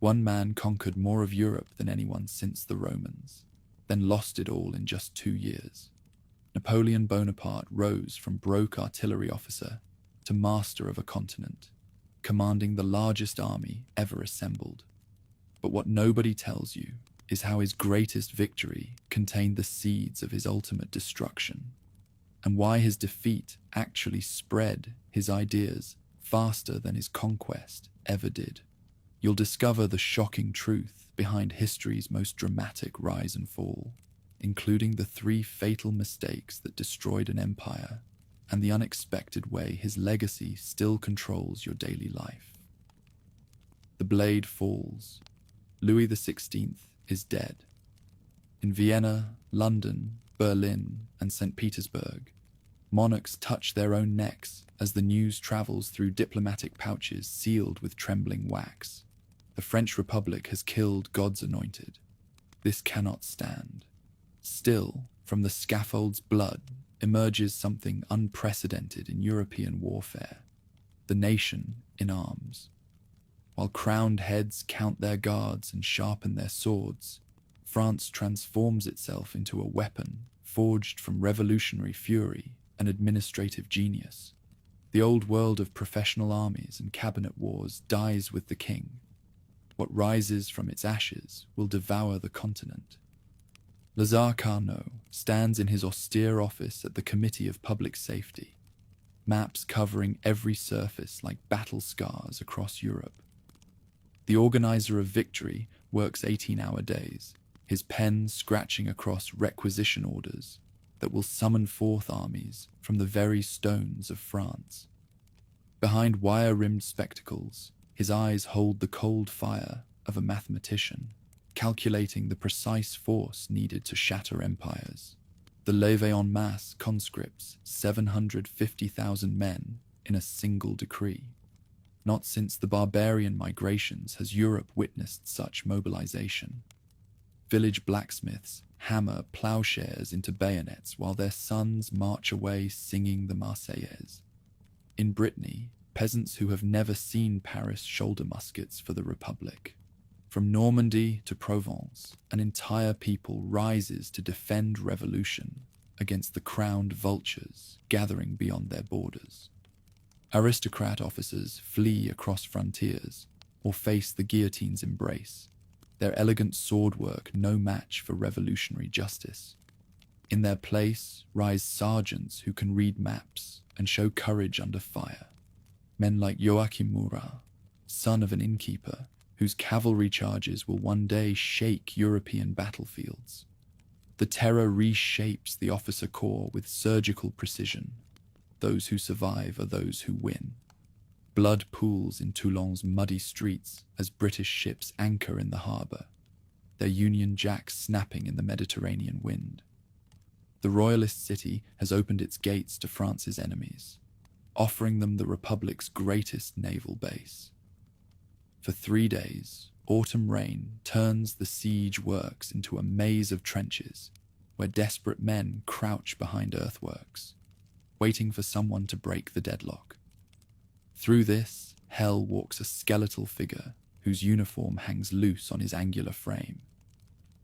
One man conquered more of Europe than anyone since the Romans, then lost it all in just 2 years. Napoleon Bonaparte rose from broke artillery officer to master of a continent, commanding the largest army ever assembled. But what nobody tells you is how his greatest victory contained the seeds of his ultimate destruction, and why his defeat actually spread his ideas faster than his conquest ever did. You'll discover the shocking truth behind history's most dramatic rise and fall, including the 3 fatal mistakes that destroyed an empire and the unexpected way his legacy still controls your daily life. The blade falls. Louis XVI is dead. In Vienna, London, Berlin, and St. Petersburg, monarchs touch their own necks as the news travels through diplomatic pouches sealed with trembling wax. The French Republic has killed God's anointed. This cannot stand. Still, from the scaffold's blood emerges something unprecedented in European warfare: the nation in arms. While crowned heads count their guards and sharpen their swords, France transforms itself into a weapon forged from revolutionary fury and administrative genius. The old world of professional armies and cabinet wars dies with the king. What rises from its ashes will devour the continent. Lazare Carnot stands in his austere office at the Committee of Public Safety, maps covering every surface like battle scars across Europe. The organizer of victory works 18-hour days, his pen scratching across requisition orders that will summon forth armies from the very stones of France. Behind wire-rimmed spectacles, his eyes hold the cold fire of a mathematician, calculating the precise force needed to shatter empires. The levée en masse conscripts 750,000 men in a single decree. Not since the barbarian migrations has Europe witnessed such mobilization. Village blacksmiths hammer plowshares into bayonets while their sons march away singing the Marseillaise. In Brittany, peasants who have never seen Paris shoulder muskets for the Republic. From Normandy to Provence, an entire people rises to defend revolution against the crowned vultures gathering beyond their borders. Aristocrat officers flee across frontiers or face the guillotine's embrace, their elegant swordwork no match for revolutionary justice. In their place rise sergeants who can read maps and show courage under fire. Men like Joachim Murat, son of an innkeeper, whose cavalry charges will one day shake European battlefields. The terror reshapes the officer corps with surgical precision. Those who survive are those who win. Blood pools in Toulon's muddy streets as British ships anchor in the harbour, their Union Jacks snapping in the Mediterranean wind. The royalist city has opened its gates to France's enemies, offering them the Republic's greatest naval base. For 3 days, autumn rain turns the siege works into a maze of trenches where desperate men crouch behind earthworks, waiting for someone to break the deadlock. Through this, hell walks a skeletal figure whose uniform hangs loose on his angular frame.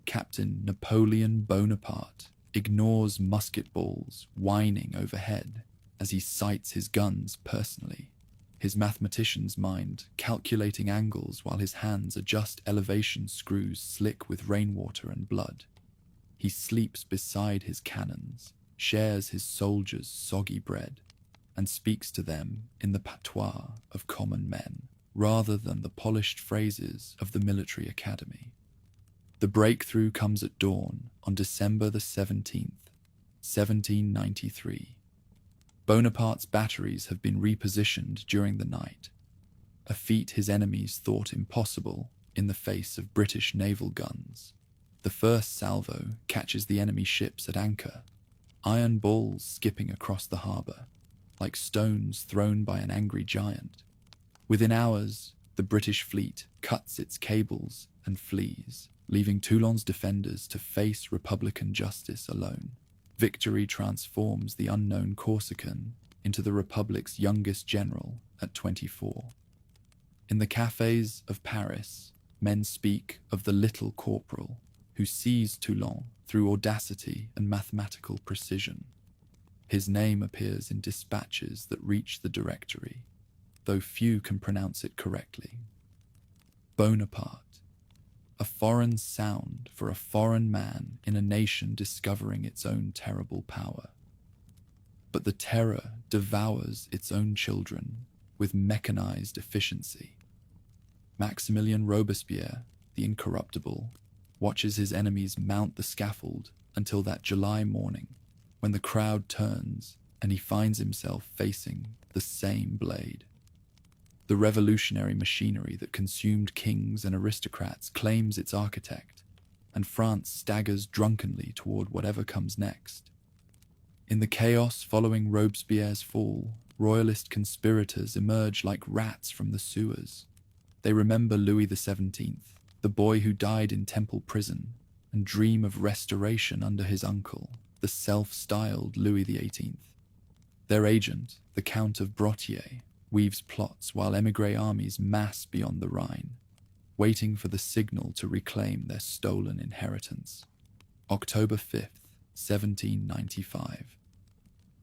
Captain Napoleon Bonaparte ignores musket balls whining overhead as he sights his guns personally, his mathematician's mind calculating angles while his hands adjust elevation screws slick with rainwater and blood. He sleeps beside his cannons, shares his soldiers' soggy bread, and speaks to them in the patois of common men, rather than the polished phrases of the military academy. The breakthrough comes at dawn on December the 17th, 1793. Bonaparte's batteries have been repositioned during the night, a feat his enemies thought impossible in the face of British naval guns. The first salvo catches the enemy ships at anchor, iron balls skipping across the harbour, like stones thrown by an angry giant. Within hours, the British fleet cuts its cables and flees, leaving Toulon's defenders to face Republican justice alone. Victory transforms the unknown Corsican into the Republic's youngest general at 24. In the cafes of Paris, Men speak of the little corporal who seized Toulon through audacity and mathematical precision. His name appears in dispatches that reach the Directory, though few can pronounce it correctly. Bonaparte, a foreign sound for a foreign man in a nation discovering its own terrible power. But the terror devours its own children with mechanized efficiency. Maximilien Robespierre, the incorruptible, watches his enemies mount the scaffold until that July morning when the crowd turns and he finds himself facing the same blade. The revolutionary machinery that consumed kings and aristocrats claims its architect, and France staggers drunkenly toward whatever comes next. In the chaos following Robespierre's fall, royalist conspirators emerge like rats from the sewers. They remember Louis XVII, the boy who died in Temple prison, and dream of restoration under his uncle, the self-styled Louis XVIII. Their agent, the Count of Brottier, weaves plots while émigré armies mass beyond the Rhine, waiting for the signal to reclaim their stolen inheritance. October 5th, 1795.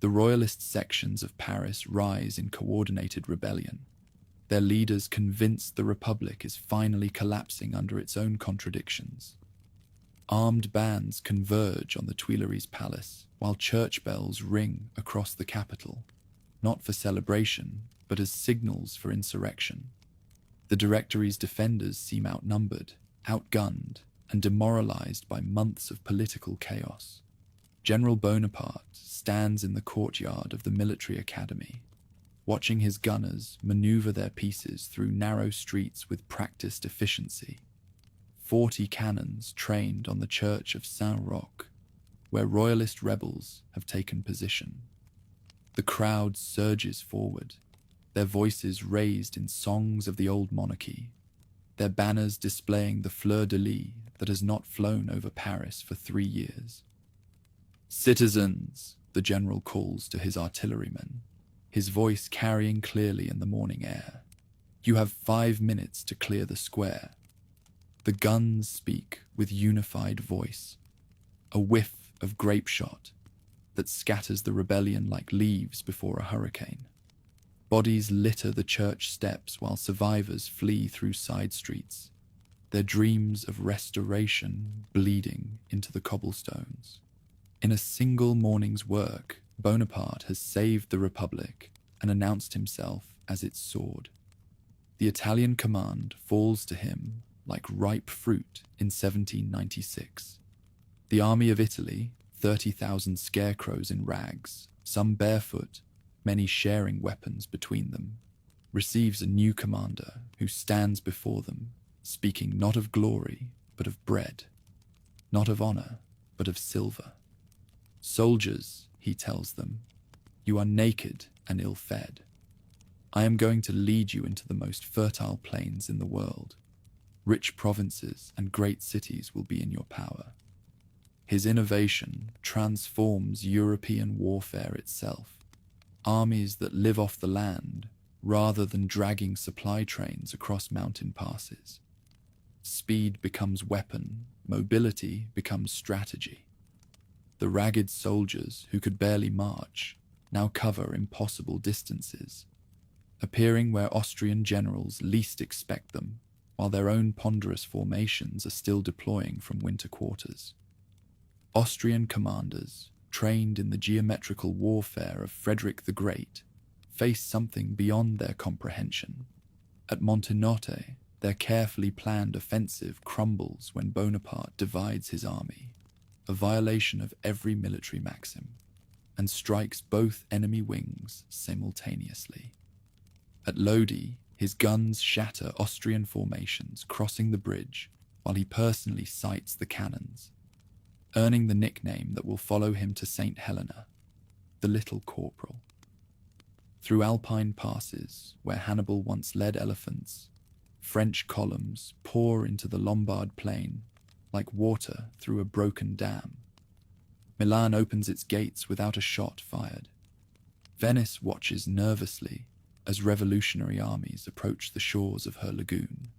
The royalist sections of Paris rise in coordinated rebellion, their leaders convinced the Republic is finally collapsing under its own contradictions. Armed bands converge on the Tuileries Palace, while church bells ring across the capital, not for celebration, but as signals for insurrection. The Directory's defenders seem outnumbered, outgunned, and demoralized by months of political chaos. General Bonaparte stands in the courtyard of the military academy, watching his gunners maneuver their pieces through narrow streets with practiced efficiency. 40 cannons trained on the church of Saint-Roch, where royalist rebels have taken position. The crowd surges forward, their voices raised in songs of the old monarchy, their banners displaying the fleur-de-lis that has not flown over Paris for 3 years. "Citizens," the general calls to his artillerymen, his voice carrying clearly in the morning air. "You have 5 minutes to clear the square." The guns speak with unified voice, a whiff of grape shot that scatters the rebellion like leaves before a hurricane. Bodies litter the church steps while survivors flee through side streets, their dreams of restoration bleeding into the cobblestones. In a single morning's work, Bonaparte has saved the Republic and announced himself as its sword. The Italian command falls to him like ripe fruit in 1796. The army of Italy, 30,000 scarecrows in rags, some barefoot, many sharing weapons between them, receives a new commander who stands before them, speaking not of glory, but of bread, not of honor, but of silver. "Soldiers," he tells them, "you are naked and ill-fed. I am going to lead you into the most fertile plains in the world. Rich provinces and great cities will be in your power." His innovation transforms European warfare itself. Armies that live off the land rather than dragging supply trains across mountain passes. Speed becomes weapon, mobility becomes strategy. The ragged soldiers who could barely march now cover impossible distances, appearing where Austrian generals least expect them, while their own ponderous formations are still deploying from winter quarters. Austrian commanders, trained in the geometrical warfare of Frederick the Great, face something beyond their comprehension. At Montenotte, their carefully planned offensive crumbles when Bonaparte divides his army, a violation of every military maxim, and strikes both enemy wings simultaneously. At Lodi, his guns shatter Austrian formations crossing the bridge while he personally sights the cannons, earning the nickname that will follow him to St. Helena, the Little Corporal. Through Alpine passes, where Hannibal once led elephants, French columns pour into the Lombard plain like water through a broken dam. Milan opens its gates without a shot fired. Venice watches nervously as revolutionary armies approach the shores of her lagoon.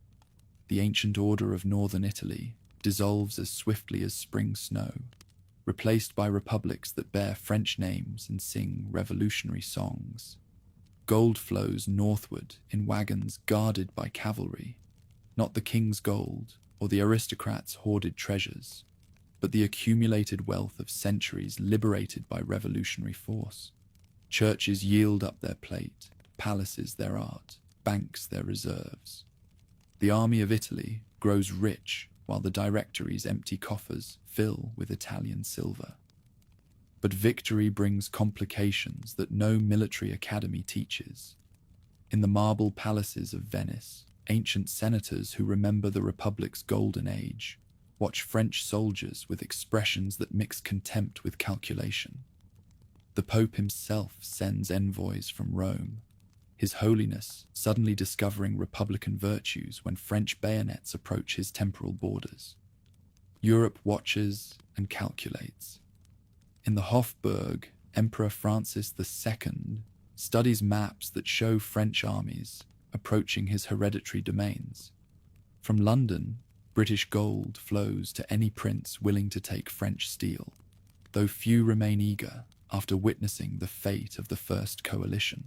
the ancient order of northern Italy dissolves as swiftly as spring snow, replaced by republics that bear French names and sing revolutionary songs. Gold flows northward in wagons guarded by cavalry, not the king's gold or the aristocrats' hoarded treasures, but the accumulated wealth of centuries liberated by revolutionary force. Churches yield up their plate, palaces their art, banks their reserves. The army of Italy grows rich while the Directory's empty coffers fill with Italian silver. But victory brings complications that no military academy teaches. In the marble palaces of Venice, ancient senators who remember the Republic's golden age watch French soldiers with expressions that mix contempt with calculation. The Pope himself sends envoys from Rome, His Holiness suddenly discovering Republican virtues when French bayonets approach his temporal borders. Europe watches and calculates. In the Hofburg, Emperor Francis II studies maps that show French armies approaching his hereditary domains. From London, British gold flows to any prince willing to take French steel, though few remain eager after witnessing the fate of the First Coalition.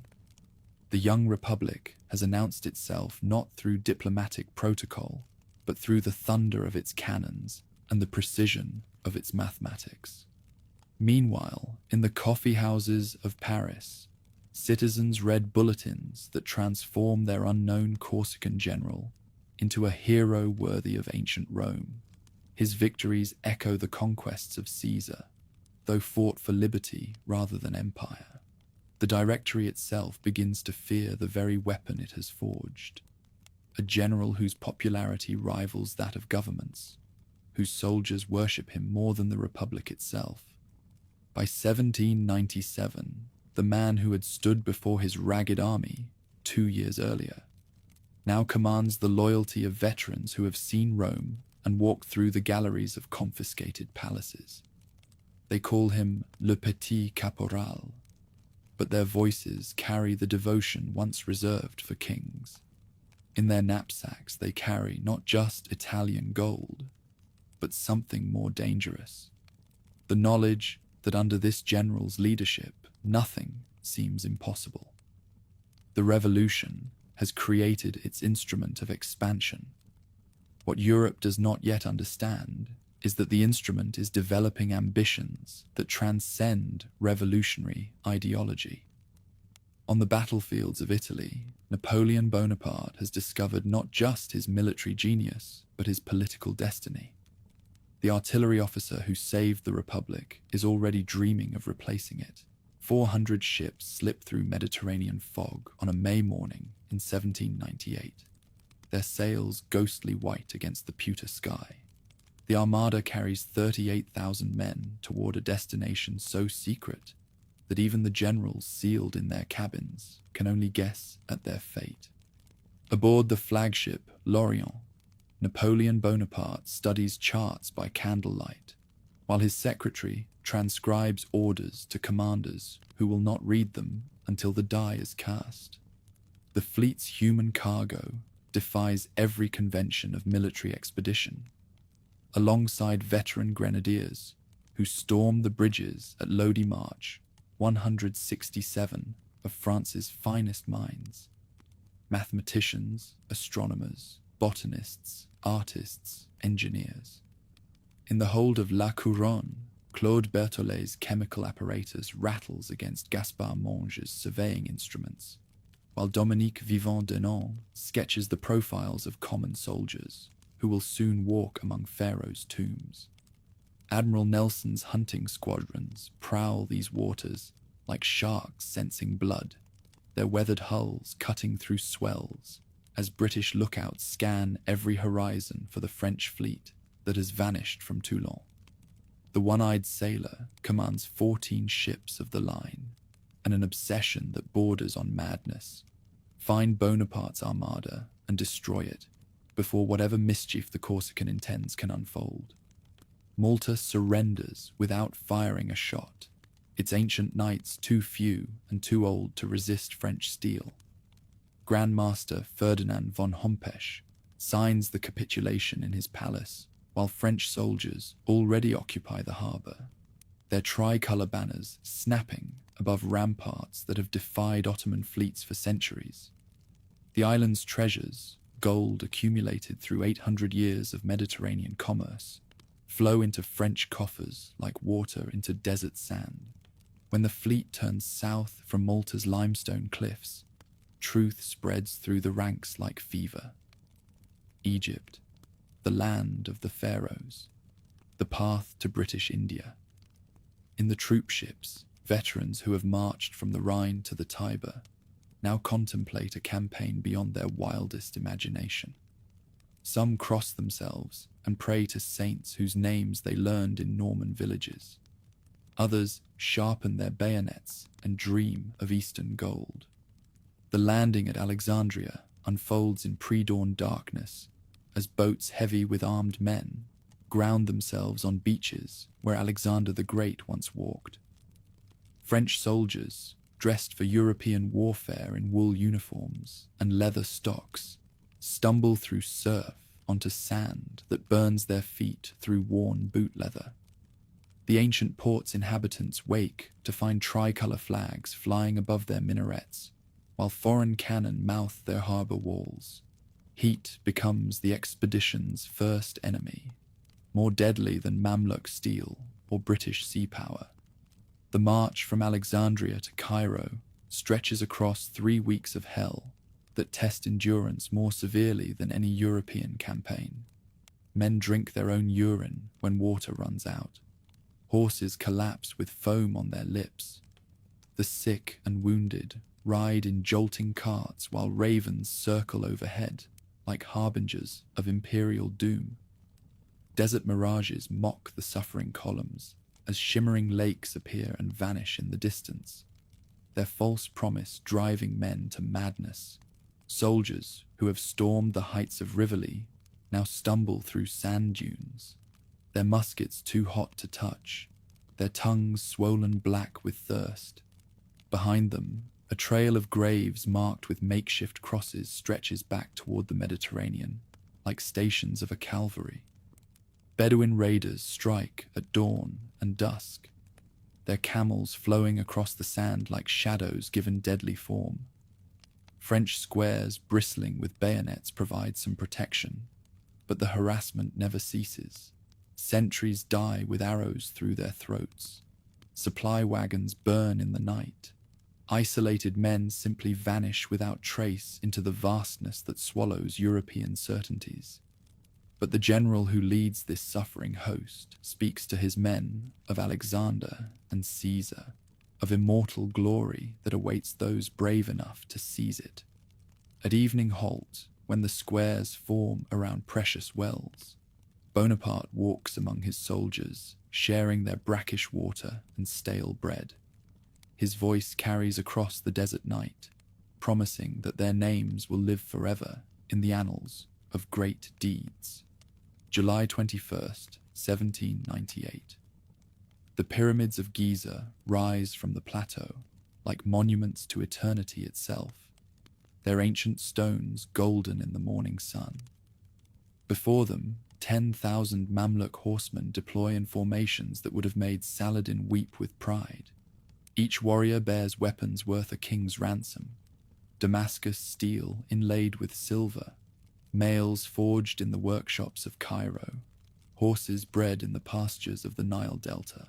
The young republic has announced itself not through diplomatic protocol, but through the thunder of its cannons and the precision of its mathematics. Meanwhile, in the coffee houses of Paris, citizens read bulletins that transform their unknown Corsican general into a hero worthy of ancient Rome. His victories echo the conquests of Caesar, though fought for liberty rather than empire. The Directory itself begins to fear the very weapon it has forged. A general whose popularity rivals that of governments, whose soldiers worship him more than the Republic itself. By 1797, the man who had stood before his ragged army 2 years earlier now commands the loyalty of veterans who have seen Rome and walked through the galleries of confiscated palaces. They call him Le Petit Caporal, but their voices carry the devotion once reserved for kings. In their knapsacks they carry not just Italian gold, but something more dangerous: the knowledge that under this general's leadership nothing seems impossible. The revolution has created its instrument of expansion. What Europe does not yet understand is that the instrument is developing ambitions that transcend revolutionary ideology. On the battlefields of Italy, Napoleon Bonaparte has discovered not just his military genius, but his political destiny. The artillery officer who saved the Republic is already dreaming of replacing it. 400 ships slipped through Mediterranean fog on a May morning in 1798, their sails ghostly white against the pewter sky. The Armada carries 38,000 men toward a destination so secret that even the generals sealed in their cabins can only guess at their fate. Aboard the flagship L'Orient, Napoleon Bonaparte studies charts by candlelight, while his secretary transcribes orders to commanders who will not read them until the die is cast. The fleet's human cargo defies every convention of military expedition. Alongside veteran grenadiers who storm the bridges at Lodi March, 167 of France's finest minds, mathematicians, astronomers, botanists, artists, engineers. In the hold of La Couronne, Claude Berthollet's chemical apparatus rattles against Gaspard Monge's surveying instruments, while Dominique Vivant-Denon sketches the profiles of common soldiers who will soon walk among Pharaoh's tombs. Admiral Nelson's hunting squadrons prowl these waters like sharks sensing blood, their weathered hulls cutting through swells as British lookouts scan every horizon for the French fleet that has vanished from Toulon. The one-eyed sailor commands 14 ships of the line, and an obsession that borders on madness. Find Bonaparte's armada and destroy it before whatever mischief the Corsican intends can unfold. Malta surrenders without firing a shot, its ancient knights too few and too old to resist French steel. Grand Master Ferdinand von Hompesch signs the capitulation in his palace, while French soldiers already occupy the harbour, their tricolour banners snapping above ramparts that have defied Ottoman fleets for centuries. The island's treasures, gold accumulated through 800 years of Mediterranean commerce, flow into French coffers like water into desert sand. When the fleet turns south from Malta's limestone cliffs, truth spreads through the ranks like fever. Egypt, the land of the pharaohs, the path to British India. In the troop ships, veterans who have marched from the Rhine to the Tiber now contemplate a campaign beyond their wildest imagination. Some cross themselves and pray to saints whose names they learned in Norman villages. Others sharpen their bayonets and dream of eastern gold. The landing at Alexandria unfolds in pre-dawn darkness as boats heavy with armed men ground themselves on beaches where Alexander the Great once walked. French soldiers, dressed for European warfare in wool uniforms and leather stocks, stumble through surf onto sand that burns their feet through worn boot leather. The ancient port's inhabitants wake to find tricolour flags flying above their minarets, while foreign cannon mouth their harbour walls. Heat becomes the expedition's first enemy, more deadly than Mamluk steel or British sea power. The march from Alexandria to Cairo stretches across 3 weeks of hell that test endurance more severely than any European campaign. Men drink their own urine when water runs out. Horses collapse with foam on their lips. The sick and wounded ride in jolting carts while ravens circle overhead like harbingers of imperial doom. Desert mirages mock the suffering columns as shimmering lakes appear and vanish in the distance, their false promise driving men to madness. Soldiers who have stormed the heights of Rivoli now stumble through sand dunes, their muskets too hot to touch, their tongues swollen black with thirst. Behind them, a trail of graves marked with makeshift crosses stretches back toward the Mediterranean, like stations of a cavalry. Bedouin raiders strike at dawn and dusk, their camels flowing across the sand like shadows given deadly form. French squares bristling with bayonets provide some protection, but the harassment never ceases. Sentries die with arrows through their throats. Supply wagons burn in the night. Isolated men simply vanish without trace into the vastness that swallows European certainties. But the general who leads this suffering host speaks to his men of Alexander and Caesar, of immortal glory that awaits those brave enough to seize it. At evening halt, when the squares form around precious wells, Bonaparte walks among his soldiers, sharing their brackish water and stale bread. His voice carries across the desert night, promising that their names will live forever in the annals of great deeds. July 21st, 1798. The pyramids of Giza rise from the plateau like monuments to eternity itself, their ancient stones golden in the morning sun. Before them, 10,000 Mamluk horsemen deploy in formations that would have made Saladin weep with pride. Each warrior bears weapons worth a king's ransom, Damascus steel inlaid with silver, mails forged in the workshops of Cairo, horses bred in the pastures of the Nile Delta.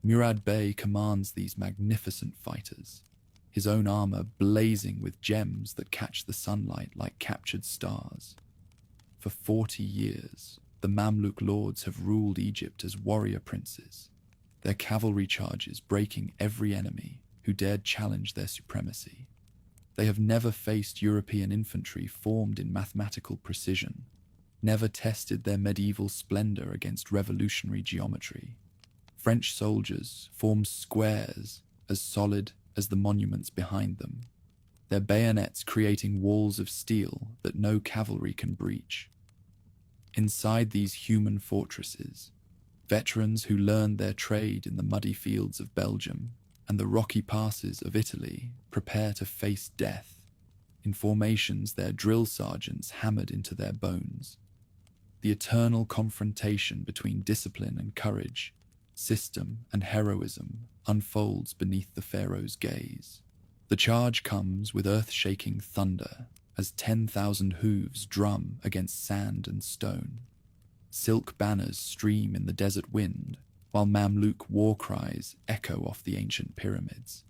Murad Bey commands these magnificent fighters, his own armor blazing with gems that catch the sunlight like captured stars. For 40 years, the Mamluk lords have ruled Egypt as warrior princes, their cavalry charges breaking every enemy who dared challenge their supremacy. They have never faced European infantry formed in mathematical precision, never tested their medieval splendor against revolutionary geometry. French soldiers form squares as solid as the monuments behind them, their bayonets creating walls of steel that no cavalry can breach. Inside these human fortresses, veterans who learned their trade in the muddy fields of Belgium and the rocky passes of Italy prepare to face death. in formations their drill sergeants hammered into their bones. The eternal confrontation between discipline and courage, system and heroism, unfolds beneath the pharaoh's gaze. The charge comes with earth-shaking thunder as 10,000 hooves drum against sand and stone. Silk banners stream in the desert wind, while Mamluk war cries echo off the ancient pyramids.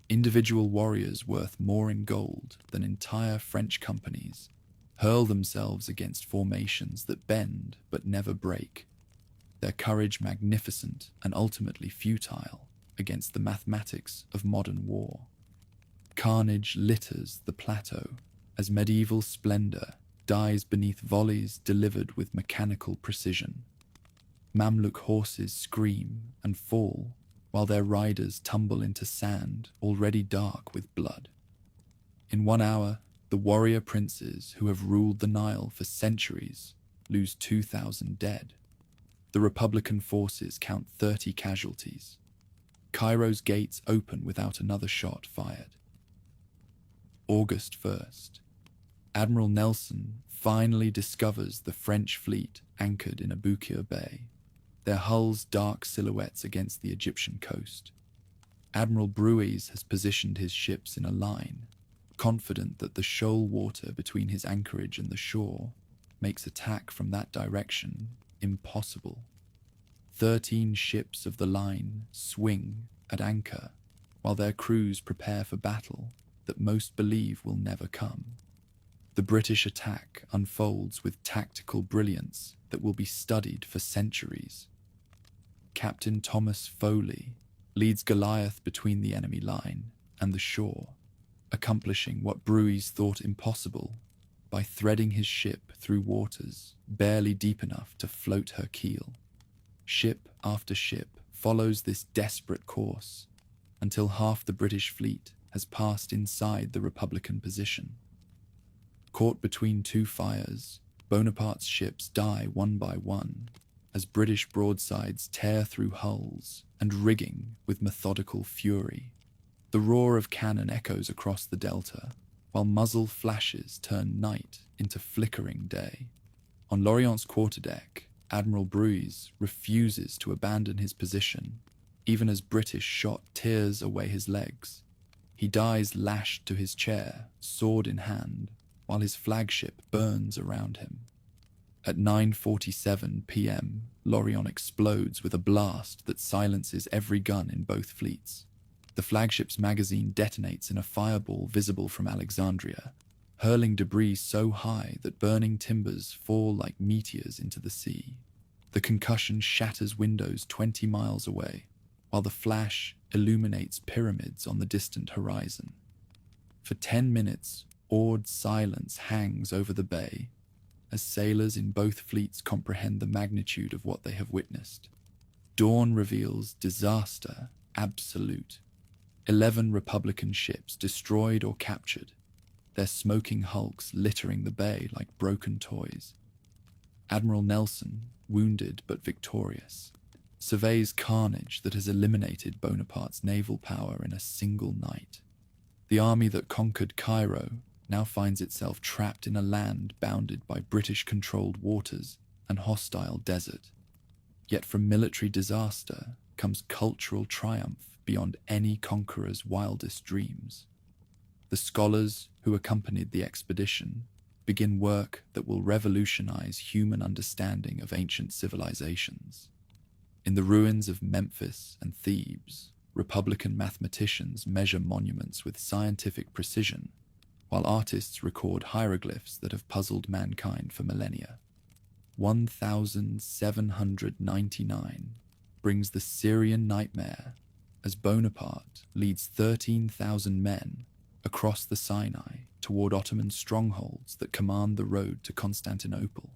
Individual warriors worth more in gold than entire French companies hurl themselves against formations that bend but never break, their courage magnificent and ultimately futile against the mathematics of modern war. Carnage litters the plateau as medieval splendor dies beneath volleys delivered with mechanical precision. Mamluk horses scream and fall while their riders tumble into sand already dark with blood. In 1 hour, the warrior princes who have ruled the Nile for centuries lose 2,000 dead. The Republican forces count 30 casualties. Cairo's gates open without another shot fired. August 1st. Admiral Nelson finally discovers the French fleet anchored in Aboukir Bay, their hulls dark silhouettes against the Egyptian coast. Admiral Brueys has positioned his ships in a line, confident that the shoal water between his anchorage and the shore makes attack from that direction impossible. 13 ships of the line swing at anchor, while their crews prepare for battle that most believe will never come. The British attack unfolds with tactical brilliance that will be studied for centuries. Captain Thomas Foley leads Goliath between the enemy line and the shore, accomplishing what Brueys thought impossible by threading his ship through waters barely deep enough to float her keel. Ship after ship follows this desperate course until half the British fleet has passed inside the Republican position. Caught between two fires, Bonaparte's ships die one by one as British broadsides tear through hulls and rigging with methodical fury. The roar of cannon echoes across the delta, while muzzle flashes turn night into flickering day. On Lorient's quarterdeck, Admiral Brueys refuses to abandon his position, even as British shot tears away his legs. He dies lashed to his chair, sword in hand, while his flagship burns around him. At 9:47 p.m., Lorient explodes with a blast that silences every gun in both fleets. The flagship's magazine detonates in a fireball visible from Alexandria, hurling debris so high that burning timbers fall like meteors into the sea. The concussion shatters windows 20 miles away, while the flash illuminates pyramids on the distant horizon. For 10 minutes, awed silence hangs over the bay, as sailors in both fleets comprehend the magnitude of what they have witnessed. Dawn reveals disaster absolute. 11 Republican ships destroyed or captured, their smoking hulks littering the bay like broken toys. Admiral Nelson, wounded but victorious, surveys carnage that has eliminated Bonaparte's naval power in a single night. The army that conquered Cairo now finds itself trapped in a land bounded by British-controlled waters and hostile desert. Yet from military disaster comes cultural triumph beyond any conqueror's wildest dreams. The scholars who accompanied the expedition begin work that will revolutionize human understanding of ancient civilizations. In the ruins of Memphis and Thebes, Republican mathematicians measure monuments with scientific precision, while artists record hieroglyphs that have puzzled mankind for millennia. 1799 brings the Syrian nightmare as Bonaparte leads 13,000 men across the Sinai toward Ottoman strongholds that command the road to Constantinople.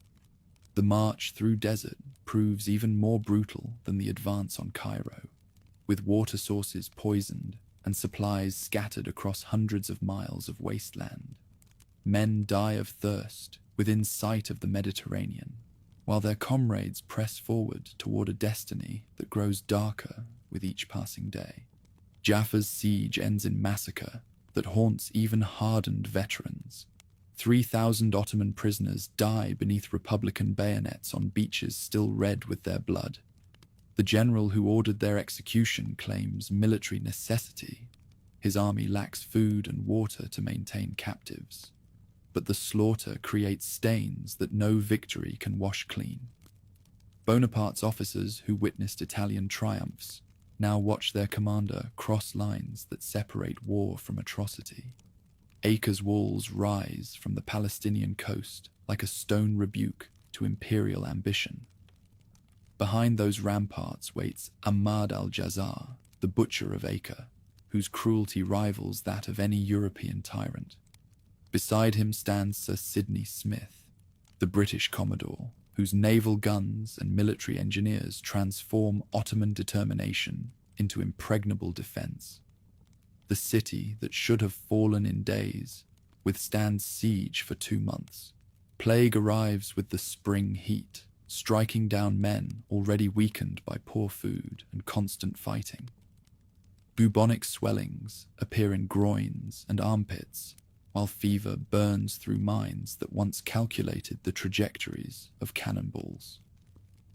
The march through desert proves even more brutal than the advance on Cairo, with water sources poisoned and supplies scattered across hundreds of miles of wasteland. Men die of thirst within sight of the Mediterranean, while their comrades press forward toward a destiny that grows darker with each passing day. Jaffa's siege ends in massacre, that haunts even hardened veterans. 3,000 Ottoman prisoners die beneath Republican bayonets on beaches still red with their blood. The general who ordered their execution claims military necessity. His army lacks food and water to maintain captives. But the slaughter creates stains that no victory can wash clean. Bonaparte's officers who witnessed Italian triumphs now watch their commander cross lines that separate war from atrocity. Acre's walls rise from the Palestinian coast like a stone rebuke to imperial ambition. Behind those ramparts waits Ahmad al-Jazar, the butcher of Acre, whose cruelty rivals that of any European tyrant. Beside him stands Sir Sidney Smith, the British Commodore, whose naval guns and military engineers transform Ottoman determination into impregnable defense. The city that should have fallen in days withstands siege for 2 months. Plague arrives with the spring heat, striking down men already weakened by poor food and constant fighting. Bubonic swellings appear in groins and armpits, while fever burns through minds that once calculated the trajectories of cannonballs.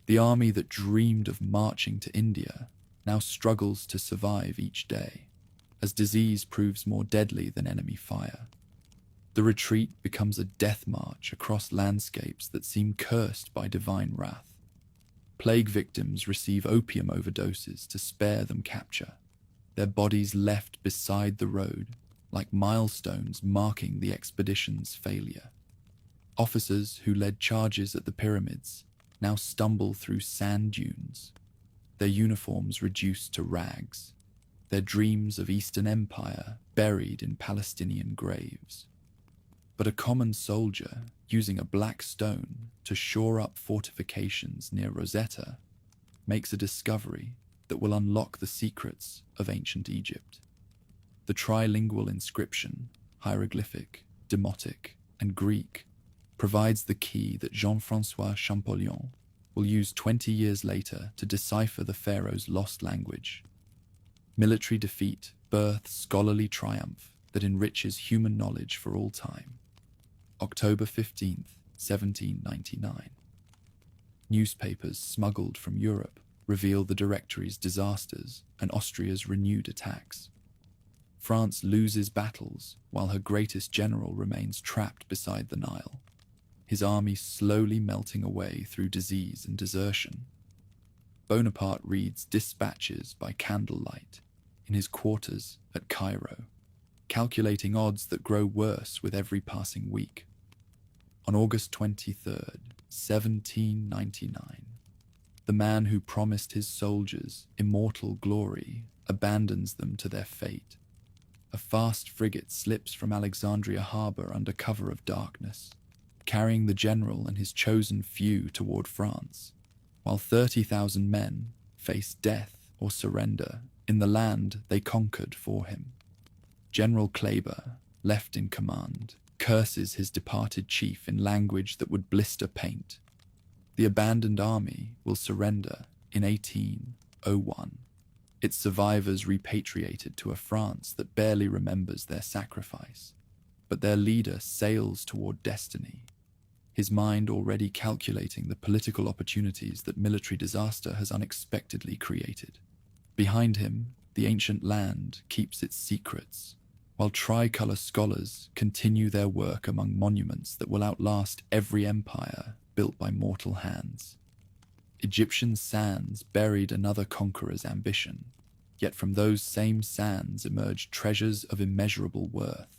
The army that dreamed of marching to India now struggles to survive each day, as disease proves more deadly than enemy fire. The retreat becomes a death march across landscapes that seem cursed by divine wrath. Plague victims receive opium overdoses to spare them capture, their bodies left beside the road like milestones marking the expedition's failure. Officers who led charges at the pyramids now stumble through sand dunes, their uniforms reduced to rags, their dreams of Eastern Empire buried in Palestinian graves. But a common soldier using a black stone to shore up fortifications near Rosetta makes a discovery that will unlock the secrets of ancient Egypt. The trilingual inscription, hieroglyphic, demotic, and Greek, provides the key that Jean-François Champollion will use 20 years later to decipher the pharaoh's lost language. Military defeat births scholarly triumph that enriches human knowledge for all time. October 15th, 1799. Newspapers smuggled from Europe reveal the Directory's disasters and Austria's renewed attacks. France loses battles while her greatest general remains trapped beside the Nile, his army slowly melting away through disease and desertion. Bonaparte reads dispatches by candlelight in his quarters at Cairo, calculating odds that grow worse with every passing week. On August 23rd, 1799, the man who promised his soldiers immortal glory abandons them to their fate. A fast frigate slips from Alexandria harbor under cover of darkness, carrying the general and his chosen few toward France, while 30,000 men face death or surrender in the land they conquered for him. General Kleber, left in command, curses his departed chief in language that would blister paint. The abandoned army will surrender in 1801. Its survivors repatriated to a France that barely remembers their sacrifice. But their leader sails toward destiny, his mind already calculating the political opportunities that military disaster has unexpectedly created. Behind him, the ancient land keeps its secrets, while tricolour scholars continue their work among monuments that will outlast every empire built by mortal hands. Egyptian sands buried another conqueror's ambition, yet from those same sands emerged treasures of immeasurable worth.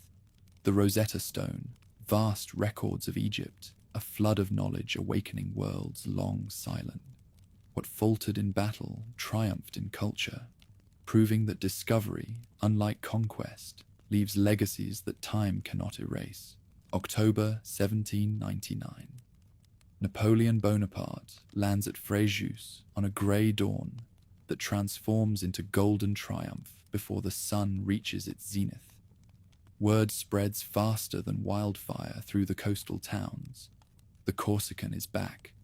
The Rosetta Stone, vast records of Egypt, a flood of knowledge awakening worlds long silent. What faltered in battle triumphed in culture, proving that discovery, unlike conquest, leaves legacies that time cannot erase. October 1799. Napoleon Bonaparte lands at Fréjus on a grey dawn that transforms into golden triumph before the sun reaches its zenith. Word spreads faster than wildfire through the coastal towns. The Corsican is back.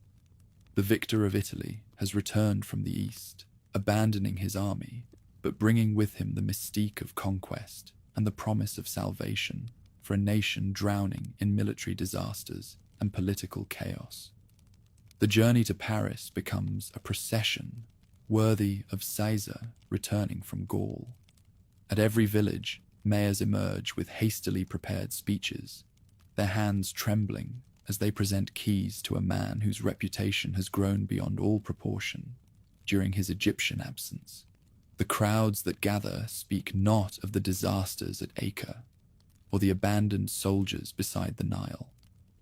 The victor of Italy has returned from the east, abandoning his army, but bringing with him the mystique of conquest. and the promise of salvation for a nation drowning in military disasters and political chaos. The journey to Paris becomes a procession worthy of Caesar returning from Gaul. At every village, mayors emerge with hastily prepared speeches, their hands trembling as they present keys to a man whose reputation has grown beyond all proportion during his Egyptian absence. The crowds that gather speak not of the disasters at Acre or the abandoned soldiers beside the Nile,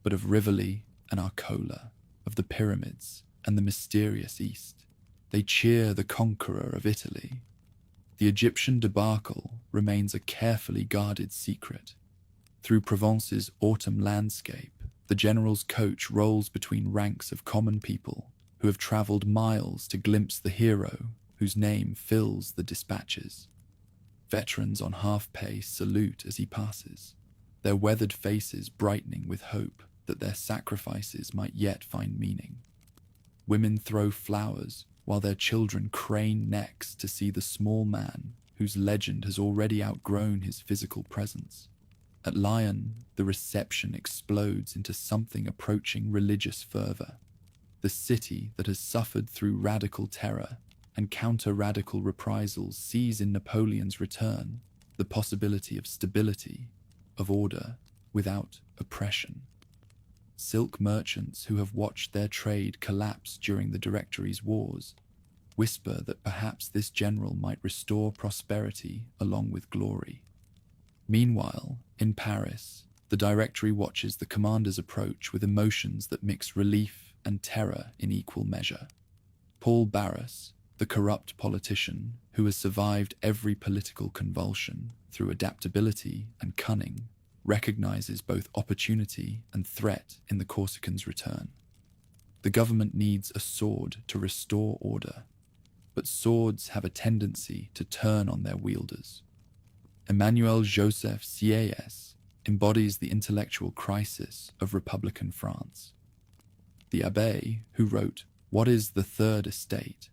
but of Rivoli and Arcola, of the pyramids and the mysterious East. They cheer the conqueror of Italy. The Egyptian debacle remains a carefully guarded secret. Through Provence's autumn landscape, the general's coach rolls between ranks of common people who have traveled miles to glimpse the hero whose name fills the dispatches. Veterans on half-pay salute as he passes, their weathered faces brightening with hope that their sacrifices might yet find meaning. Women throw flowers while their children crane necks to see the small man whose legend has already outgrown his physical presence. At Lyon, the reception explodes into something approaching religious fervor. The city that has suffered through radical terror and counter-radical reprisals sees in Napoleon's return the possibility of stability, of order, without oppression. Silk merchants who have watched their trade collapse during the Directory's wars whisper that perhaps this general might restore prosperity along with glory. Meanwhile, in Paris, the Directory watches the commander's approach with emotions that mix relief and terror in equal measure. Paul Barras, the corrupt politician who has survived every political convulsion through adaptability and cunning, recognizes both opportunity and threat in the Corsican's return. The government needs a sword to restore order, but swords have a tendency to turn on their wielders. Emmanuel Joseph Sieyès embodies the intellectual crisis of Republican France. The abbé who wrote What is the Third Estate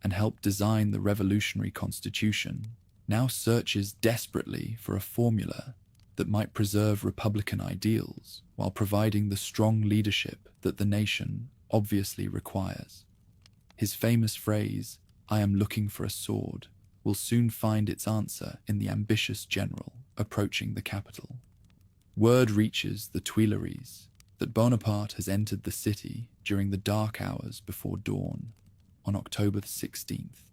and helped design the revolutionary constitution now searches desperately for a formula that might preserve republican ideals while providing the strong leadership that the nation obviously requires. His famous phrase, "I am looking for a sword," will soon find its answer in the ambitious general approaching the capital. Word reaches the Tuileries that Bonaparte has entered the city during the dark hours before dawn on October 16th.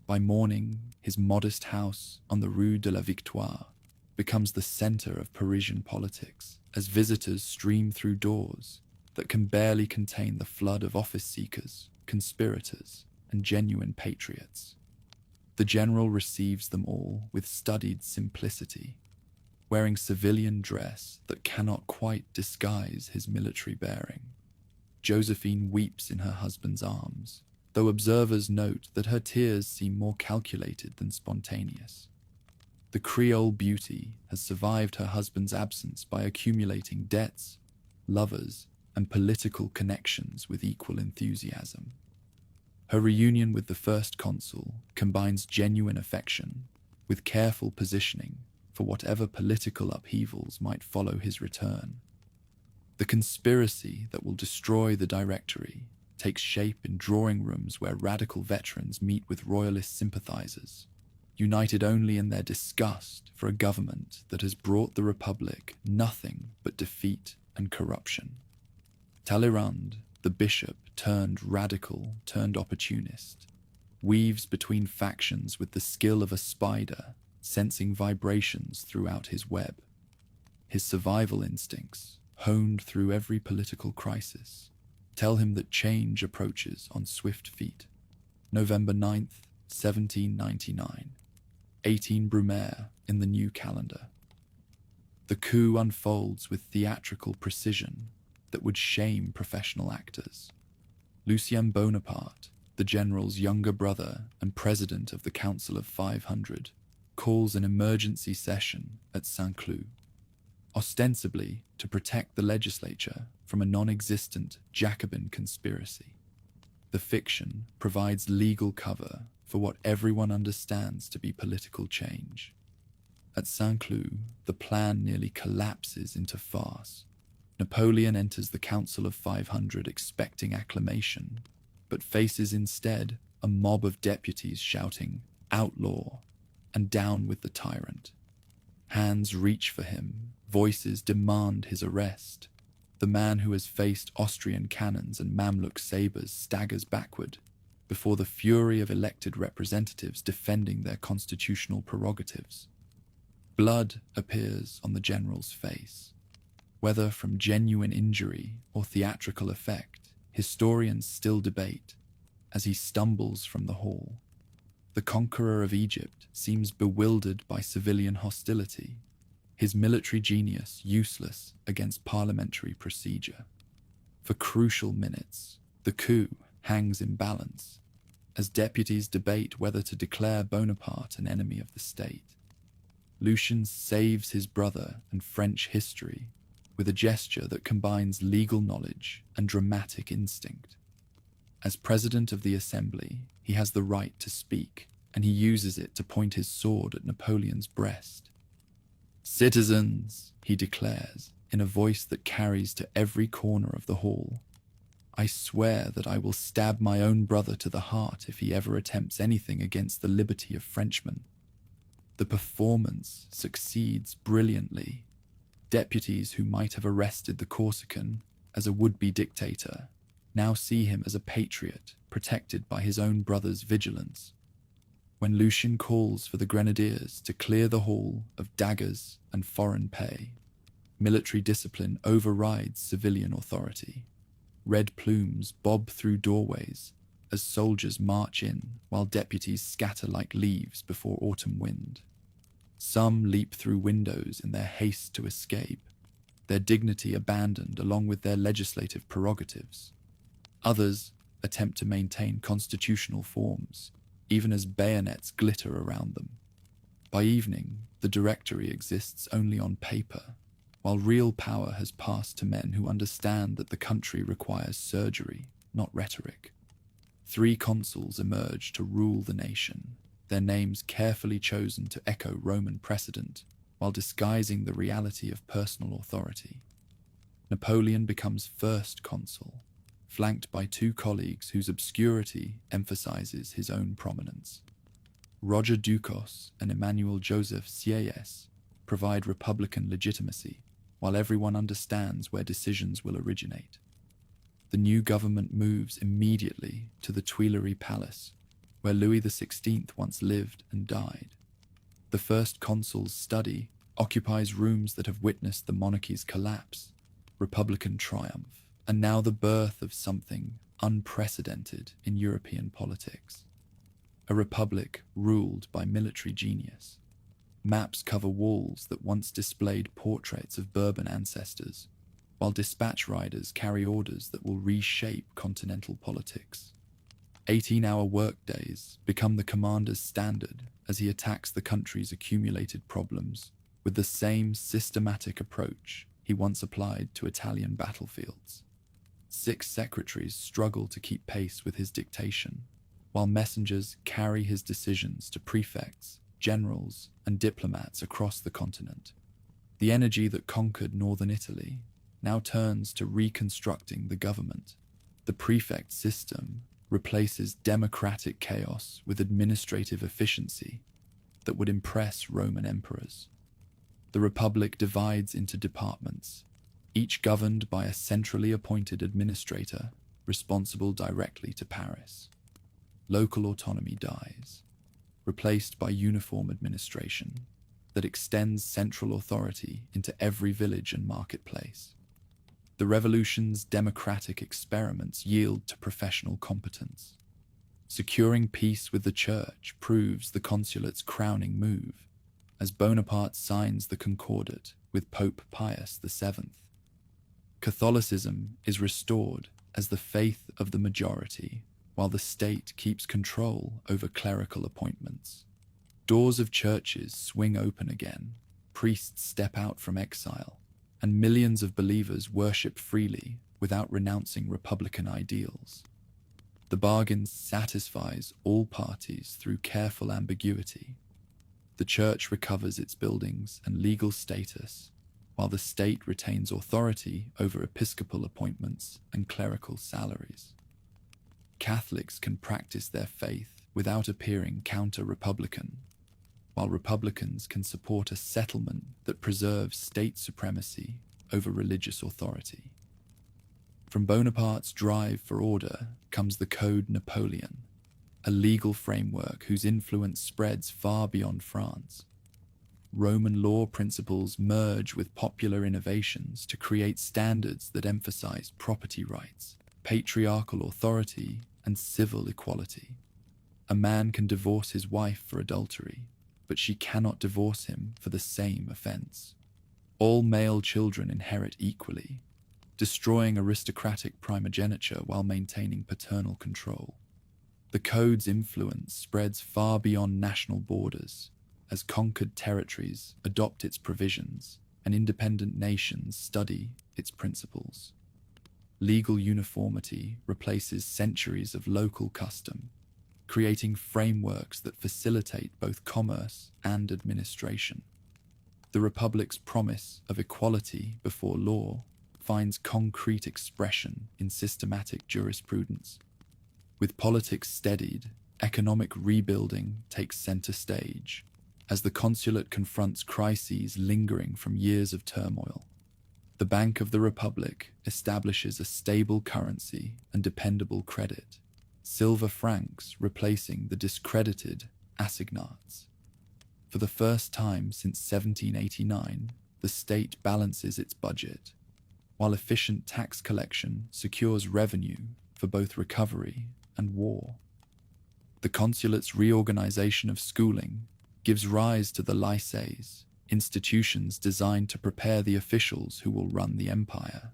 By morning, his modest house on the Rue de la Victoire becomes the center of Parisian politics as visitors stream through doors that can barely contain the flood of office seekers, conspirators, and genuine patriots. The general receives them all with studied simplicity, wearing civilian dress that cannot quite disguise his military bearing. Josephine weeps in her husband's arms, though observers note that her tears seem more calculated than spontaneous. The Creole beauty has survived her husband's absence by accumulating debts, lovers, and political connections with equal enthusiasm. Her reunion with the first consul combines genuine affection with careful positioning for whatever political upheavals might follow his return. The conspiracy that will destroy the Directory takes shape in drawing rooms where radical veterans meet with royalist sympathizers, united only in their disgust for a government that has brought the Republic nothing but defeat and corruption. Talleyrand, the bishop turned radical turned opportunist, weaves between factions with the skill of a spider, sensing vibrations throughout his web. His survival instincts, honed through every political crisis, tell him that change approaches on swift feet. November 9th, 1799. 18 Brumaire in the new calendar. The coup unfolds with theatrical precision that would shame professional actors. Lucien Bonaparte, the general's younger brother and president of the Council of 500, calls an emergency session at Saint-Cloud, ostensibly to protect the legislature from a non-existent Jacobin conspiracy. The fiction provides legal cover for what everyone understands to be political change. At Saint-Cloud, the plan nearly collapses into farce. Napoleon enters the Council of 500 expecting acclamation, but faces instead a mob of deputies shouting, "Outlaw!" and "Down with the tyrant." Hands reach for him, voices demand his arrest. The man who has faced Austrian cannons and Mamluk sabers staggers backward before the fury of elected representatives defending their constitutional prerogatives. Blood appears on the general's face. Whether from genuine injury or theatrical effect, historians still debate as he stumbles from the hall. The conqueror of Egypt seems bewildered by civilian hostility, his military genius useless against parliamentary procedure. For crucial minutes, the coup hangs in balance as deputies debate whether to declare Bonaparte an enemy of the state. Lucien saves his brother and French history with a gesture that combines legal knowledge and dramatic instinct. As president of the Assembly, he has the right to speak, and he uses it to point his sword at Napoleon's breast. "Citizens," he declares, in a voice that carries to every corner of the hall, "I swear that I will stab my own brother to the heart if he ever attempts anything against the liberty of Frenchmen." The performance succeeds brilliantly. Deputies who might have arrested the Corsican as a would-be dictator now see him as a patriot protected by his own brother's vigilance. When Lucien calls for the grenadiers to clear the hall of daggers and foreign pay, military discipline overrides civilian authority. Red plumes bob through doorways as soldiers march in while deputies scatter like leaves before autumn wind. Some leap through windows in their haste to escape, their dignity abandoned along with their legislative prerogatives. Others attempt to maintain constitutional forms, even as bayonets glitter around them. By evening, the Directory exists only on paper, while real power has passed to men who understand that the country requires surgery, not rhetoric. 3 consuls emerge to rule the nation, their names carefully chosen to echo Roman precedent while disguising the reality of personal authority. Napoleon becomes first consul, flanked by 2 colleagues whose obscurity emphasizes his own prominence. Roger Ducos and Emmanuel Joseph Sieyès provide republican legitimacy, while everyone understands where decisions will originate. The new government moves immediately to the Tuileries Palace, where Louis XVI once lived and died. The first consul's study occupies rooms that have witnessed the monarchy's collapse, republican triumph, and now the birth of something unprecedented in European politics. A republic ruled by military genius. Maps cover walls that once displayed portraits of Bourbon ancestors, while dispatch riders carry orders that will reshape continental politics. 18-hour workdays become the commander's standard as he attacks the country's accumulated problems with the same systematic approach he once applied to Italian battlefields. 6 secretaries struggle to keep pace with his dictation, while messengers carry his decisions to prefects, generals, and diplomats across the continent. The energy that conquered northern Italy now turns to reconstructing the government. The prefect system replaces democratic chaos with administrative efficiency that would impress Roman emperors. The republic divides into departments, each governed by a centrally appointed administrator responsible directly to Paris. Local autonomy dies, replaced by uniform administration that extends central authority into every village and marketplace. The revolution's democratic experiments yield to professional competence. Securing peace with the church proves the consulate's crowning move, as Bonaparte signs the Concordat with Pope Pius VII. Catholicism is restored as the faith of the majority, while the state keeps control over clerical appointments. Doors of churches swing open again, priests step out from exile, and millions of believers worship freely without renouncing republican ideals. The bargain satisfies all parties through careful ambiguity. The The church recovers its buildings and legal status, while the state retains authority over episcopal appointments and clerical salaries. Catholics can practice their faith without appearing counter-republican, while Republicans can support a settlement that preserves state supremacy over religious authority. From Bonaparte's drive for order comes the Code Napoleon, a legal framework whose influence spreads far beyond France. Roman law principles merge with popular innovations to create standards that emphasize property rights, patriarchal authority, and civil equality. A man can divorce his wife for adultery, but she cannot divorce him for the same offense. All male children inherit equally, destroying aristocratic primogeniture while maintaining paternal control. The code's influence spreads far beyond national borders, as conquered territories adopt its provisions and independent nations study its principles. Legal uniformity replaces centuries of local custom, creating frameworks that facilitate both commerce and administration. The Republic's promise of equality before law finds concrete expression in systematic jurisprudence. With politics steadied, economic rebuilding takes center stage, as the consulate confronts crises lingering from years of turmoil. The Bank of the Republic establishes a stable currency and dependable credit, silver francs replacing the discredited assignats. For the first time since 1789, the state balances its budget, while efficient tax collection secures revenue for both recovery and war. The consulate's reorganization of schooling gives rise to the lycées, institutions designed to prepare the officials who will run the empire.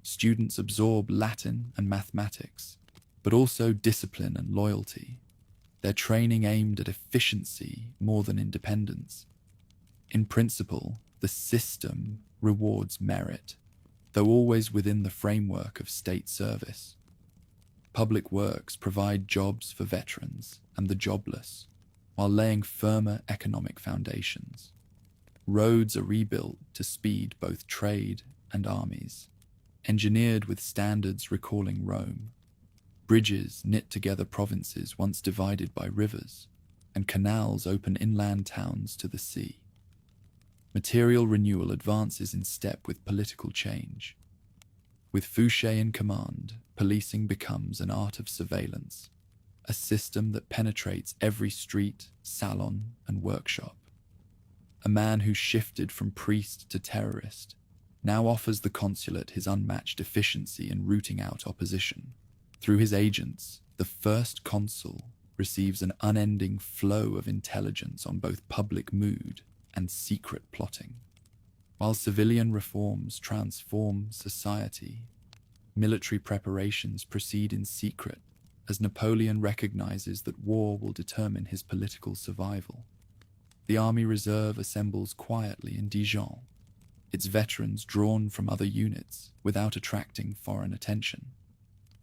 Students absorb Latin and mathematics, but also discipline and loyalty, their training aimed at efficiency more than independence. In principle, the system rewards merit, though always within the framework of state service. Public works provide jobs for veterans and the jobless, while laying firmer economic foundations. Roads are rebuilt to speed both trade and armies, engineered with standards recalling Rome. Bridges knit together provinces once divided by rivers, and canals open inland towns to the sea. Material renewal advances in step with political change. With Fouché in command, policing becomes an art of surveillance, a system that penetrates every street, salon, and workshop. A man who shifted from priest to terrorist now offers the consulate his unmatched efficiency in rooting out opposition. Through his agents, the first consul receives an unending flow of intelligence on both public mood and secret plotting. While civilian reforms transform society, military preparations proceed in secret as Napoleon recognizes that war will determine his political survival. The army reserve assembles quietly in Dijon, its veterans drawn from other units without attracting foreign attention.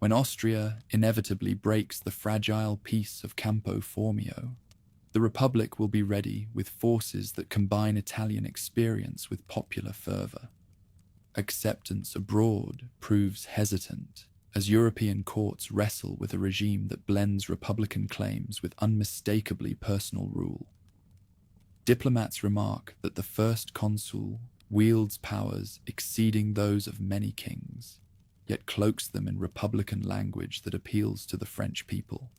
When Austria inevitably breaks the fragile peace of Campo Formio, the Republic will be ready with forces that combine Italian experience with popular fervor. Acceptance abroad proves hesitant as European courts wrestle with a regime that blends Republican claims with unmistakably personal rule. Diplomats remark that the first consul wields powers exceeding those of many kings, yet cloaks them in Republican language that appeals to the French people.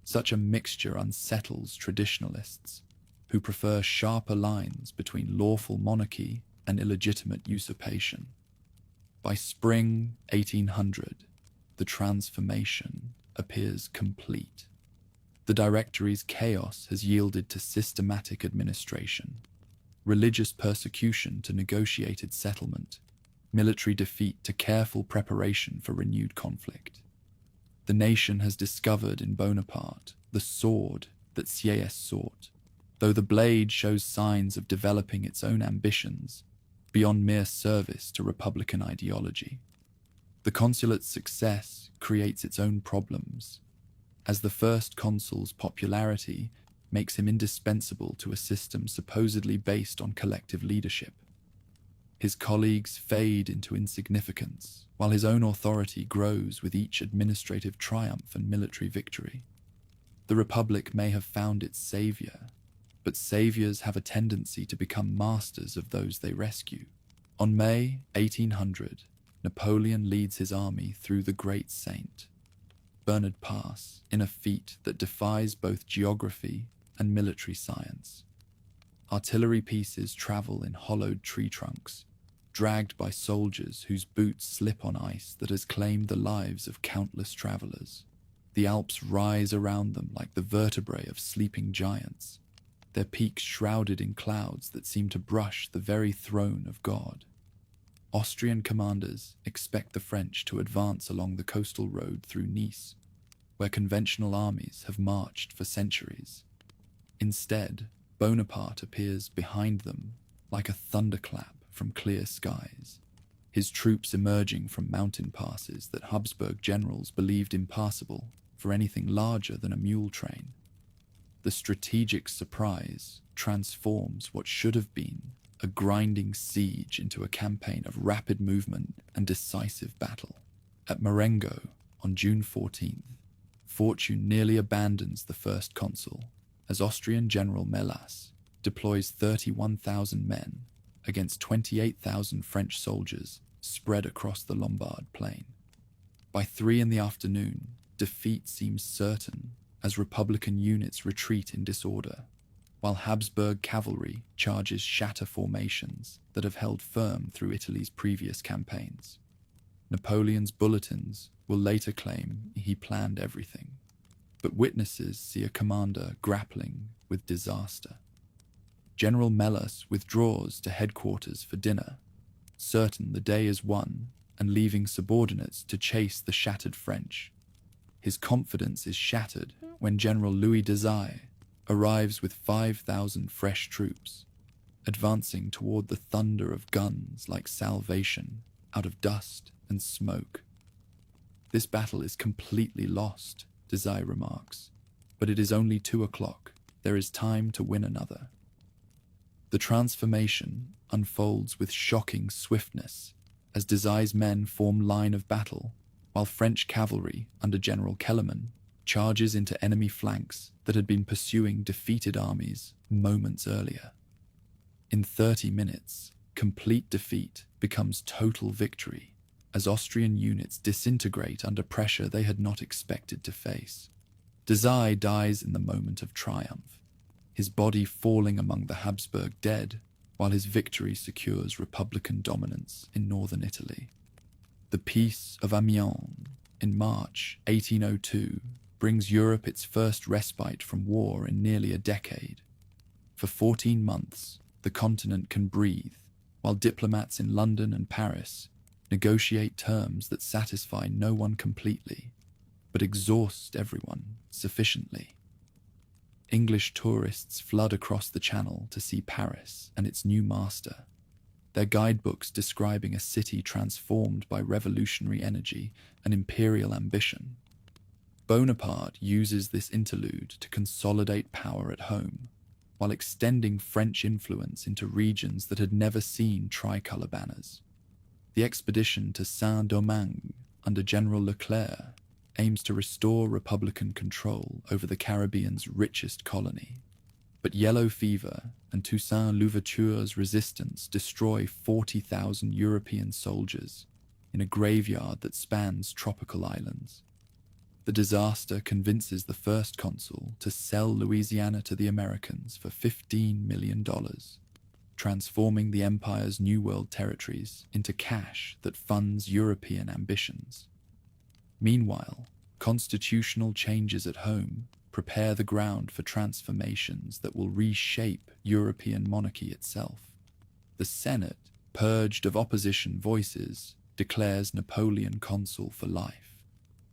Such a mixture unsettles traditionalists, who prefer sharper lines between lawful monarchy and illegitimate usurpation. By spring 1800, the transformation appears complete. The Directory's chaos has yielded to systematic administration, religious persecution to negotiated settlement, military defeat to careful preparation for renewed conflict. The nation has discovered in Bonaparte the sword that Sieyès sought, though the blade shows signs of developing its own ambitions beyond mere service to Republican ideology. The consulate's success creates its own problems, as the first consul's popularity makes him indispensable to a system supposedly based on collective leadership. His colleagues fade into insignificance, while his own authority grows with each administrative triumph and military victory. The Republic may have found its savior, but saviors have a tendency to become masters of those they rescue. On May 1800, Napoleon leads his army through the Great St. Bernard Pass in a feat that defies both geography and military science. Artillery pieces travel in hollowed tree trunks, dragged by soldiers whose boots slip on ice that has claimed the lives of countless travelers. The Alps rise around them like the vertebrae of sleeping giants, their peaks shrouded in clouds that seem to brush the very throne of God. Austrian commanders expect the French to advance along the coastal road through Nice, where conventional armies have marched for centuries. Instead, Bonaparte appears behind them like a thunderclap from clear skies, his troops emerging from mountain passes that Habsburg generals believed impassable for anything larger than a mule train. The strategic surprise transforms what should have been a grinding siege into a campaign of rapid movement and decisive battle. At Marengo, on June 14th, fortune nearly abandons the first consul as Austrian General Melas deploys 31,000 men against 28,000 French soldiers spread across the Lombard plain. By 3 in the afternoon, defeat seems certain as Republican units retreat in disorder, while Habsburg cavalry charges shatter formations that have held firm through Italy's previous campaigns. Napoleon's bulletins will later claim he planned everything, but witnesses see a commander grappling with disaster. General Melas withdraws to headquarters for dinner, certain the day is won and leaving subordinates to chase the shattered French. His confidence is shattered when General Louis Desire arrives with 5,000 fresh troops, advancing toward the thunder of guns like salvation out of dust and smoke. This battle is completely lost, Desire remarks, but it is only 2 o'clock. There is time to win another. The transformation unfolds with shocking swiftness as Desire's men form line of battle, while French cavalry under General Kellerman charges into enemy flanks that had been pursuing defeated armies moments earlier. In 30 minutes, complete defeat becomes total victory as Austrian units disintegrate under pressure they had not expected to face. Desire dies in the moment of triumph, his body falling among the Habsburg dead, while his victory secures Republican dominance in northern Italy. The Peace of Amiens in March 1802 brings Europe its first respite from war in nearly a decade. For 14 months, the continent can breathe, while diplomats in London and Paris negotiate terms that satisfy no one completely, but exhaust everyone sufficiently. English tourists flood across the Channel to see Paris and its new master, their guidebooks describing a city transformed by revolutionary energy and imperial ambition. Bonaparte uses this interlude to consolidate power at home, while extending French influence into regions that had never seen tricolour banners. The expedition to Saint-Domingue under General Leclerc aims to restore Republican control over the Caribbean's richest colony. But yellow fever and Toussaint Louverture's resistance destroy 40,000 European soldiers in a graveyard that spans tropical islands. The disaster convinces the first consul to sell Louisiana to the Americans for $15 million, transforming the empire's New World territories into cash that funds European ambitions. Meanwhile, constitutional changes at home prepare the ground for transformations that will reshape European monarchy itself. The Senate, purged of opposition voices, declares Napoleon consul for life,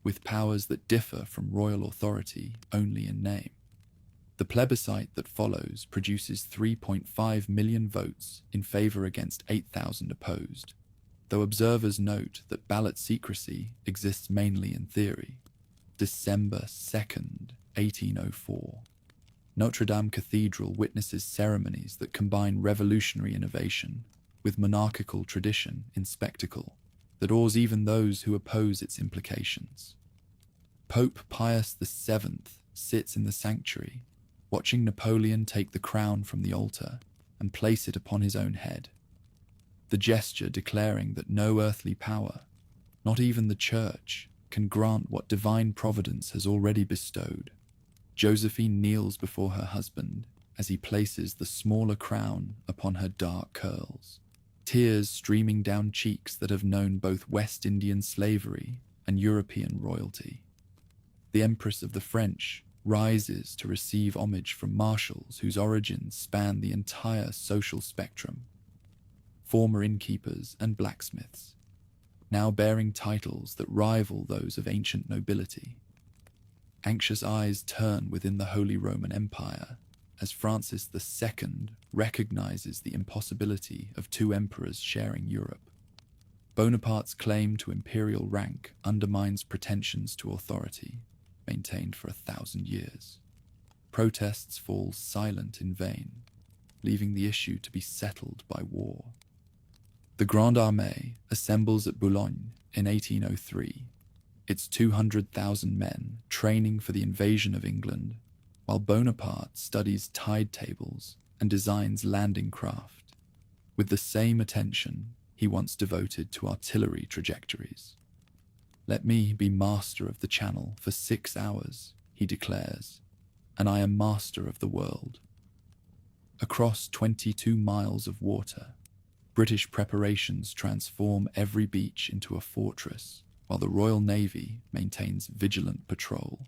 with powers that differ from royal authority only in name. The plebiscite that follows produces 3.5 million votes in favour against 8,000 opposed, though observers note that ballot secrecy exists mainly in theory. December 2nd, 1804. Notre Dame Cathedral witnesses ceremonies that combine revolutionary innovation with monarchical tradition in spectacle that awes even those who oppose its implications. Pope Pius VII sits in the sanctuary, watching Napoleon take the crown from the altar and place it upon his own head, the gesture declaring that no earthly power, not even the Church, can grant what divine providence has already bestowed. Josephine kneels before her husband as he places the smaller crown upon her dark curls, tears streaming down cheeks that have known both West Indian slavery and European royalty. The Empress of the French rises to receive homage from marshals whose origins span the entire social spectrum, former innkeepers and blacksmiths, now bearing titles that rival those of ancient nobility. Anxious eyes turn within the Holy Roman Empire as Francis II recognizes the impossibility of two emperors sharing Europe. Bonaparte's claim to imperial rank undermines pretensions to authority, maintained for 1,000 years. Protests fall silent in vain, leaving the issue to be settled by war. The Grande Armée assembles at Boulogne in 1803, its 200,000 men training for the invasion of England, while Bonaparte studies tide tables and designs landing craft, with the same attention he once devoted to artillery trajectories. "Let me be master of the Channel for 6 hours," he declares, "and I am master of the world." Across 22 miles of water, British preparations transform every beach into a fortress, while the Royal Navy maintains vigilant patrol.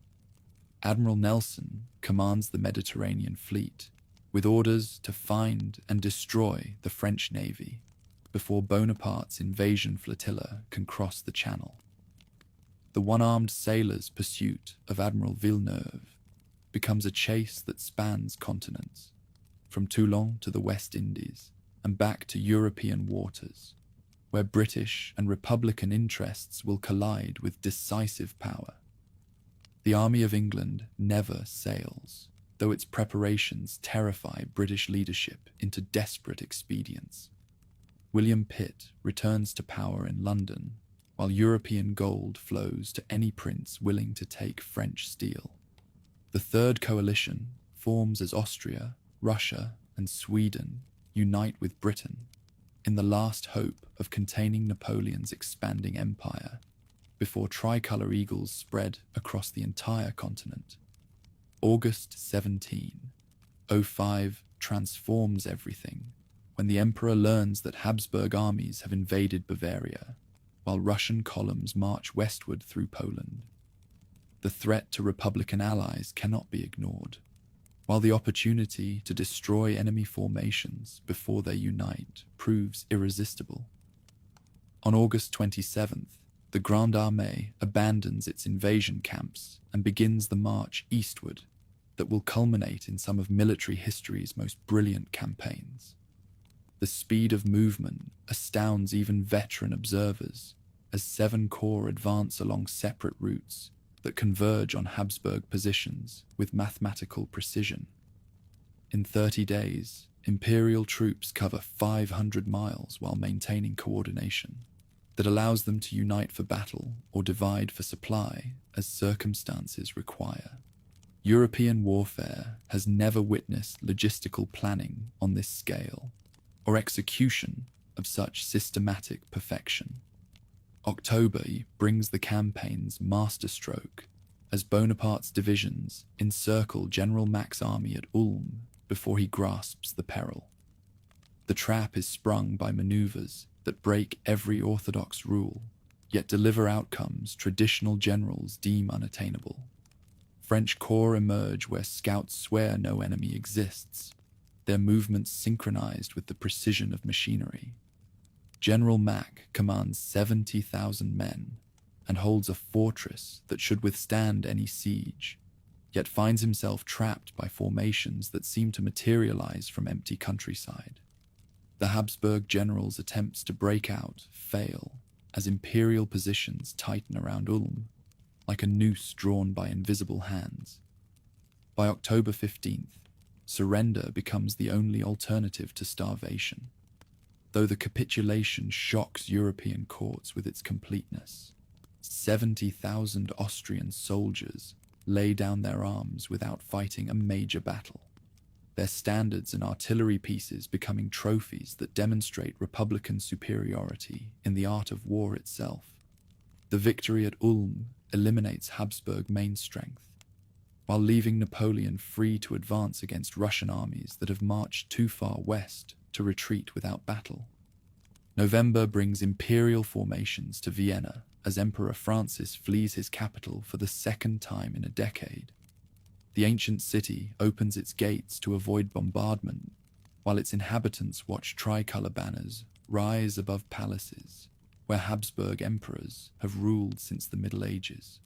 Admiral Nelson commands the Mediterranean fleet, with orders to find and destroy the French Navy before Bonaparte's invasion flotilla can cross the Channel. The one-armed sailor's pursuit of Admiral Villeneuve becomes a chase that spans continents, from Toulon to the West Indies and back to European waters, where British and Republican interests will collide with decisive power. The Army of England never sails, though its preparations terrify British leadership into desperate expedients. William Pitt returns to power in London, while European gold flows to any prince willing to take French steel. The Third Coalition forms as Austria, Russia, and Sweden unite with Britain in the last hope of containing Napoleon's expanding empire before tricolour eagles spread across the entire continent. August 1705 transforms everything when the emperor learns that Habsburg armies have invaded Bavaria, while Russian columns march westward through Poland. The threat to Republican allies cannot be ignored, while the opportunity to destroy enemy formations before they unite proves irresistible. On August 27th, the Grande Armée abandons its invasion camps and begins the march eastward that will culminate in some of military history's most brilliant campaigns. The speed of movement astounds even veteran observers as 7 corps advance along separate routes that converge on Habsburg positions with mathematical precision. In 30 days, Imperial troops cover 500 miles while maintaining coordination that allows them to unite for battle or divide for supply as circumstances require. European warfare has never witnessed logistical planning on this scale or execution of such systematic perfection. October brings the campaign's masterstroke as Bonaparte's divisions encircle General Mack's army at Ulm before he grasps the peril. The trap is sprung by maneuvers that break every orthodox rule, yet deliver outcomes traditional generals deem unattainable. French corps emerge where scouts swear no enemy exists, their movements synchronized with the precision of machinery. General Mack commands 70,000 men and holds a fortress that should withstand any siege, yet finds himself trapped by formations that seem to materialize from empty countryside. The Habsburg generals' attempts to break out fail as imperial positions tighten around Ulm, like a noose drawn by invisible hands. By October 15th, surrender becomes the only alternative to starvation, though the capitulation shocks European courts with its completeness. 70,000 Austrian soldiers lay down their arms without fighting a major battle, their standards and artillery pieces becoming trophies that demonstrate Republican superiority in the art of war itself. The victory at Ulm eliminates Habsburg main strength, while leaving Napoleon free to advance against Russian armies that have marched too far west to retreat without battle. November brings imperial formations to Vienna as Emperor Francis flees his capital for the second time in a decade. The ancient city opens its gates to avoid bombardment, while its inhabitants watch tricolour banners rise above palaces where Habsburg emperors have ruled since the Middle Ages.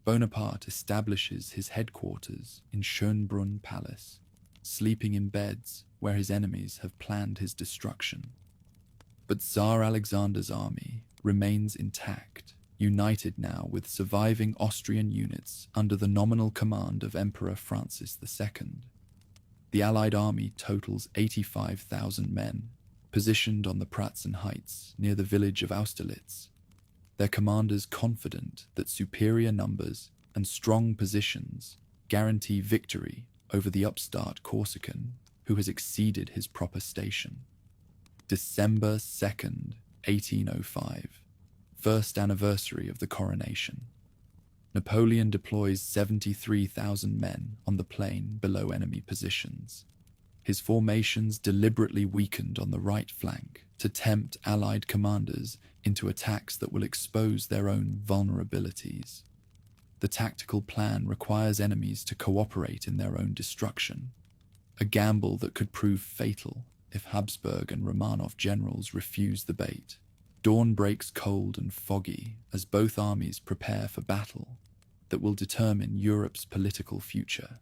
Bonaparte establishes his headquarters in Schönbrunn Palace, sleeping in beds where his enemies have planned his destruction. But Tsar Alexander's army remains intact, united now with surviving Austrian units under the nominal command of Emperor Francis II. The Allied army totals 85,000 men, positioned on the Pratzen Heights near the village of Austerlitz, their commanders confident that superior numbers and strong positions guarantee victory over the upstart Corsican who has exceeded his proper station. December 2nd, 1805. First anniversary of the coronation. Napoleon deploys 73,000 men on the plain below enemy positions. His formations deliberately weakened on the right flank to tempt Allied commanders into attacks that will expose their own vulnerabilities. The tactical plan requires enemies to cooperate in their own destruction, a gamble that could prove fatal if Habsburg and Romanov generals refuse the bait. Dawn breaks cold and foggy as both armies prepare for battle that will determine Europe's political future.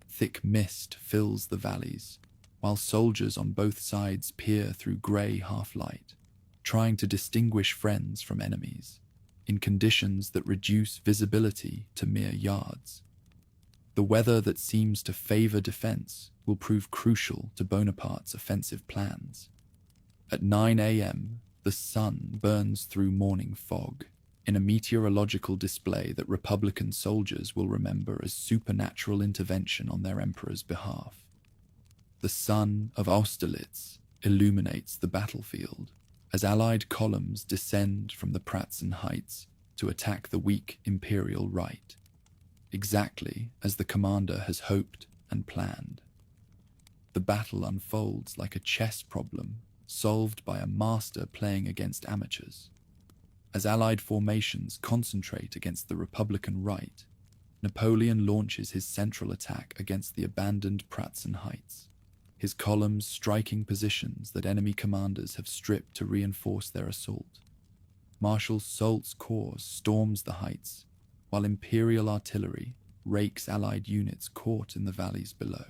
Thick mist fills the valleys, while soldiers on both sides peer through grey half-light, trying to distinguish friends from enemies, in conditions that reduce visibility to mere yards. The weather that seems to favour defence will prove crucial to Bonaparte's offensive plans. At 9 a.m., the sun burns through morning fog, in a meteorological display that Republican soldiers will remember as supernatural intervention on their emperor's behalf. The sun of Austerlitz illuminates the battlefield as Allied columns descend from the Pratzen Heights to attack the weak imperial right, exactly as the commander has hoped and planned. The battle unfolds like a chess problem solved by a master playing against amateurs. As Allied formations concentrate against the Republican right, Napoleon launches his central attack against the abandoned Pratzen Heights, his columns striking positions that enemy commanders have stripped to reinforce their assault. Marshal Soult's corps storms the heights, while Imperial artillery rakes Allied units caught in the valleys below.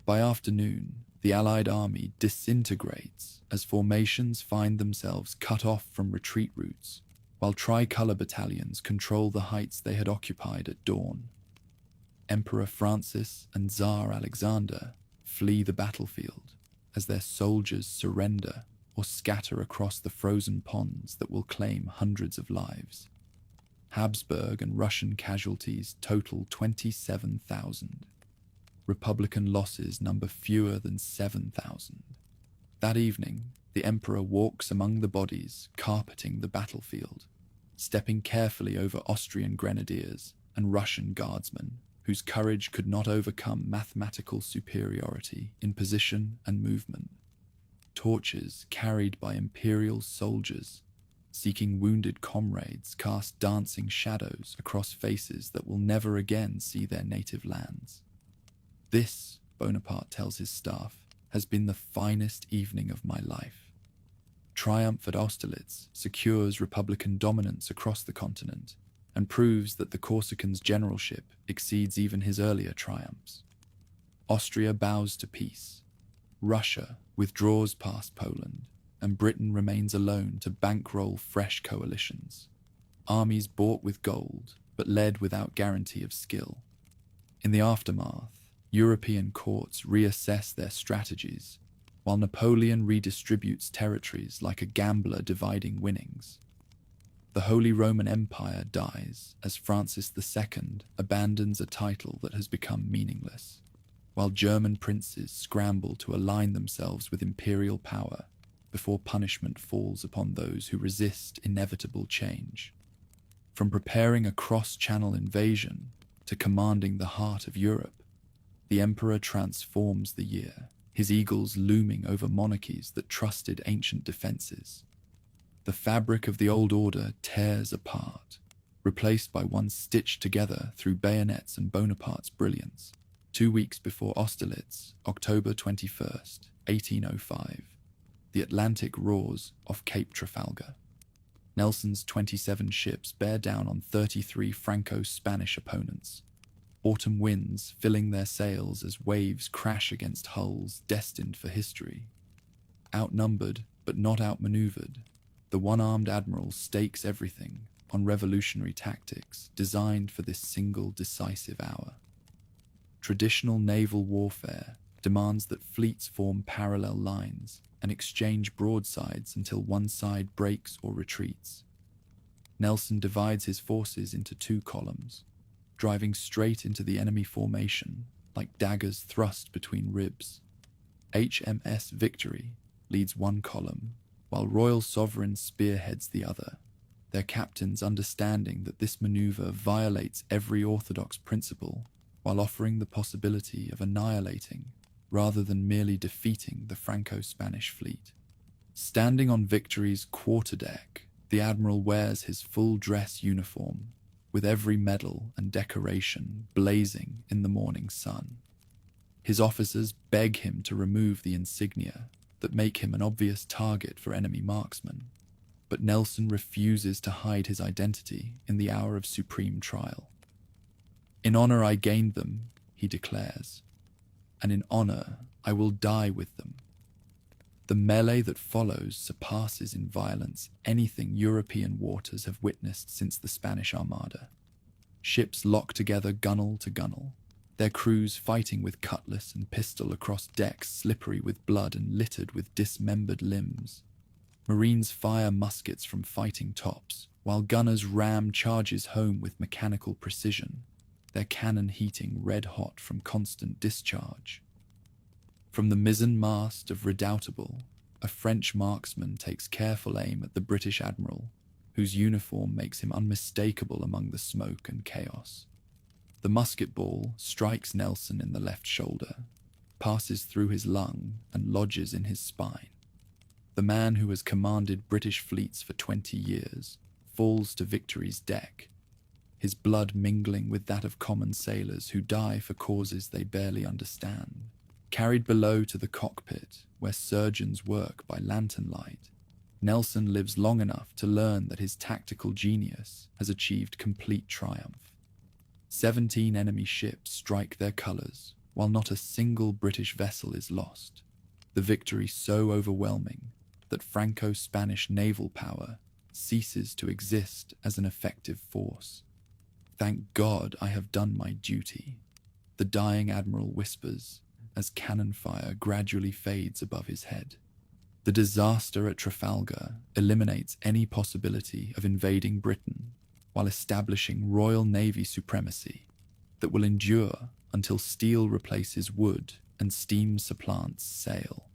By afternoon, the Allied army disintegrates as formations find themselves cut off from retreat routes, while tricolour battalions control the heights they had occupied at dawn. Emperor Francis and Tsar Alexander flee the battlefield as their soldiers surrender or scatter across the frozen ponds that will claim hundreds of lives. Habsburg and Russian casualties total 27,000. Republican losses number fewer than 7,000. That evening, the emperor walks among the bodies, carpeting the battlefield, stepping carefully over Austrian grenadiers and Russian guardsmen, whose courage could not overcome mathematical superiority in position and movement. Torches carried by imperial soldiers, seeking wounded comrades, cast dancing shadows across faces that will never again see their native lands. This, Bonaparte tells his staff, has been the finest evening of my life. Triumph at Austerlitz secures Republican dominance across the continent and proves that the Corsican's generalship exceeds even his earlier triumphs. Austria bows to peace. Russia withdraws past Poland, and Britain remains alone to bankroll fresh coalitions. Armies bought with gold, but led without guarantee of skill. In the aftermath, European courts reassess their strategies, while Napoleon redistributes territories like a gambler dividing winnings. The Holy Roman Empire dies as Francis II abandons a title that has become meaningless, while German princes scramble to align themselves with imperial power before punishment falls upon those who resist inevitable change. From preparing a cross-channel invasion to commanding the heart of Europe, the emperor transforms the year, his eagles looming over monarchies that trusted ancient defenses. The fabric of the old order tears apart, replaced by one stitched together through bayonets and Bonaparte's brilliance. 2 weeks before Austerlitz, October 21st, 1805, the Atlantic roars off Cape Trafalgar. Nelson's 27 ships bear down on 33 Franco-Spanish opponents, autumn winds filling their sails as waves crash against hulls destined for history. Outnumbered but not outmaneuvered, the one-armed admiral stakes everything on revolutionary tactics designed for this single decisive hour. Traditional naval warfare demands that fleets form parallel lines and exchange broadsides until one side breaks or retreats. Nelson divides his forces into 2 columns, driving straight into the enemy formation like daggers thrust between ribs. HMS Victory leads one column, while Royal Sovereign spearheads the other, their captains understanding that this maneuver violates every orthodox principle while offering the possibility of annihilating rather than merely defeating the Franco-Spanish fleet. Standing on Victory's quarterdeck, the admiral wears his full-dress uniform, with every medal and decoration blazing in the morning sun. His officers beg him to remove the insignia that make him an obvious target for enemy marksmen, but Nelson refuses to hide his identity in the hour of supreme trial. "In honor I gained them," he declares, "and in honor I will die with them." The melee that follows surpasses in violence anything European waters have witnessed since the Spanish Armada. Ships lock together gunwale to gunwale, their crews fighting with cutlass and pistol across decks slippery with blood and littered with dismembered limbs. Marines fire muskets from fighting tops, while gunners ram charges home with mechanical precision, their cannon heating red-hot from constant discharge. From the mizzen mast of Redoutable, a French marksman takes careful aim at the British admiral, whose uniform makes him unmistakable among the smoke and chaos. The musket ball strikes Nelson in the left shoulder, passes through his lung, and lodges in his spine. The man who has commanded British fleets for 20 years falls to Victory's deck, his blood mingling with that of common sailors who die for causes they barely understand. Carried below to the cockpit, where surgeons work by lantern light, Nelson lives long enough to learn that his tactical genius has achieved complete triumph. 17 enemy ships strike their colors, while not a single British vessel is lost. The victory so overwhelming that Franco-Spanish naval power ceases to exist as an effective force. "Thank God I have done my duty," the dying admiral whispers as cannon fire gradually fades above his head. The disaster at Trafalgar eliminates any possibility of invading Britain while establishing Royal Navy supremacy that will endure until steel replaces wood and steam supplants sail.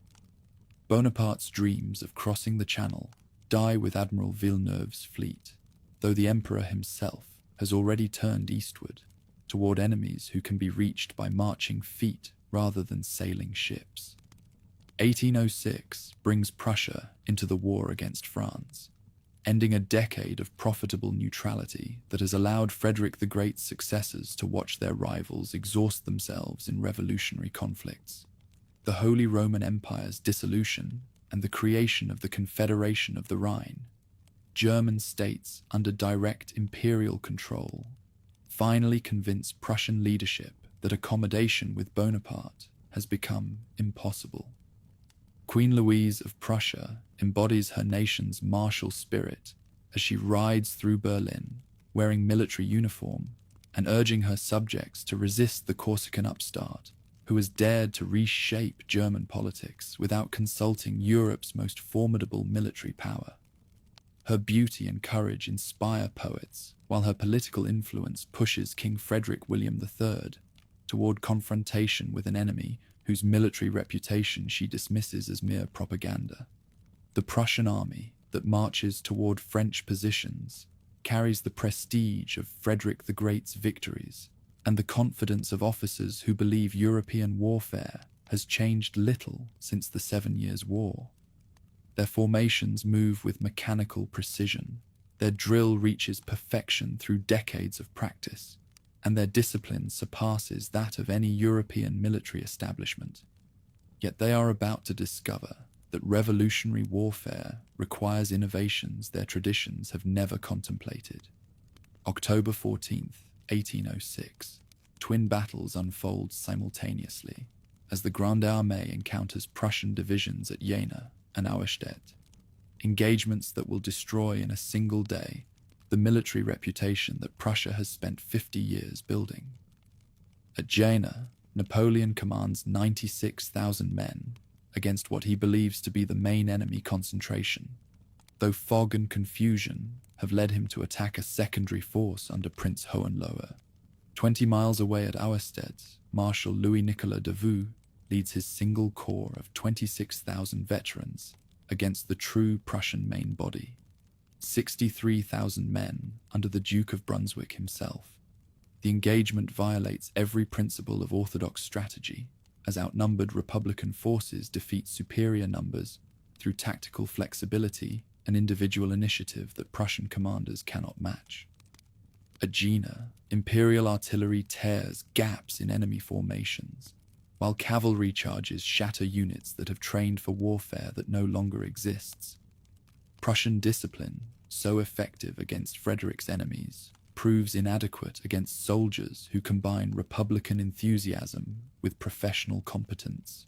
Bonaparte's dreams of crossing the Channel die with Admiral Villeneuve's fleet, though the Emperor himself has already turned eastward, toward enemies who can be reached by marching feet rather than sailing ships. 1806 brings Prussia into the war against France, ending a decade of profitable neutrality that has allowed Frederick the Great's successors to watch their rivals exhaust themselves in revolutionary conflicts. The Holy Roman Empire's dissolution and the creation of the Confederation of the Rhine, German states under direct imperial control, finally convince Prussian leadership that accommodation with Bonaparte has become impossible. Queen Louise of Prussia embodies her nation's martial spirit as she rides through Berlin, wearing military uniform and urging her subjects to resist the Corsican upstart who has dared to reshape German politics without consulting Europe's most formidable military power. Her beauty and courage inspire poets, while her political influence pushes King Frederick William III toward confrontation with an enemy whose military reputation she dismisses as mere propaganda. The Prussian army that marches toward French positions carries the prestige of Frederick the Great's victories and the confidence of officers who believe European warfare has changed little since the 7 Years' War. Their formations move with mechanical precision, their drill reaches perfection through decades of practice, and their discipline surpasses that of any European military establishment. Yet they are about to discover that revolutionary warfare requires innovations their traditions have never contemplated. October 14th, 1806, twin battles unfold simultaneously as the Grande Armée encounters Prussian divisions at Jena and Auerstedt, engagements that will destroy in a single day the military reputation that Prussia has spent 50 years building. At Jena, Napoleon commands 96,000 men against what he believes to be the main enemy concentration, though fog and confusion have led him to attack a secondary force under Prince Hohenlohe. 20 miles away at Auerstedt, Marshal Louis-Nicolas Davout leads his single corps of 26,000 veterans against the true Prussian main body, 63,000 men under the Duke of Brunswick himself. The engagement violates every principle of orthodox strategy, as outnumbered Republican forces defeat superior numbers through tactical flexibility and individual initiative that Prussian commanders cannot match. At Jena, Imperial artillery tears gaps in enemy formations, while cavalry charges shatter units that have trained for warfare that no longer exists. Prussian discipline, so effective against Frederick's enemies, proves inadequate against soldiers who combine Republican enthusiasm with professional competence.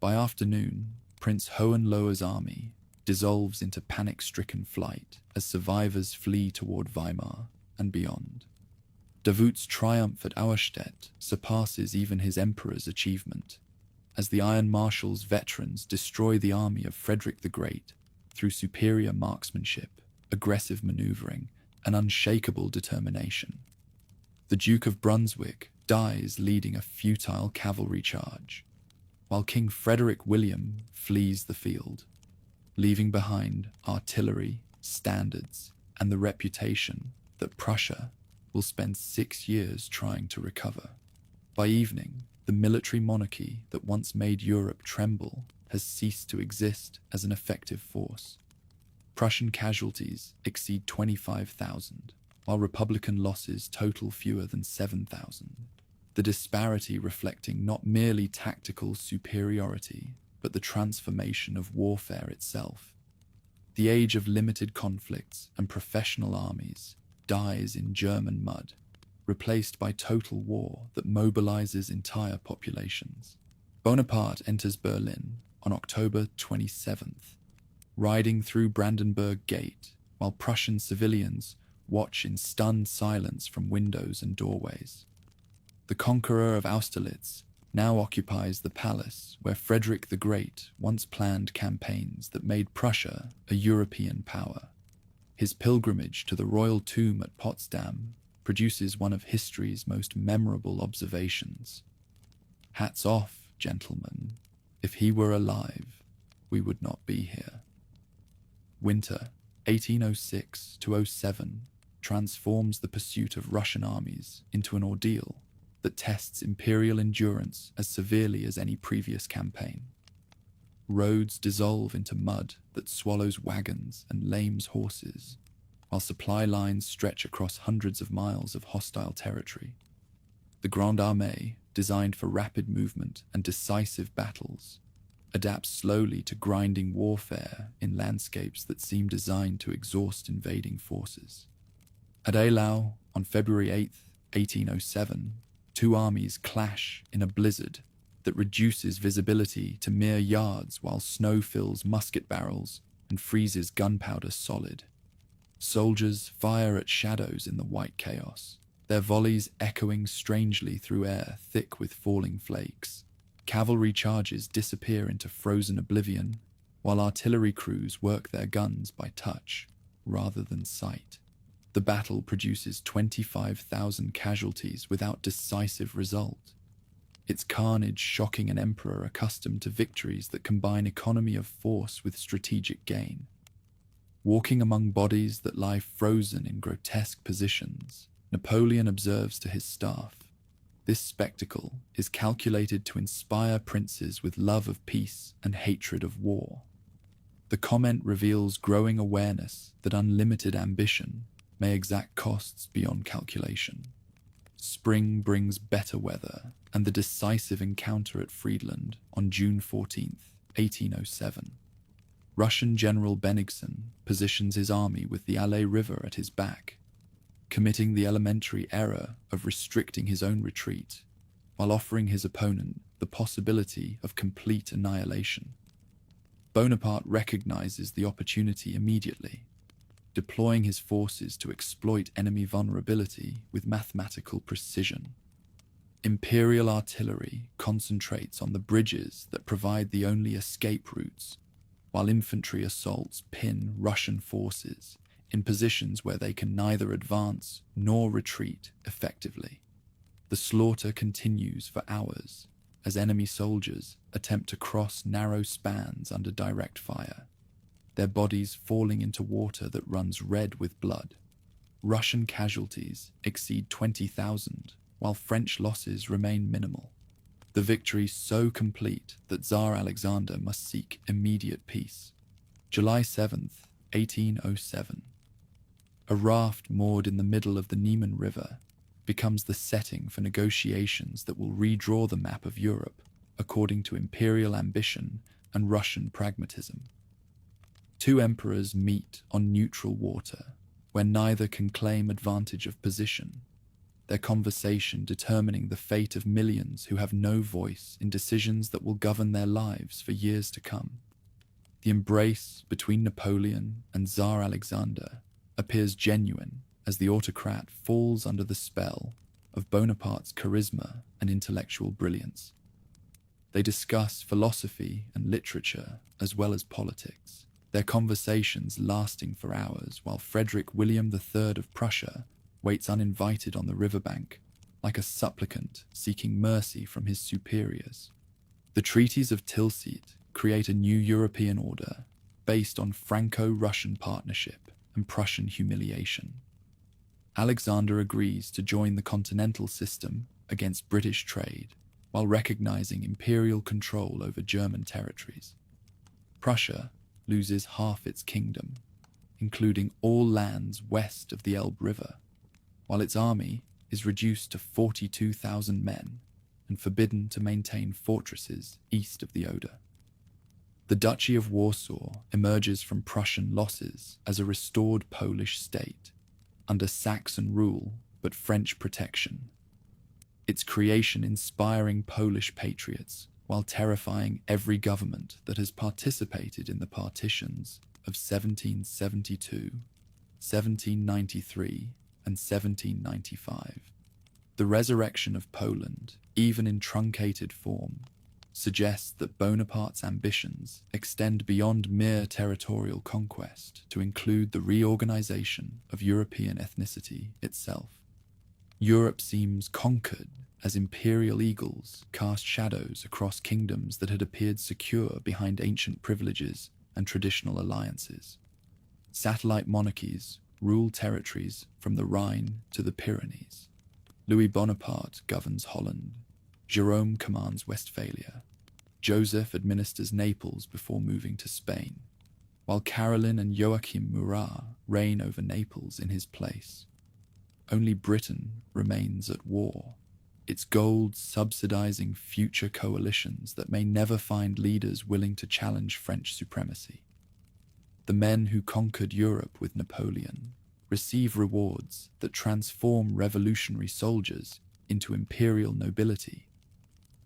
By afternoon, Prince Hohenlohe's army dissolves into panic-stricken flight as survivors flee toward Weimar and beyond. Davout's triumph at Auerstedt surpasses even his emperor's achievement, as the Iron Marshal's veterans destroy the army of Frederick the Great through superior marksmanship, aggressive maneuvering, and unshakable determination. The Duke of Brunswick dies leading a futile cavalry charge, while King Frederick William flees the field, leaving behind artillery, standards, and the reputation that Prussia will spend 6 years trying to recover. By evening, the military monarchy that once made Europe tremble has ceased to exist as an effective force. Prussian casualties exceed 25,000, while Republican losses total fewer than 7,000. The disparity reflecting not merely tactical superiority, but the transformation of warfare itself. The age of limited conflicts and professional armies dies in German mud, replaced by total war that mobilizes entire populations. Bonaparte enters Berlin on October 27th, riding through Brandenburg Gate, while Prussian civilians watch in stunned silence from windows and doorways. The conqueror of Austerlitz now occupies the palace where Frederick the Great once planned campaigns that made Prussia a European power. His pilgrimage to the royal tomb at Potsdam produces one of history's most memorable observations. "Hats off, gentlemen. If he were alive, we would not be here." Winter 1806-07 transforms the pursuit of Russian armies into an ordeal that tests imperial endurance as severely as any previous campaign. Roads dissolve into mud that swallows wagons and lames horses, while supply lines stretch across hundreds of miles of hostile territory. The Grande Armée, designed for rapid movement and decisive battles, adapts slowly to grinding warfare in landscapes that seem designed to exhaust invading forces. At Eylau, on February 8, 1807, two armies clash in a blizzard that reduces visibility to mere yards while snow fills musket barrels and freezes gunpowder solid. Soldiers fire at shadows in the white chaos, their volleys echoing strangely through air thick with falling flakes. Cavalry charges disappear into frozen oblivion, while artillery crews work their guns by touch rather than sight. The battle produces 25,000 casualties without decisive result, its carnage shocking an emperor accustomed to victories that combine economy of force with strategic gain. Walking among bodies that lie frozen in grotesque positions, Napoleon observes to his staff, "This spectacle is calculated to inspire princes with love of peace and hatred of war." The comment reveals growing awareness that unlimited ambition may exact costs beyond calculation. Spring brings better weather, and the decisive encounter at Friedland on June 14th, 1807. Russian General Bennigsen positions his army with the Alais River at his back, committing the elementary error of restricting his own retreat, while offering his opponent the possibility of complete annihilation. Bonaparte recognizes the opportunity immediately, deploying his forces to exploit enemy vulnerability with mathematical precision. Imperial artillery concentrates on the bridges that provide the only escape routes, while infantry assaults pin Russian forces in positions where they can neither advance nor retreat effectively. The slaughter continues for hours as enemy soldiers attempt to cross narrow spans under direct fire, their bodies falling into water that runs red with blood. Russian casualties exceed 20,000, while French losses remain minimal. The victory so complete that Tsar Alexander must seek immediate peace. July 7th, 1807. A raft moored in the middle of the Niemen River becomes the setting for negotiations that will redraw the map of Europe according to imperial ambition and Russian pragmatism. Two emperors meet on neutral water, where neither can claim advantage of position, their conversation determining the fate of millions who have no voice in decisions that will govern their lives for years to come. The embrace between Napoleon and Tsar Alexander appears genuine as the autocrat falls under the spell of Bonaparte's charisma and intellectual brilliance. They discuss philosophy and literature as well as politics, their conversations lasting for hours while Frederick William III of Prussia waits uninvited on the riverbank, like a supplicant seeking mercy from his superiors. The treaties of Tilsit create a new European order based on Franco-Russian partnership and Prussian humiliation. Alexander agrees to join the continental system against British trade, while recognizing imperial control over German territories. Prussia loses half its kingdom, including all lands west of the Elbe River, while its army is reduced to 42,000 men and forbidden to maintain fortresses east of the Oder. The Duchy of Warsaw emerges from Prussian losses as a restored Polish state, under Saxon rule but French protection, its creation inspiring Polish patriots while terrifying every government that has participated in the partitions of 1772, 1793, and 1795. The resurrection of Poland, even in truncated form, suggests that Bonaparte's ambitions extend beyond mere territorial conquest to include the reorganization of European ethnicity itself. Europe seems conquered as imperial eagles cast shadows across kingdoms that had appeared secure behind ancient privileges and traditional alliances. Satellite monarchies rule territories from the Rhine to the Pyrenees. Louis Bonaparte governs Holland. Jerome commands Westphalia. Joseph administers Naples before moving to Spain, while Caroline and Joachim Murat reign over Naples in his place. Only Britain remains at war, its gold subsidizing future coalitions that may never find leaders willing to challenge French supremacy. The men who conquered Europe with Napoleon receive rewards that transform revolutionary soldiers into imperial nobility.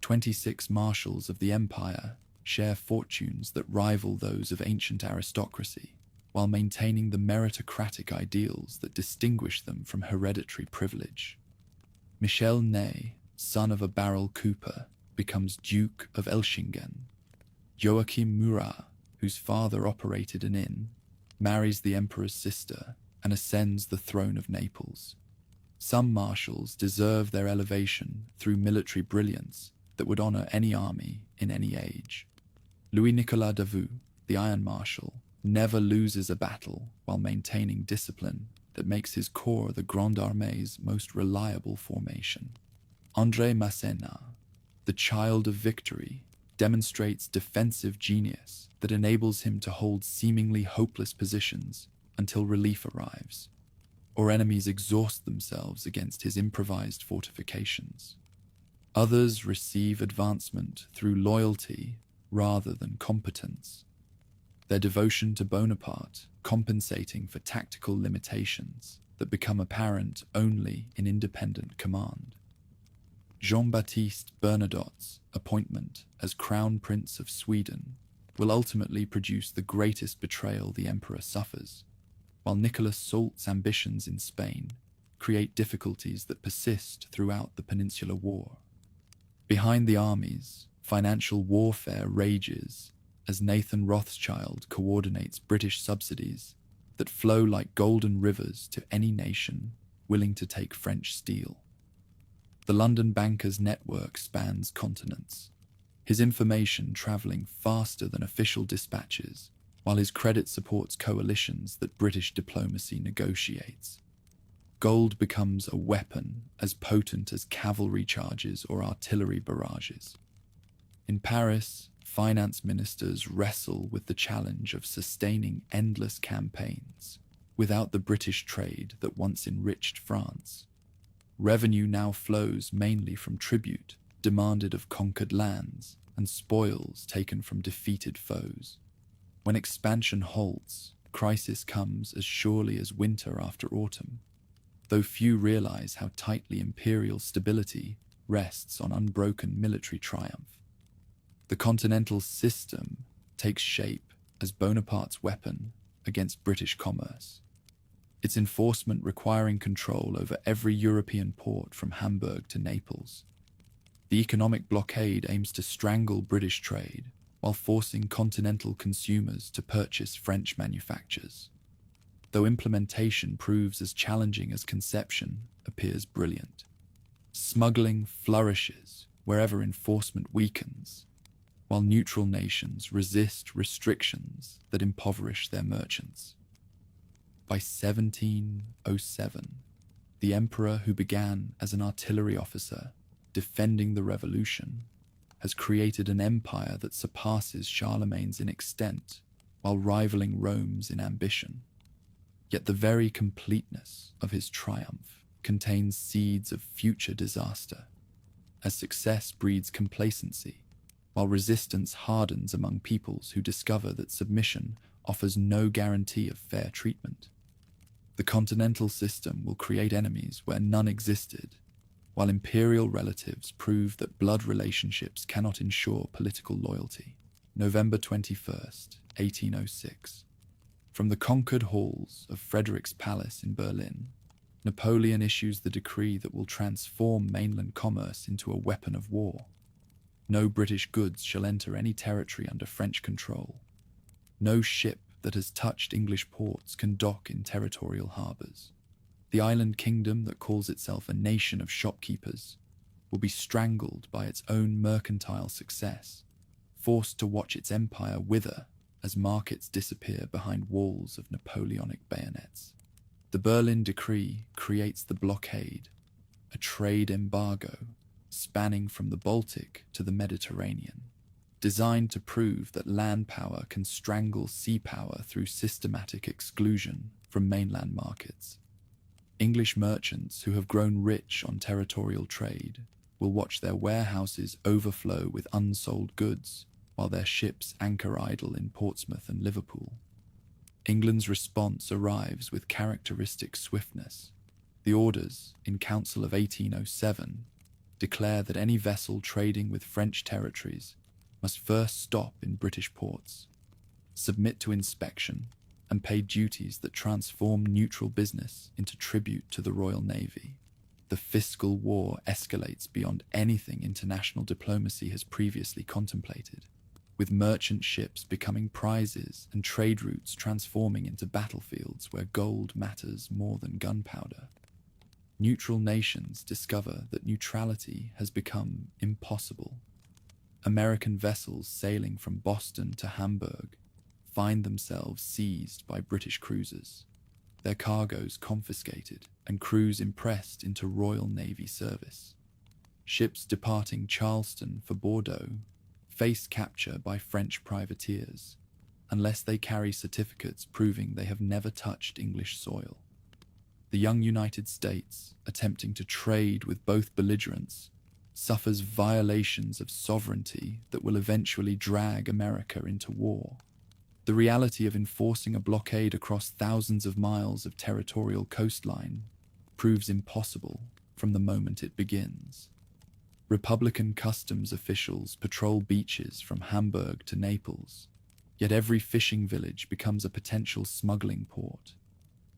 26 marshals of the empire share fortunes that rival those of ancient aristocracy, while maintaining the meritocratic ideals that distinguish them from hereditary privilege. Michel Ney, son of a barrel cooper, becomes Duke of Elchingen. Joachim Murat, whose father operated an inn, marries the emperor's sister and ascends the throne of Naples. Some marshals deserve their elevation through military brilliance that would honor any army in any age. Louis-Nicolas Davout, the Iron Marshal, never loses a battle while maintaining discipline that makes his corps the Grande Armée's most reliable formation. André Masséna, the child of victory, demonstrates defensive genius that enables him to hold seemingly hopeless positions until relief arrives, or enemies exhaust themselves against his improvised fortifications. Others receive advancement through loyalty rather than competence, their devotion to Bonaparte compensating for tactical limitations that become apparent only in independent command. Jean-Baptiste Bernadotte's appointment as Crown Prince of Sweden will ultimately produce the greatest betrayal the emperor suffers, while Nicolas Soult's ambitions in Spain create difficulties that persist throughout the Peninsular War. Behind the armies, financial warfare rages as Nathan Rothschild coordinates British subsidies that flow like golden rivers to any nation willing to take French steel. The London banker's network spans continents, his information travelling faster than official dispatches, while his credit supports coalitions that British diplomacy negotiates. Gold becomes a weapon as potent as cavalry charges or artillery barrages. In Paris, finance ministers wrestle with the challenge of sustaining endless campaigns without the British trade that once enriched France. Revenue now flows mainly from tribute demanded of conquered lands and spoils taken from defeated foes. When expansion halts, crisis comes as surely as winter after autumn, though few realize how tightly imperial stability rests on unbroken military triumph. The continental system takes shape as Bonaparte's weapon against British commerce, its enforcement requiring control over every European port from Hamburg to Naples. The economic blockade aims to strangle British trade while forcing continental consumers to purchase French manufactures. Though implementation proves as challenging as conception appears brilliant. Smuggling flourishes wherever enforcement weakens, while neutral nations resist restrictions that impoverish their merchants. By 1707, the emperor who began as an artillery officer defending the revolution has created an empire that surpasses Charlemagne's in extent while rivaling Rome's in ambition. Yet the very completeness of his triumph contains seeds of future disaster, as success breeds complacency, while resistance hardens among peoples who discover that submission offers no guarantee of fair treatment. The continental system will create enemies where none existed, while imperial relatives prove that blood relationships cannot ensure political loyalty. November 21st, 1806. From the conquered halls of Frederick's Palace in Berlin, Napoleon issues the decree that will transform mainland commerce into a weapon of war. No British goods shall enter any territory under French control. No ship that has touched English ports can dock in territorial harbours. The island kingdom that calls itself a nation of shopkeepers will be strangled by its own mercantile success, forced to watch its empire wither as markets disappear behind walls of Napoleonic bayonets. The Berlin Decree creates the blockade, a trade embargo spanning from the Baltic to the Mediterranean, designed to prove that land power can strangle sea power through systematic exclusion from mainland markets. English merchants who have grown rich on territorial trade will watch their warehouses overflow with unsold goods while their ships anchor idle in Portsmouth and Liverpool. England's response arrives with characteristic swiftness. The orders, in Council of 1807, declare that any vessel trading with French territories must first stop in British ports, submit to inspection, and pay duties that transform neutral business into tribute to the Royal Navy. The fiscal war escalates beyond anything international diplomacy has previously contemplated, with merchant ships becoming prizes and trade routes transforming into battlefields where gold matters more than gunpowder. Neutral nations discover that neutrality has become impossible. American vessels sailing from Boston to Hamburg find themselves seized by British cruisers, their cargoes confiscated and crews impressed into Royal Navy service. Ships departing Charleston for Bordeaux face capture by French privateers, unless they carry certificates proving they have never touched English soil. The young United States, attempting to trade with both belligerents, suffers violations of sovereignty that will eventually drag America into war. The reality of enforcing a blockade across thousands of miles of territorial coastline proves impossible from the moment it begins. Republican customs officials patrol beaches from Hamburg to Naples, yet every fishing village becomes a potential smuggling port.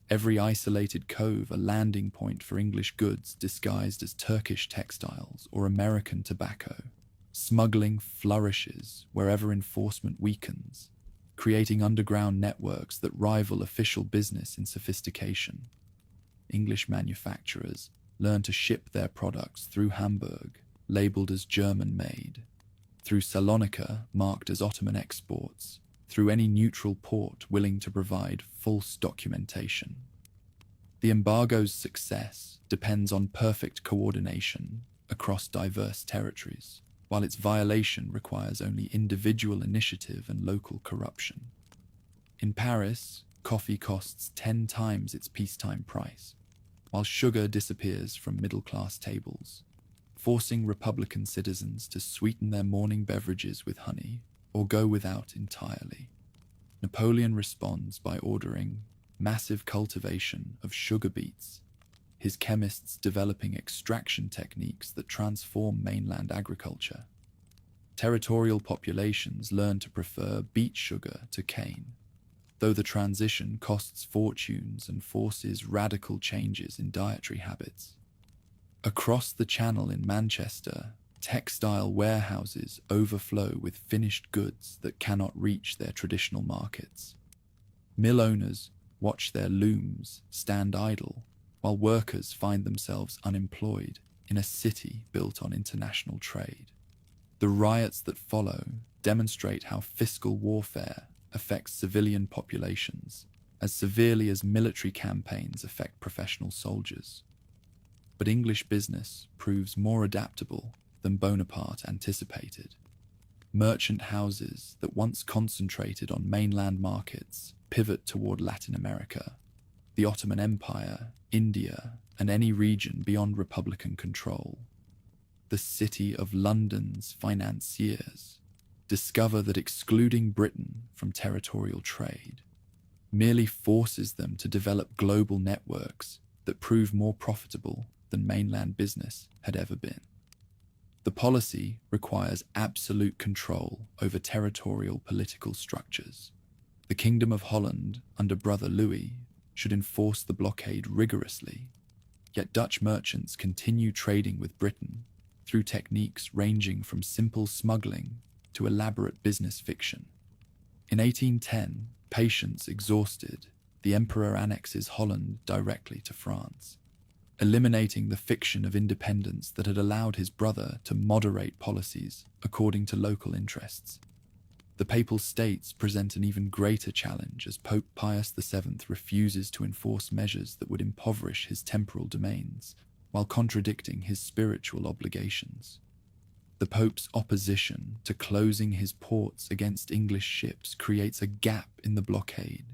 Every isolated cove a landing point for English goods disguised as Turkish textiles or American tobacco. Smuggling flourishes wherever enforcement weakens, creating underground networks that rival official business in sophistication. English manufacturers learn to ship their products through Hamburg, labeled as German-made, through Salonika, marked as Ottoman exports, through any neutral port willing to provide false documentation. The embargo's success depends on perfect coordination across diverse territories, while its violation requires only individual initiative and local corruption. In Paris, coffee costs 10 times its peacetime price, while sugar disappears from middle-class tables, forcing Republican citizens to sweeten their morning beverages with honey or go without entirely. Napoleon responds by ordering massive cultivation of sugar beets, his chemists developing extraction techniques that transform mainland agriculture. Territorial populations learn to prefer beet sugar to cane, though the transition costs fortunes and forces radical changes in dietary habits. Across the Channel in Manchester, textile warehouses overflow with finished goods that cannot reach their traditional markets. Mill owners watch their looms stand idle, while workers find themselves unemployed in a city built on international trade. The riots that follow demonstrate how fiscal warfare affects civilian populations as severely as military campaigns affect professional soldiers. But English business proves more adaptable than Bonaparte anticipated. Merchant houses that once concentrated on mainland markets pivot toward Latin America, the Ottoman Empire, India, and any region beyond Republican control. The City of London's financiers discover that excluding Britain from territorial trade merely forces them to develop global networks that prove more profitable than mainland business had ever been. The policy requires absolute control over territorial political structures. The Kingdom of Holland, under Brother Louis, should enforce the blockade rigorously, yet Dutch merchants continue trading with Britain through techniques ranging from simple smuggling to elaborate business fiction. In 1810, patience exhausted, the Emperor annexes Holland directly to France, eliminating the fiction of independence that had allowed his brother to moderate policies according to local interests. The Papal States present an even greater challenge as Pope Pius VII refuses to enforce measures that would impoverish his temporal domains, while contradicting his spiritual obligations. The Pope's opposition to closing his ports against English ships creates a gap in the blockade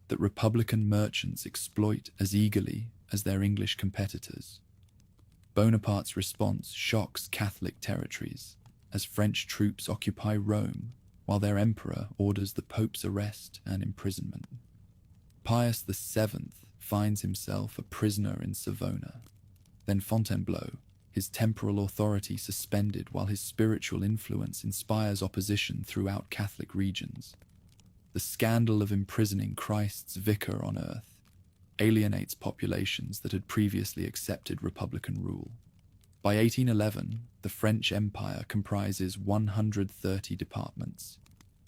that Republican merchants exploit as eagerly as their English competitors. Bonaparte's response shocks Catholic territories as French troops occupy Rome, while their emperor orders the Pope's arrest and imprisonment. Pius VII finds himself a prisoner in Savona. Then Fontainebleau, his temporal authority suspended while his spiritual influence inspires opposition throughout Catholic regions. The scandal of imprisoning Christ's vicar on earth, alienates populations that had previously accepted republican rule. By 1811, the French Empire comprises 130 departments,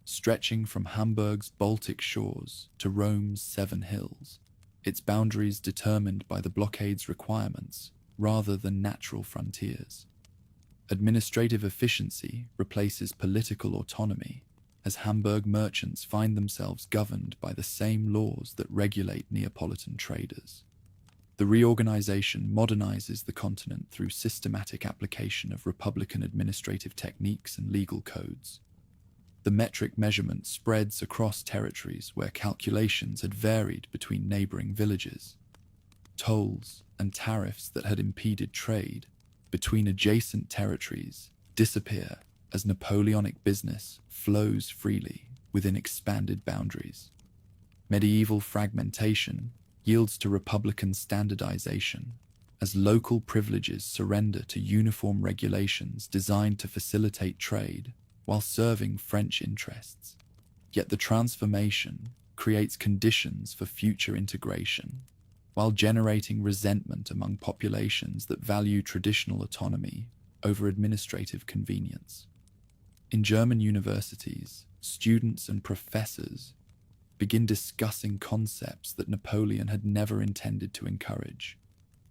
stretching from Hamburg's Baltic shores to Rome's Seven Hills, its boundaries determined by the blockade's requirements rather than natural frontiers. Administrative efficiency replaces political autonomy, as Hamburg merchants find themselves governed by the same laws that regulate Neapolitan traders. The reorganization modernizes the continent through systematic application of republican administrative techniques and legal codes. The metric measurement spreads across territories where calculations had varied between neighboring villages. Tolls and tariffs that had impeded trade between adjacent territories disappear as Napoleonic business flows freely within expanded boundaries. Medieval fragmentation yields to republican standardization, as local privileges surrender to uniform regulations designed to facilitate trade while serving French interests. Yet the transformation creates conditions for future integration, while generating resentment among populations that value traditional autonomy over administrative convenience. In German universities, students and professors begin discussing concepts that Napoleon had never intended to encourage.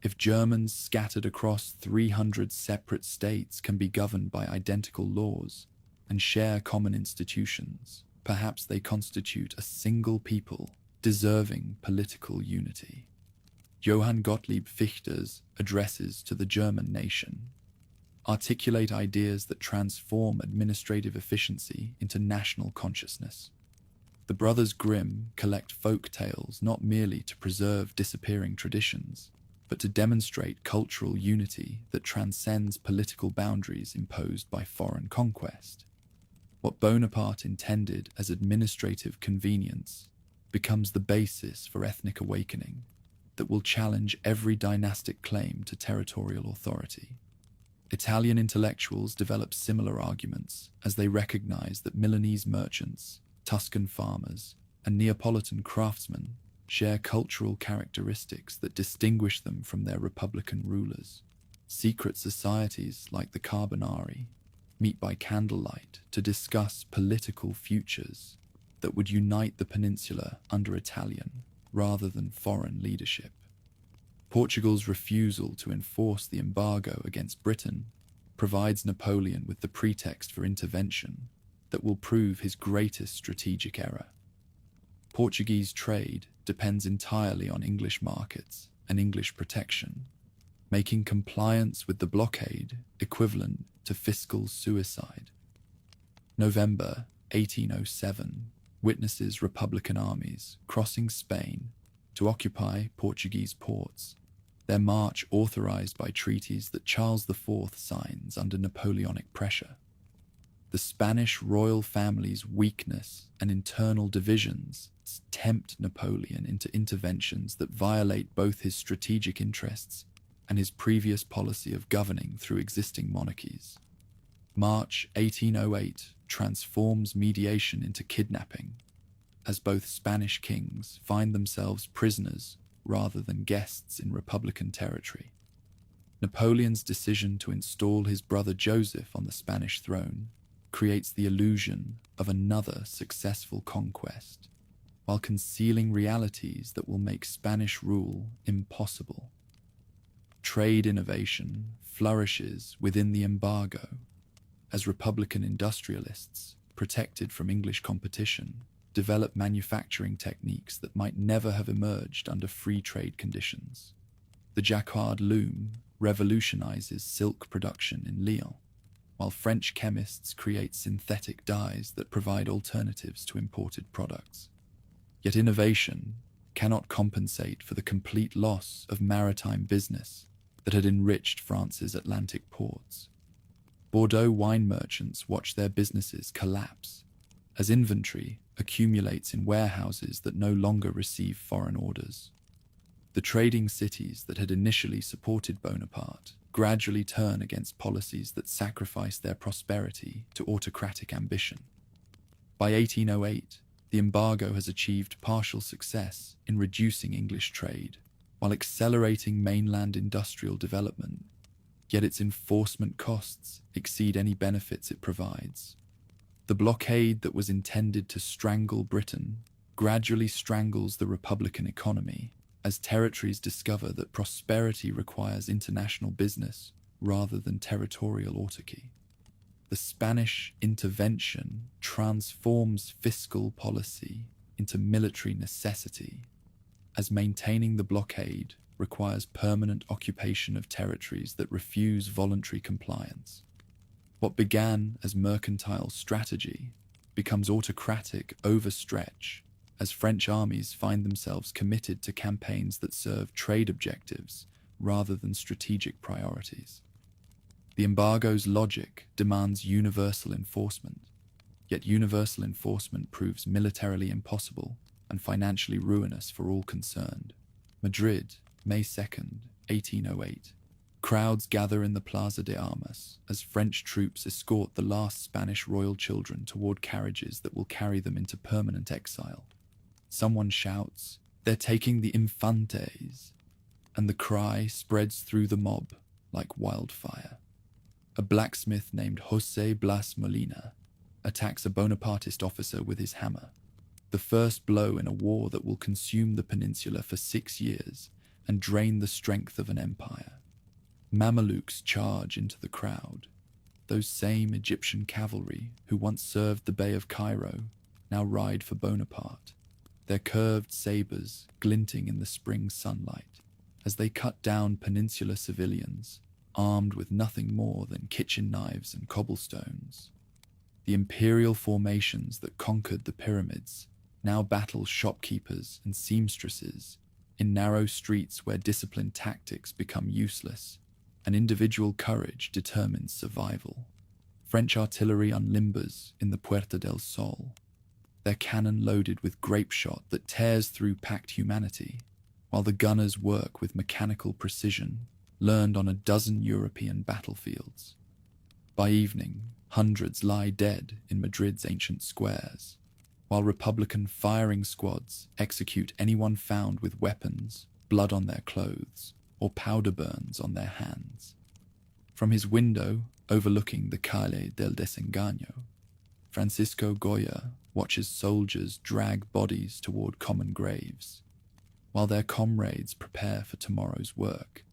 If Germans scattered across 300 separate states can be governed by identical laws and share common institutions, perhaps they constitute a single people deserving political unity. Johann Gottlieb Fichte's addresses to the German nation articulate ideas that transform administrative efficiency into national consciousness. The Brothers Grimm collect folk tales not merely to preserve disappearing traditions, but to demonstrate cultural unity that transcends political boundaries imposed by foreign conquest. What Bonaparte intended as administrative convenience becomes the basis for ethnic awakening that will challenge every dynastic claim to territorial authority. Italian intellectuals develop similar arguments as they recognize that Milanese merchants, Tuscan farmers, and Neapolitan craftsmen share cultural characteristics that distinguish them from their republican rulers. Secret societies like the Carbonari meet by candlelight to discuss political futures that would unite the peninsula under Italian rather than foreign leadership. Portugal's refusal to enforce the embargo against Britain provides Napoleon with the pretext for intervention that will prove his greatest strategic error. Portuguese trade depends entirely on English markets and English protection, making compliance with the blockade equivalent to fiscal suicide. November 1807 witnesses Republican armies crossing Spain to occupy Portuguese ports, their march authorized by treaties that Charles IV signs under Napoleonic pressure. The Spanish royal family's weakness and internal divisions tempt Napoleon into interventions that violate both his strategic interests and his previous policy of governing through existing monarchies. March 1808 transforms mediation into kidnapping, as both Spanish kings find themselves prisoners rather than guests in Republican territory. Napoleon's decision to install his brother Joseph on the Spanish throne creates the illusion of another successful conquest, while concealing realities that will make Spanish rule impossible. Trade innovation flourishes within the embargo, as Republican industrialists, protected from English competition, develop manufacturing techniques that might never have emerged under free trade conditions. The jacquard loom revolutionizes silk production in Lyon, while French chemists create synthetic dyes that provide alternatives to imported products. Yet innovation cannot compensate for the complete loss of maritime business that had enriched France's Atlantic ports. Bordeaux wine merchants watch their businesses collapse as inventory accumulates in warehouses that no longer receive foreign orders. The trading cities that had initially supported Bonaparte gradually turn against policies that sacrifice their prosperity to autocratic ambition. By 1808, The embargo has achieved partial success in reducing English trade, while accelerating mainland industrial development, yet its enforcement costs exceed any benefits it provides. The blockade that was intended to strangle Britain gradually strangles the Republican economy as territories discover that prosperity requires international business rather than territorial autarky. The Spanish intervention transforms fiscal policy into military necessity, as maintaining the blockade requires permanent occupation of territories that refuse voluntary compliance. What began as mercantile strategy becomes autocratic overstretch as French armies find themselves committed to campaigns that serve trade objectives rather than strategic priorities. The embargo's logic demands universal enforcement, yet universal enforcement proves militarily impossible and financially ruinous for all concerned. Madrid, May 2nd, 1808. Crowds gather in the Plaza de Armas as French troops escort the last Spanish royal children toward carriages that will carry them into permanent exile. Someone shouts, "They're taking the Infantes," and the cry spreads through the mob like wildfire. A blacksmith named José Blas Molina attacks a Bonapartist officer with his hammer, the first blow in a war that will consume the peninsula for 6 years and drain the strength of an empire. Mamelukes charge into the crowd. Those same Egyptian cavalry who once served the Bey of Cairo now ride for Bonaparte, their curved sabers glinting in the spring sunlight as they cut down peninsular civilians, armed with nothing more than kitchen knives and cobblestones. The imperial formations that conquered the pyramids now battle shopkeepers and seamstresses in narrow streets where disciplined tactics become useless and individual courage determines survival. French artillery unlimbers in the Puerta del Sol, their cannon loaded with grape shot that tears through packed humanity, while the gunners work with mechanical precision learned on a dozen European battlefields. By evening, hundreds lie dead in Madrid's ancient squares, while Republican firing squads execute anyone found with weapons, blood on their clothes, or powder burns on their hands. From his window overlooking the Calle del Desengaño, Francisco Goya watches soldiers drag bodies toward common graves, while their comrades prepare for tomorrow's work.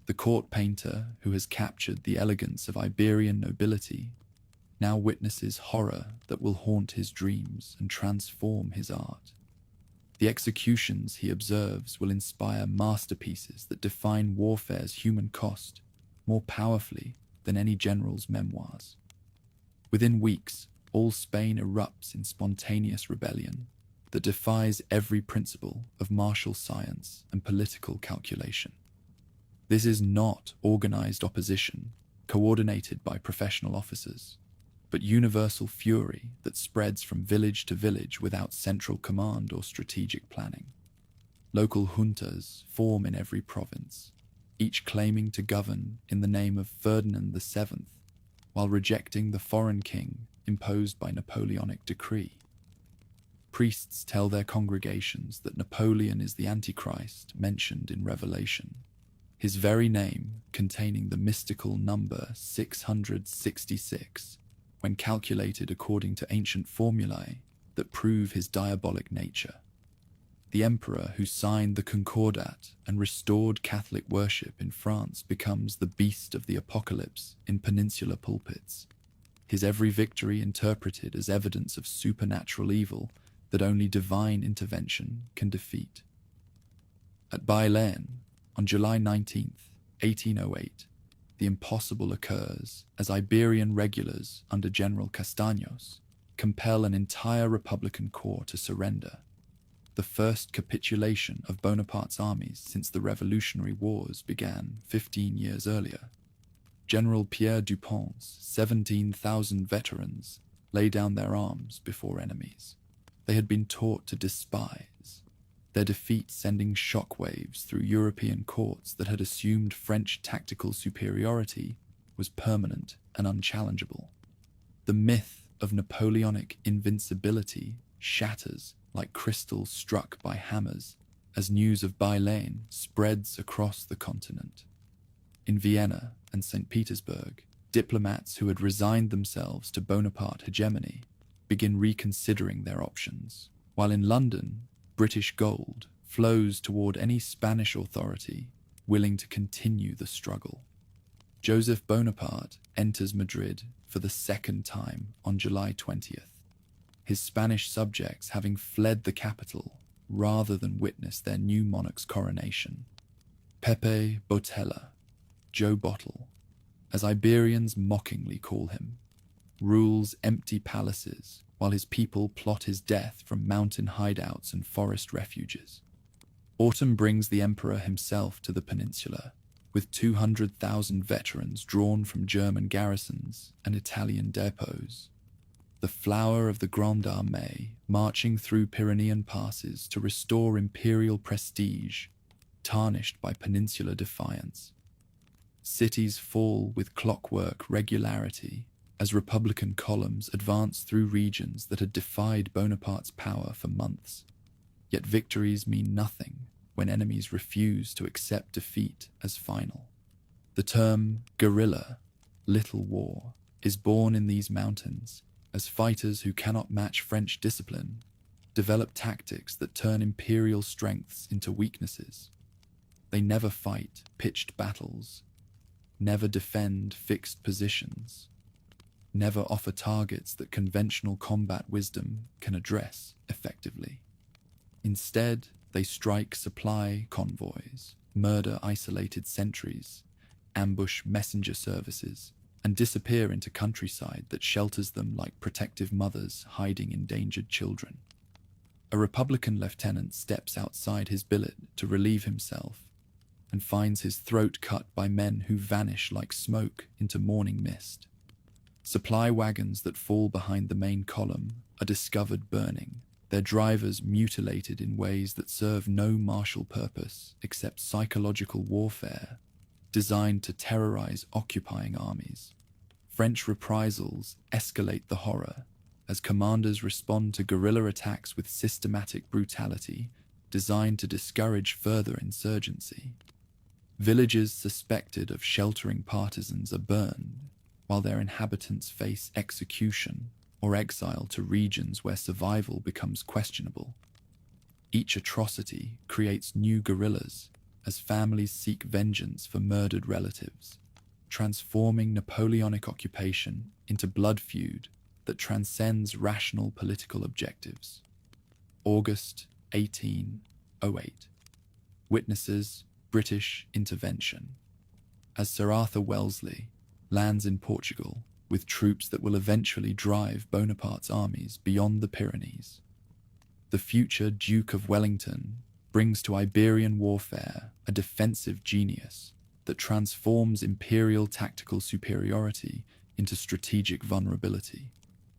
The court painter who has captured the elegance of Iberian nobility now witnesses horror that will haunt his dreams and transform his art. The executions he observes will inspire masterpieces that define warfare's human cost more powerfully than any general's memoirs. Within weeks, all Spain erupts in spontaneous rebellion that defies every principle of martial science and political calculation. This is not organized opposition coordinated by professional officers, but universal fury that spreads from village to village without central command or strategic planning. Local juntas form in every province, each claiming to govern in the name of Ferdinand VII, while rejecting the foreign king imposed by Napoleonic decree. Priests tell their congregations that Napoleon is the Antichrist mentioned in Revelation, his very name containing the mystical number 666, when calculated according to ancient formulae that prove his diabolic nature. The emperor who signed the Concordat and restored Catholic worship in France becomes the beast of the apocalypse in peninsular pulpits, his every victory interpreted as evidence of supernatural evil that only divine intervention can defeat. At Bailen, on July 19th, 1808, the impossible occurs as Iberian regulars under General Castaños compel an entire Republican corps to surrender, the first capitulation of Bonaparte's armies since the Revolutionary Wars began 15 years earlier. General Pierre Dupont's 17,000 veterans lay down their arms before enemies they had been taught to despise, their defeat sending shockwaves through European courts that had assumed French tactical superiority was permanent and unchallengeable. The myth of Napoleonic invincibility shatters like crystals struck by hammers as news of Bailain spreads across the continent. In Vienna and St. Petersburg, diplomats who had resigned themselves to Bonaparte hegemony begin reconsidering their options, while in London, British gold flows toward any Spanish authority willing to continue the struggle. Joseph Bonaparte enters Madrid for the second time on July 20th, his Spanish subjects having fled the capital rather than witness their new monarch's coronation. Pepe Botella, Joe Bottle, as Iberians mockingly call him, rules empty palaces while his people plot his death from mountain hideouts and forest refuges. Autumn brings the emperor himself to the peninsula, with 200,000 veterans drawn from German garrisons and Italian depots. The flower of the Grande Armée marching through Pyrenean passes to restore imperial prestige, tarnished by peninsular defiance. Cities fall with clockwork regularity as Republican columns advance through regions that had defied Bonaparte's power for months. Yet victories mean nothing when enemies refuse to accept defeat as final. The term guerrilla, little war, is born in these mountains as fighters who cannot match French discipline develop tactics that turn imperial strengths into weaknesses. They never fight pitched battles, never defend fixed positions, never offer targets that conventional combat wisdom can address effectively. Instead, they strike supply convoys, murder isolated sentries, ambush messenger services, and disappear into countryside that shelters them like protective mothers hiding endangered children. A Republican lieutenant steps outside his billet to relieve himself and finds his throat cut by men who vanish like smoke into morning mist. Supply wagons that fall behind the main column are discovered burning, their drivers mutilated in ways that serve no martial purpose except psychological warfare designed to terrorize occupying armies. French reprisals escalate the horror as commanders respond to guerrilla attacks with systematic brutality designed to discourage further insurgency. Villages suspected of sheltering partisans are burned, while their inhabitants face execution or exile to regions where survival becomes questionable. Each atrocity creates new guerrillas as families seek vengeance for murdered relatives, transforming Napoleonic occupation into blood feud that transcends rational political objectives. August 1808. Witnesses British intervention. As Sir Arthur Wellesley lands in Portugal with troops that will eventually drive Bonaparte's armies beyond the Pyrenees, the future Duke of Wellington brings to Iberian warfare a defensive genius that transforms imperial tactical superiority into strategic vulnerability.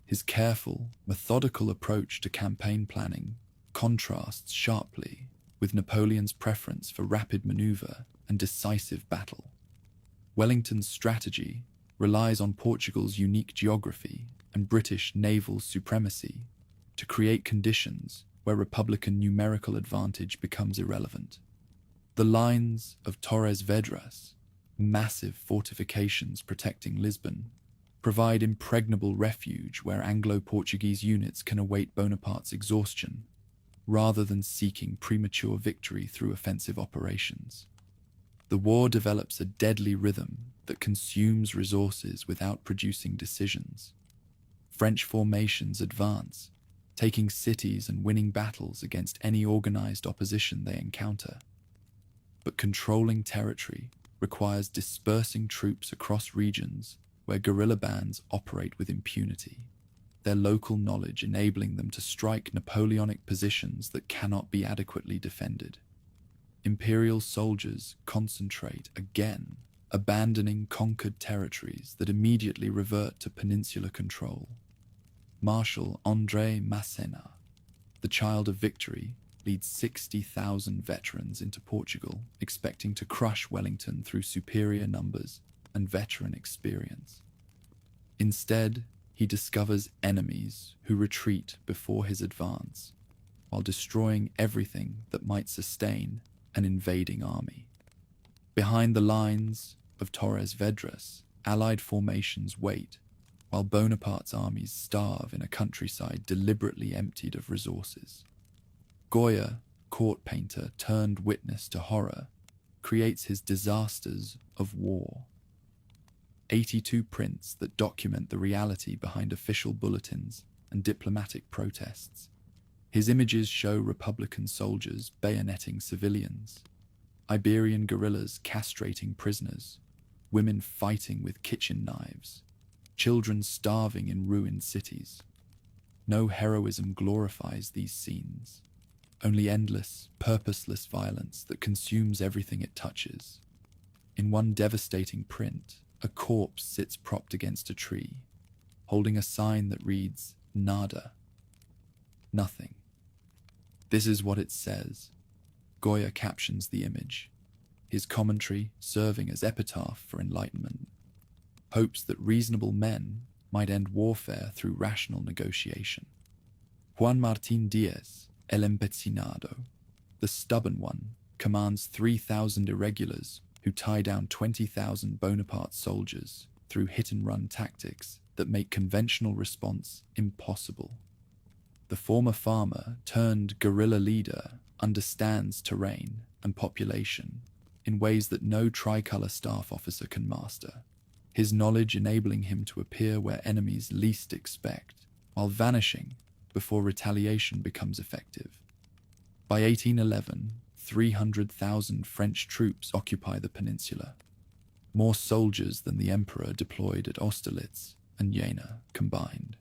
His careful, methodical approach to campaign planning contrasts sharply with Napoleon's preference for rapid maneuver and decisive battle. Wellington's strategy relies on Portugal's unique geography and British naval supremacy to create conditions where Republican numerical advantage becomes irrelevant. The lines of Torres Vedras, massive fortifications protecting Lisbon, provide impregnable refuge where Anglo-Portuguese units can await Bonaparte's exhaustion, rather than seeking premature victory through offensive operations. The war develops a deadly rhythm that consumes resources without producing decisions. French formations advance, taking cities and winning battles against any organized opposition they encounter. But controlling territory requires dispersing troops across regions where guerrilla bands operate with impunity, their local knowledge enabling them to strike Napoleonic positions that cannot be adequately defended. Imperial soldiers concentrate again, abandoning conquered territories that immediately revert to peninsular control. Marshal André Massena, the child of victory, leads 60,000 veterans into Portugal, expecting to crush Wellington through superior numbers and veteran experience. Instead, he discovers enemies who retreat before his advance, while destroying everything that might sustain an invading army. Behind the lines of Torres Vedras, Allied formations wait, while Bonaparte's armies starve in a countryside deliberately emptied of resources. Goya, court painter turned witness to horror, creates his disasters of war. 82 prints that document the reality behind official bulletins and diplomatic protests. His images show Republican soldiers bayoneting civilians, Iberian guerrillas castrating prisoners, women fighting with kitchen knives, children starving in ruined cities. No heroism glorifies these scenes, only endless, purposeless violence that consumes everything it touches. In one devastating print, a corpse sits propped against a tree, holding a sign that reads, "Nada," nothing. This is what it says. Goya captions the image, his commentary serving as epitaph for enlightenment, hopes that reasonable men might end warfare through rational negotiation. Juan Martín Díaz, el empecinado, the stubborn one, commands 3,000 irregulars who tie down 20,000 Bonaparte soldiers through hit-and-run tactics that make conventional response impossible. The former farmer turned guerrilla leader understands terrain and population in ways that no tricolor staff officer can master, his knowledge enabling him to appear where enemies least expect, while vanishing before retaliation becomes effective. By 1811, 300,000 French troops occupy the peninsula, more soldiers than the emperor deployed at Austerlitz and Jena combined.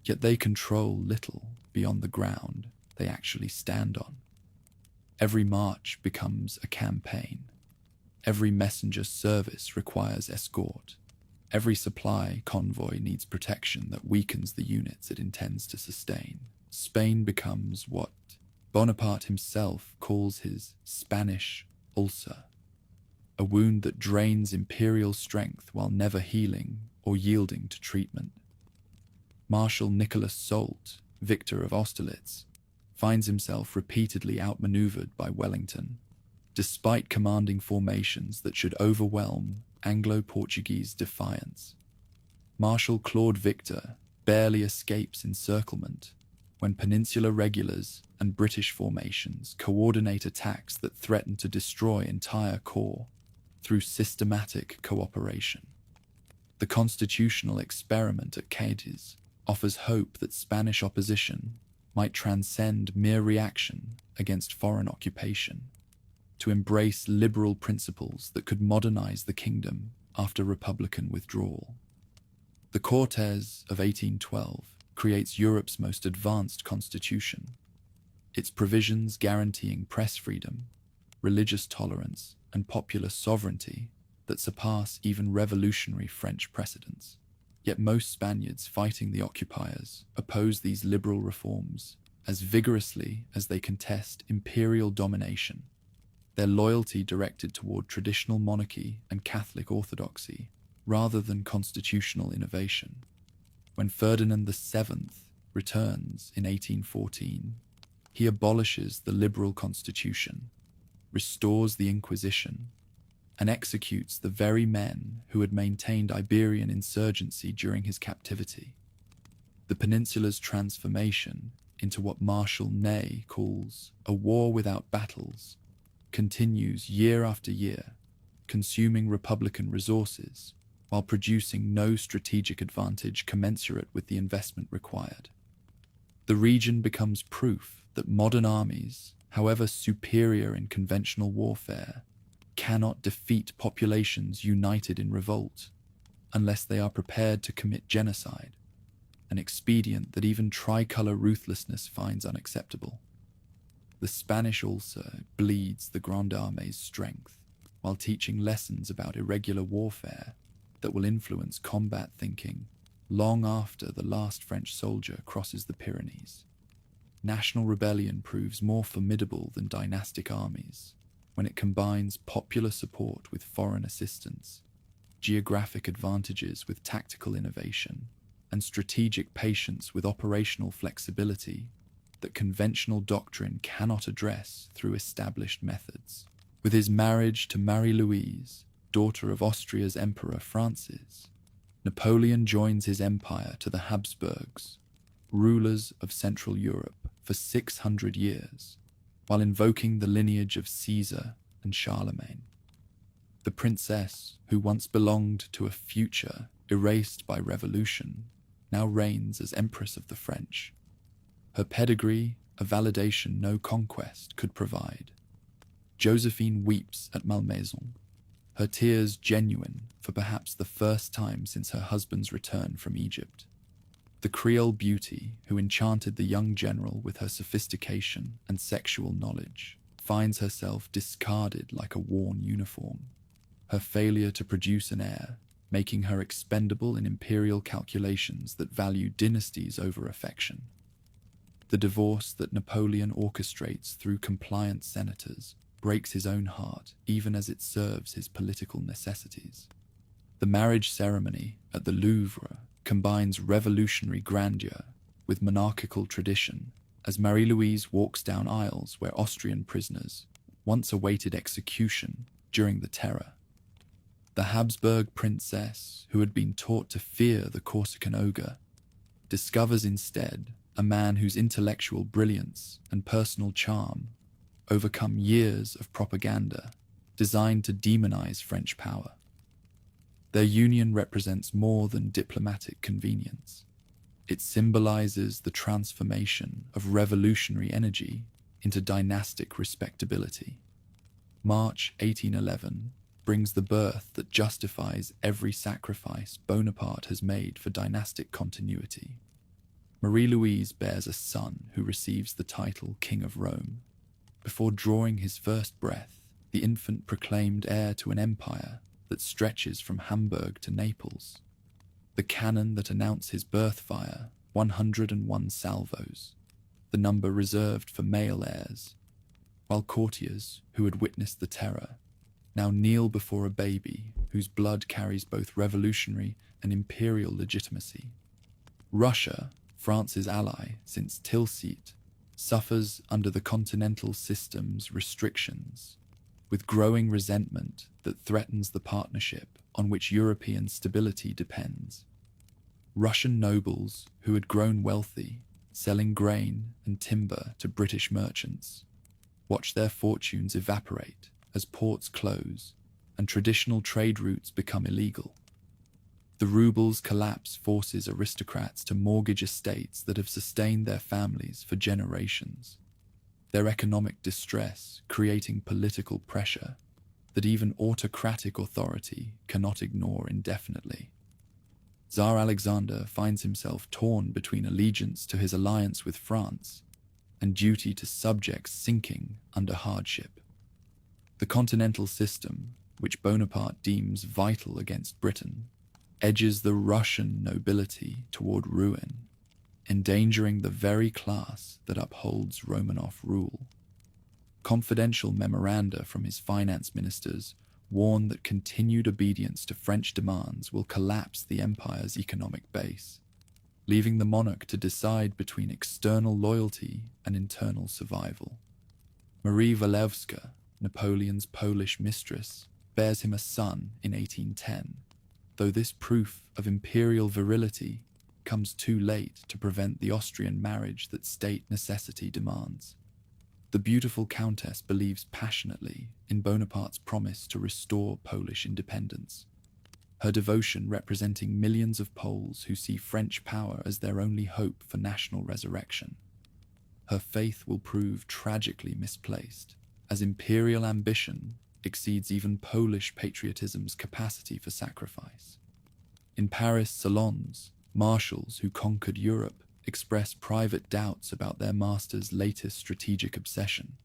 Yet they control little beyond the ground they actually stand on. Every march becomes a campaign. Every messenger service requires escort. Every supply convoy needs protection that weakens the units it intends to sustain. Spain becomes what Bonaparte himself calls his Spanish ulcer, a wound that drains imperial strength while never healing or yielding to treatment. Marshal Nicholas Soult, victor of Austerlitz, finds himself repeatedly outmaneuvered by Wellington, despite commanding formations that should overwhelm Anglo-Portuguese defiance. Marshal Claude Victor barely escapes encirclement when Peninsular regulars and British formations coordinate attacks that threaten to destroy entire corps through systematic cooperation. The constitutional experiment at Cadiz offers hope that Spanish opposition might transcend mere reaction against foreign occupation to embrace liberal principles that could modernize the kingdom after Republican withdrawal. The Cortes of 1812 creates Europe's most advanced constitution, its provisions guaranteeing press freedom, religious tolerance, and popular sovereignty that surpass even revolutionary French precedents. Yet most Spaniards fighting the occupiers oppose these liberal reforms as vigorously as they contest imperial domination, their loyalty directed toward traditional monarchy and Catholic orthodoxy rather than constitutional innovation. When Ferdinand VII returns in 1814, he abolishes the liberal constitution, restores the Inquisition, and executes the very men who had maintained Iberian insurgency during his captivity. The peninsula's transformation into what Marshal Ney calls a war without battles continues year after year, consuming Republican resources while producing no strategic advantage commensurate with the investment required. The region becomes proof that modern armies, however superior in conventional warfare, cannot defeat populations united in revolt unless they are prepared to commit genocide, an expedient that even tricolor ruthlessness finds unacceptable. The Spanish ulcer bleeds the Grande Armée's strength while teaching lessons about irregular warfare that will influence combat thinking long after the last French soldier crosses the Pyrenees. National rebellion proves more formidable than dynastic armies when it combines popular support with foreign assistance, geographic advantages with tactical innovation, and strategic patience with operational flexibility that conventional doctrine cannot address through established methods. With his marriage to Marie-Louise, daughter of Austria's Emperor Francis, Napoleon joins his empire to the Habsburgs, rulers of Central Europe for 600 years, while invoking the lineage of Caesar and Charlemagne. The princess, who once belonged to a future erased by revolution, now reigns as Empress of the French. Her pedigree, a validation no conquest could provide. Josephine weeps at Malmaison, her tears genuine for perhaps the first time since her husband's return from Egypt. The Creole beauty, who enchanted the young general with her sophistication and sexual knowledge, finds herself discarded like a worn uniform, her failure to produce an heir making her expendable in imperial calculations that value dynasties over affection. The divorce that Napoleon orchestrates through compliant senators breaks his own heart even as it serves his political necessities. The marriage ceremony at the Louvre combines revolutionary grandeur with monarchical tradition as Marie-Louise walks down aisles where Austrian prisoners once awaited execution during the Terror. The Habsburg princess, who had been taught to fear the Corsican ogre, discovers instead a man whose intellectual brilliance and personal charm overcome years of propaganda designed to demonize French power. Their union represents more than diplomatic convenience. It symbolizes the transformation of revolutionary energy into dynastic respectability. March 1811 brings the birth that justifies every sacrifice Bonaparte has made for dynastic continuity. Marie-Louise bears a son who receives the title King of Rome. Before drawing his first breath, the infant proclaimed heir to an empire that stretches from Hamburg to Naples. The cannon that announced his birth fire 101 salvos, the number reserved for male heirs, while courtiers who had witnessed the Terror now kneel before a baby whose blood carries both revolutionary and imperial legitimacy. Russia, France's ally since Tilsit, suffers under the continental system's restrictions, with growing resentment that threatens the partnership on which European stability depends. Russian nobles who had grown wealthy, selling grain and timber to British merchants, watch their fortunes evaporate as ports close and traditional trade routes become illegal. The ruble's collapse forces aristocrats to mortgage estates that have sustained their families for generations, their economic distress creating political pressure that even autocratic authority cannot ignore indefinitely. Tsar Alexander finds himself torn between allegiance to his alliance with France and duty to subjects sinking under hardship. The continental system, which Bonaparte deems vital against Britain, edges the Russian nobility toward ruin, endangering the very class that upholds Romanov rule. Confidential memoranda from his finance ministers warn that continued obedience to French demands will collapse the empire's economic base, leaving the monarch to decide between external loyalty and internal survival. Marie Walewska, Napoleon's Polish mistress, bears him a son in 1810, though this proof of imperial virility comes too late to prevent the Austrian marriage that state necessity demands. The beautiful countess believes passionately in Bonaparte's promise to restore Polish independence, her devotion representing millions of Poles who see French power as their only hope for national resurrection. Her faith will prove tragically misplaced, as imperial ambition exceeds even Polish patriotism's capacity for sacrifice. In Paris salons, marshals who conquered Europe express private doubts about their master's latest strategic obsession.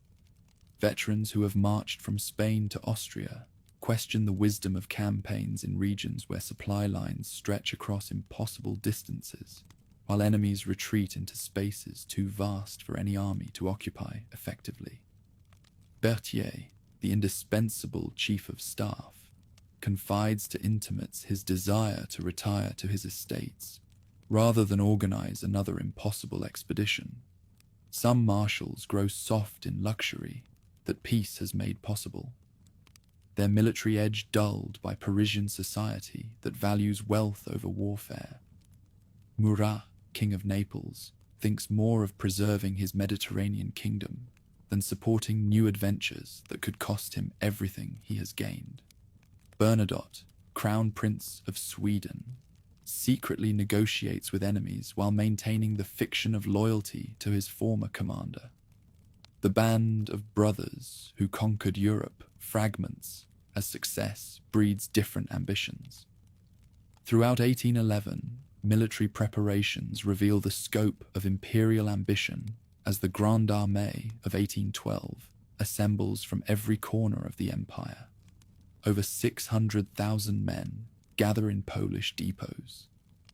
Veterans who have marched from Spain to Austria question the wisdom of campaigns in regions where supply lines stretch across impossible distances, while enemies retreat into spaces too vast for any army to occupy effectively. Berthier, the indispensable chief of staff, confides to intimates his desire to retire to his estates, Rather than organize another impossible expedition, some marshals grow soft in luxury that peace has made possible, their military edge dulled by Parisian society that values wealth over warfare. Murat, king of Naples, thinks more of preserving his Mediterranean kingdom than supporting new adventures that could cost him everything he has gained. Bernadotte, Crown Prince of Sweden, secretly negotiates with enemies while maintaining the fiction of loyalty to his former commander. The band of brothers who conquered Europe fragments as success breeds different ambitions. Throughout 1811, military preparations reveal the scope of imperial ambition as the Grande Armée of 1812 assembles from every corner of the empire. Over 600,000 men gather in Polish depots,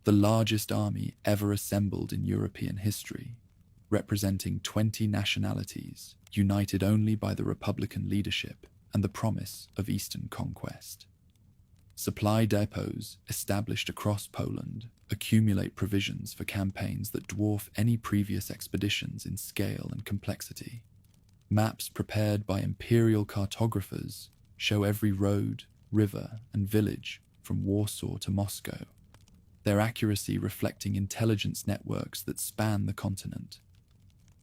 the largest army ever assembled in European history, representing 20 nationalities united only by the Republican leadership and the promise of Eastern conquest. Supply depots established across Poland accumulate provisions for campaigns that dwarf any previous expeditions in scale and complexity. Maps prepared by imperial cartographers show every road, river, and village from Warsaw to Moscow, their accuracy reflecting intelligence networks that span the continent.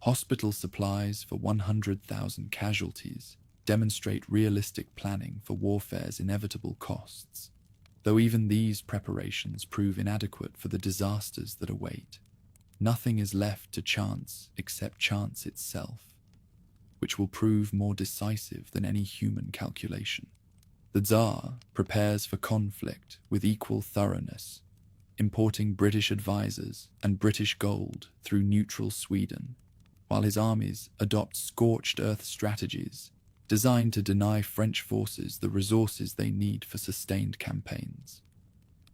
Hospital supplies for 100,000 casualties demonstrate realistic planning for warfare's inevitable costs, though even these preparations prove inadequate for the disasters that await. Nothing is left to chance except chance itself, which will prove more decisive than any human calculation. The Tsar prepares for conflict with equal thoroughness, importing British advisors and British gold through neutral Sweden, while his armies adopt scorched earth strategies designed to deny French forces the resources they need for sustained campaigns.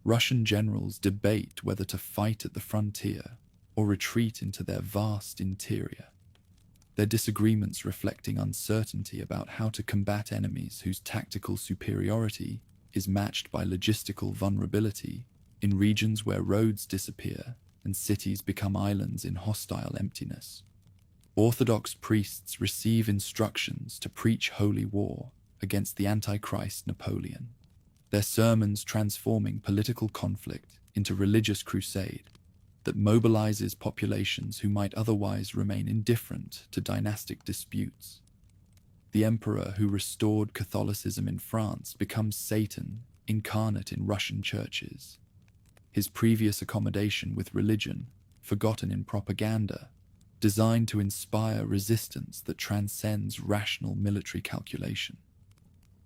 Russian generals debate whether to fight at the frontier or retreat into their vast interior, their disagreements reflecting uncertainty about how to combat enemies whose tactical superiority is matched by logistical vulnerability in regions where roads disappear and cities become islands in hostile emptiness. Orthodox priests receive instructions to preach holy war against the Antichrist Napoleon, their sermons transforming political conflict into religious crusade that mobilizes populations who might otherwise remain indifferent to dynastic disputes. The emperor who restored Catholicism in France becomes Satan incarnate in Russian churches, his previous accommodation with religion forgotten in propaganda, designed to inspire resistance that transcends rational military calculation.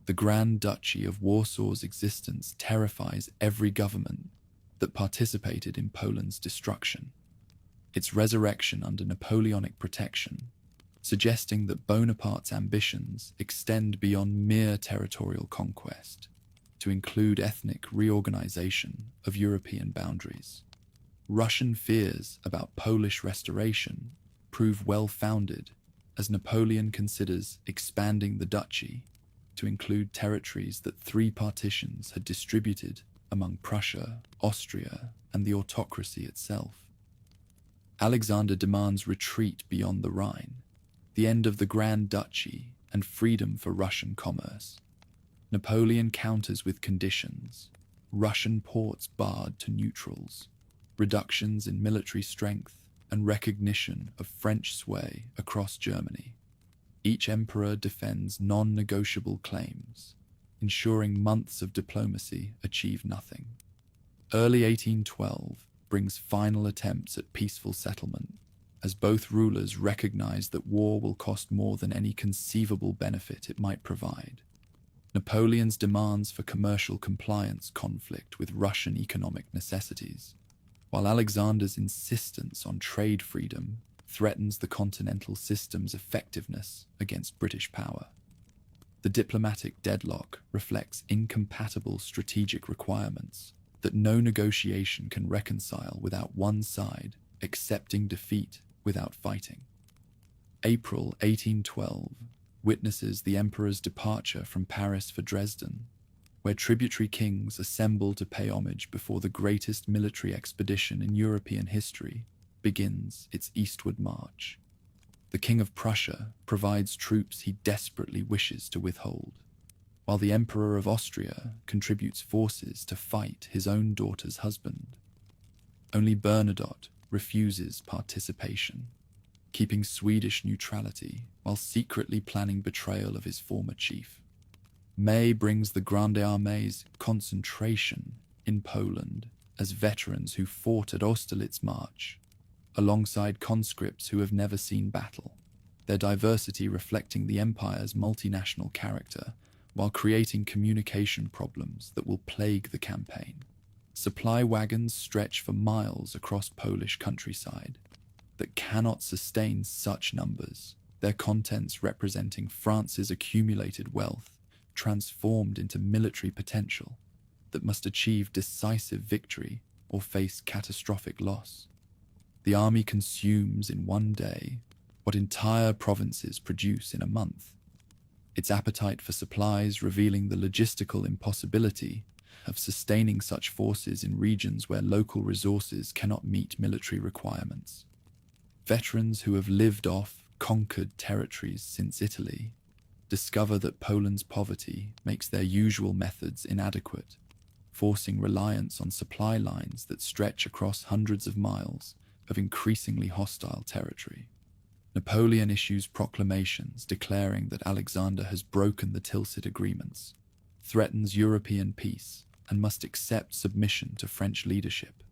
The Grand Duchy of Warsaw's existence terrifies every government that participated in Poland's destruction, its resurrection under Napoleonic protection, suggesting that Bonaparte's ambitions extend beyond mere territorial conquest to include ethnic reorganization of European boundaries. Russian fears about Polish restoration prove well-founded as Napoleon considers expanding the duchy to include territories that three partitions had distributed among Prussia, Austria, and the autocracy itself. Alexander demands retreat beyond the Rhine, the end of the Grand Duchy, and freedom for Russian commerce. Napoleon counters with conditions: Russian ports barred to neutrals, reductions in military strength, and recognition of French sway across Germany. Each emperor defends non-negotiable claims, ensuring months of diplomacy achieve nothing. Early 1812 brings final attempts at peaceful settlement, as both rulers recognize that war will cost more than any conceivable benefit it might provide. Napoleon's demands for commercial compliance conflict with Russian economic necessities, while Alexander's insistence on trade freedom threatens the continental system's effectiveness against British power. The diplomatic deadlock reflects incompatible strategic requirements that no negotiation can reconcile without one side accepting defeat without fighting. April 1812 witnesses the emperor's departure from Paris for Dresden, where tributary kings assemble to pay homage before the greatest military expedition in European history begins its eastward march. The King of Prussia provides troops he desperately wishes to withhold, while the Emperor of Austria contributes forces to fight his own daughter's husband. Only Bernadotte refuses participation, keeping Swedish neutrality while secretly planning betrayal of his former chief. May brings the Grande Armée's concentration in Poland as veterans who fought at Austerlitz March, alongside conscripts who have never seen battle, their diversity reflecting the empire's multinational character while creating communication problems that will plague the campaign. Supply wagons stretch for miles across Polish countryside that cannot sustain such numbers, their contents representing France's accumulated wealth transformed into military potential that must achieve decisive victory or face catastrophic loss. The army consumes in one day what entire provinces produce in a month, its appetite for supplies revealing the logistical impossibility of sustaining such forces in regions where local resources cannot meet military requirements. Veterans who have lived off conquered territories since Italy discover that Poland's poverty makes their usual methods inadequate, forcing reliance on supply lines that stretch across hundreds of miles of increasingly hostile territory. Napoleon issues proclamations declaring that Alexander has broken the Tilsit agreements, threatens European peace, and must accept submission to French leadership.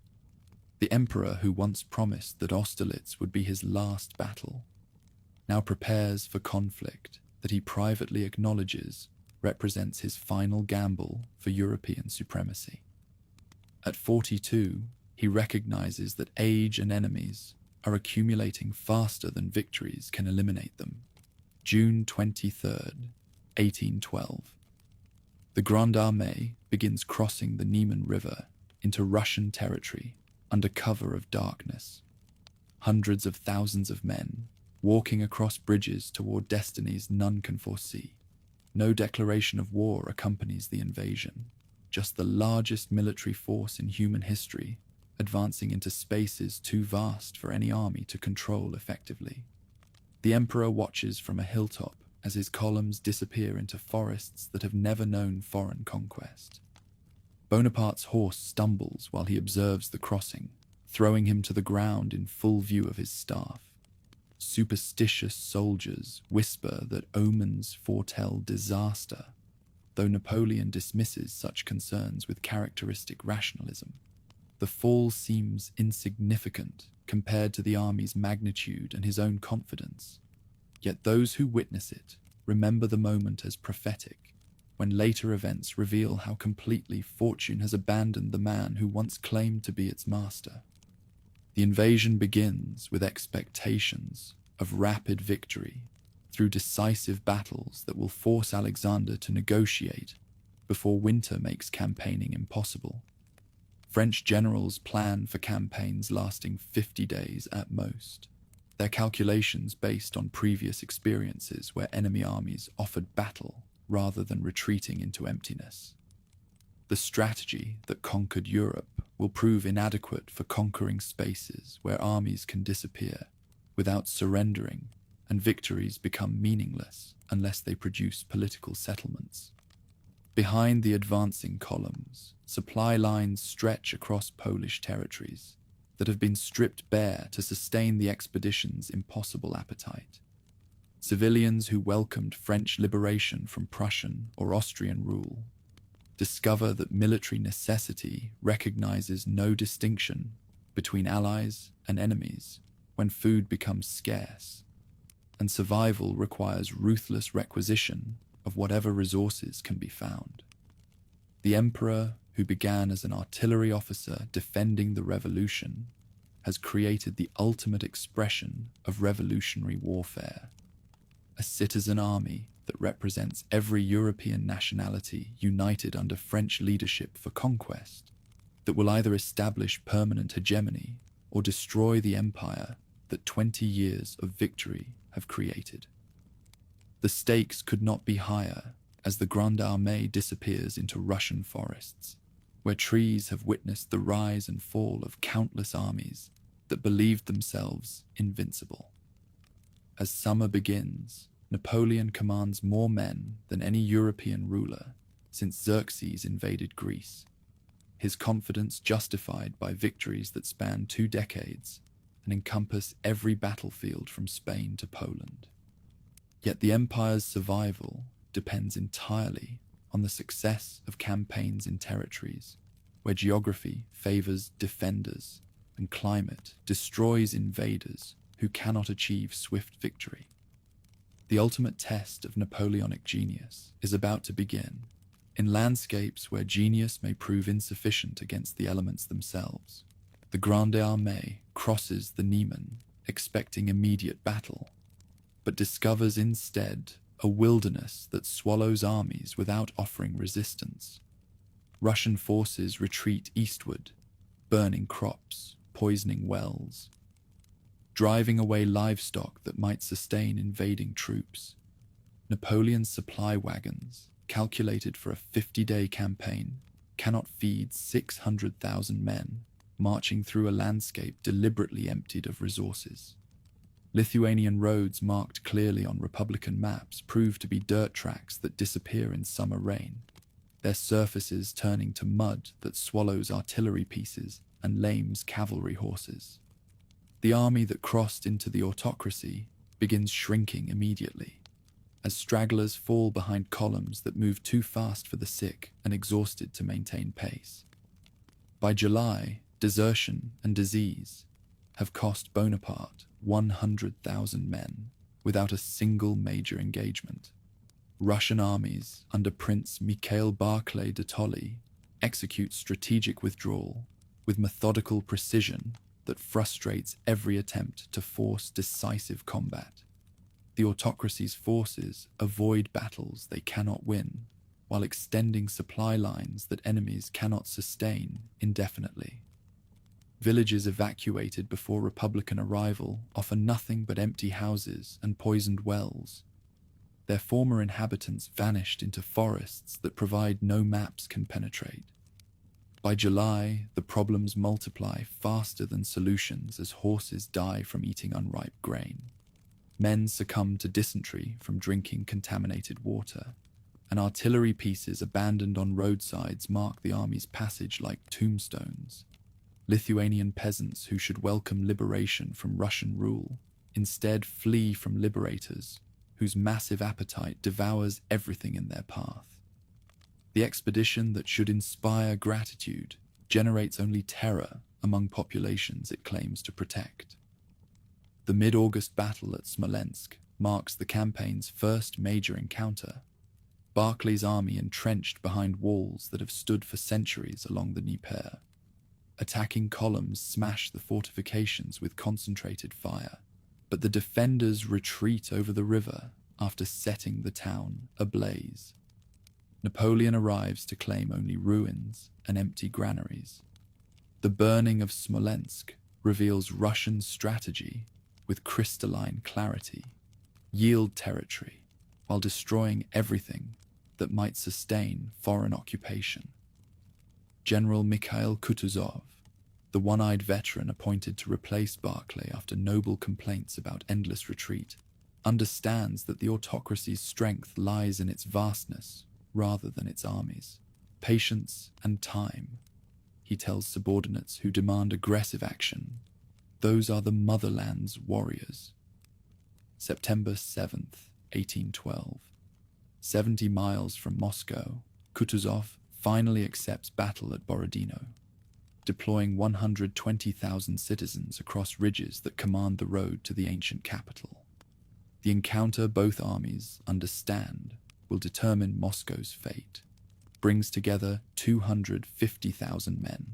The emperor who once promised that Austerlitz would be his last battle now prepares for conflict that he privately acknowledges represents his final gamble for European supremacy. At 42, he recognizes that age and enemies are accumulating faster than victories can eliminate them. June 23rd, 1812. The Grande Armée begins crossing the Niemen River into Russian territory under cover of darkness. Hundreds of thousands of men walking across bridges toward destinies none can foresee. No declaration of war accompanies the invasion, just the largest military force in human history advancing into spaces too vast for any army to control effectively. The emperor watches from a hilltop as his columns disappear into forests that have never known foreign conquest. Bonaparte's horse stumbles while he observes the crossing, throwing him to the ground in full view of his staff. Superstitious soldiers whisper that omens foretell disaster, though Napoleon dismisses such concerns with characteristic rationalism. The fall seems insignificant compared to the army's magnitude and his own confidence. Yet those who witness it remember the moment as prophetic, when later events reveal how completely fortune has abandoned the man who once claimed to be its master. The invasion begins with expectations of rapid victory through decisive battles that will force Alexander to negotiate before winter makes campaigning impossible. French generals plan for campaigns lasting 50 days at most, their calculations based on previous experiences where enemy armies offered battle rather than retreating into emptiness. The strategy that conquered Europe will prove inadequate for conquering spaces where armies can disappear without surrendering, and victories become meaningless unless they produce political settlements. Behind the advancing columns, supply lines stretch across Polish territories that have been stripped bare to sustain the expedition's impossible appetite. Civilians who welcomed French liberation from Prussian or Austrian rule discover that military necessity recognizes no distinction between allies and enemies when food becomes scarce, and survival requires ruthless requisition of whatever resources can be found. The emperor, who began as an artillery officer defending the revolution, has created the ultimate expression of revolutionary warfare, a citizen army that represents every European nationality united under French leadership for conquest, that will either establish permanent hegemony or destroy the empire that 20 years of victory have created. The stakes could not be higher, as the Grande Armée disappears into Russian forests, where trees have witnessed the rise and fall of countless armies that believed themselves invincible. As summer begins, Napoleon commands more men than any European ruler since Xerxes invaded Greece, his confidence justified by victories that span 2 decades and encompass every battlefield from Spain to Poland. Yet the empire's survival depends entirely on the success of campaigns in territories where geography favors defenders and climate destroys invaders who cannot achieve swift victory. The ultimate test of Napoleonic genius is about to begin, in landscapes where genius may prove insufficient against the elements themselves. The Grande Armée crosses the Niemen, expecting immediate battle, but discovers instead a wilderness that swallows armies without offering resistance. Russian forces retreat eastward, burning crops, poisoning wells, driving away livestock that might sustain invading troops. Napoleon's supply wagons, calculated for a 50-day campaign, cannot feed 600,000 men, marching through a landscape deliberately emptied of resources. Lithuanian roads marked clearly on Republican maps prove to be dirt tracks that disappear in summer rain, their surfaces turning to mud that swallows artillery pieces and lames cavalry horses. The army that crossed into the autocracy begins shrinking immediately, as stragglers fall behind columns that move too fast for the sick and exhausted to maintain pace. By July, desertion and disease have cost Bonaparte 100,000 men without a single major engagement. Russian armies under Prince Mikhail Barclay de Tolly execute strategic withdrawal with methodical precision that frustrates every attempt to force decisive combat. The autocracy's forces avoid battles they cannot win, while extending supply lines that enemies cannot sustain indefinitely. Villages evacuated before Republican arrival offer nothing but empty houses and poisoned wells. Their former inhabitants vanished into forests that provide no maps can penetrate. By July, the problems multiply faster than solutions as horses die from eating unripe grain. Men succumb to dysentery from drinking contaminated water, and artillery pieces abandoned on roadsides mark the army's passage like tombstones. Lithuanian peasants who should welcome liberation from Russian rule instead flee from liberators whose massive appetite devours everything in their path. The expedition that should inspire gratitude generates only terror among populations it claims to protect. The mid-August battle at Smolensk marks the campaign's first major encounter. Barclay's army entrenched behind walls that have stood for centuries along the Dnieper. Attacking columns smash the fortifications with concentrated fire, but the defenders retreat over the river after setting the town ablaze. Napoleon arrives to claim only ruins and empty granaries. The burning of Smolensk reveals Russian strategy with crystalline clarity: yield territory while destroying everything that might sustain foreign occupation. General Mikhail Kutuzov, the one-eyed veteran appointed to replace Barclay after noble complaints about endless retreat, understands that the autocracy's strength lies in its vastness rather than its armies. Patience and time, he tells subordinates who demand aggressive action. Those are the motherland's warriors. September 7th, 1812. 70 miles from Moscow, Kutuzov finally accepts battle at Borodino, deploying 120,000 citizens across ridges that command the road to the ancient capital. The encounter both armies understand will determine Moscow's fate, brings together 250,000 men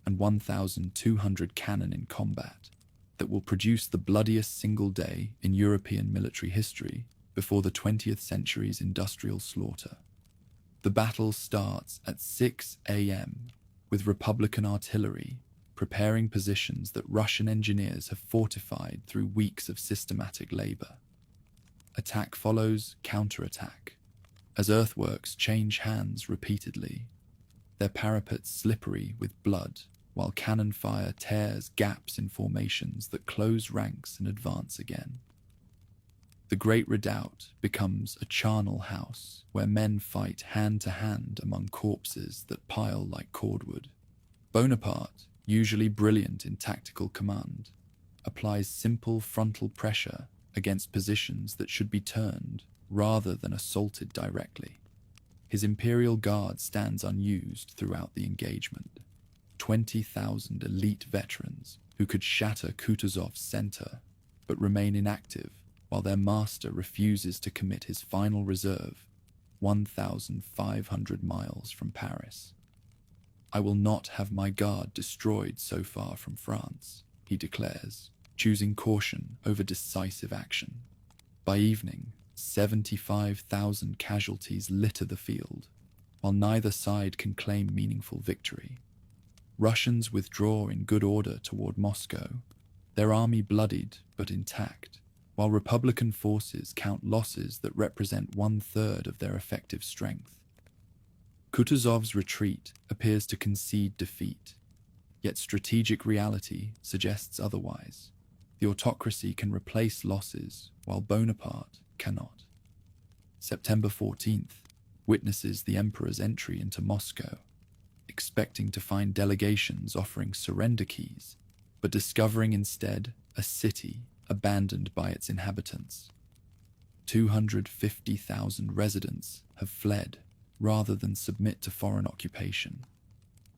and 1,200 cannon in combat that will produce the bloodiest single day in European military history before the 20th century's industrial slaughter. The battle starts at 6 a.m. with Republican artillery preparing positions that Russian engineers have fortified through weeks of systematic labor. Attack follows counterattack, as earthworks change hands repeatedly, their parapets slippery with blood, while cannon fire tears gaps in formations that close ranks and advance again. The great redoubt becomes a charnel house where men fight hand to hand among corpses that pile like cordwood. Bonaparte, usually brilliant in tactical command, applies simple frontal pressure against positions that should be turned rather than assaulted directly. His imperial guard stands unused throughout the engagement. 20,000 elite veterans who could shatter Kutuzov's center but remain inactive while their master refuses to commit his final reserve 1,500 miles from Paris. "I will not have my guard destroyed so far from France," he declares, choosing caution over decisive action. By evening, 75,000 casualties litter the field, while neither side can claim meaningful victory. Russians withdraw in good order toward Moscow, their army bloodied but intact, while Republican forces count losses that represent 1/3 of their effective strength. Kutuzov's retreat appears to concede defeat, yet strategic reality suggests otherwise. The autocracy can replace losses, while Bonaparte cannot. September 14th witnesses the emperor's entry into Moscow, expecting to find delegations offering surrender keys, but discovering instead a city abandoned by its inhabitants. 250,000 residents have fled rather than submit to foreign occupation,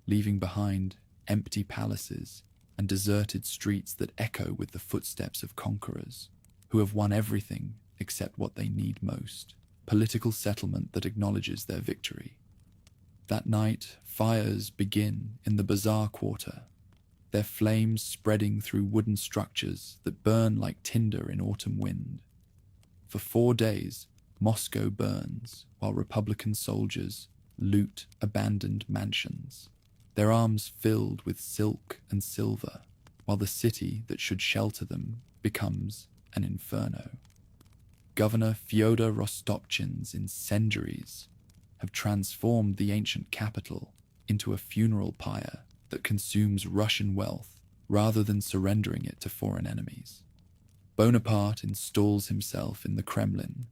leaving behind empty palaces and deserted streets that echo with the footsteps of conquerors who have won everything except what they need most: political settlement that acknowledges their victory. That night, fires begin in the Bazaar Quarter, their flames spreading through wooden structures that burn like tinder in autumn wind. For 4 days, Moscow burns while Republican soldiers loot abandoned mansions, their arms filled with silk and silver, while the city that should shelter them becomes an inferno. Governor Fyodor Rostopchin's incendiaries have transformed the ancient capital into a funeral pyre that consumes Russian wealth rather than surrendering it to foreign enemies. Bonaparte installs himself in the Kremlin,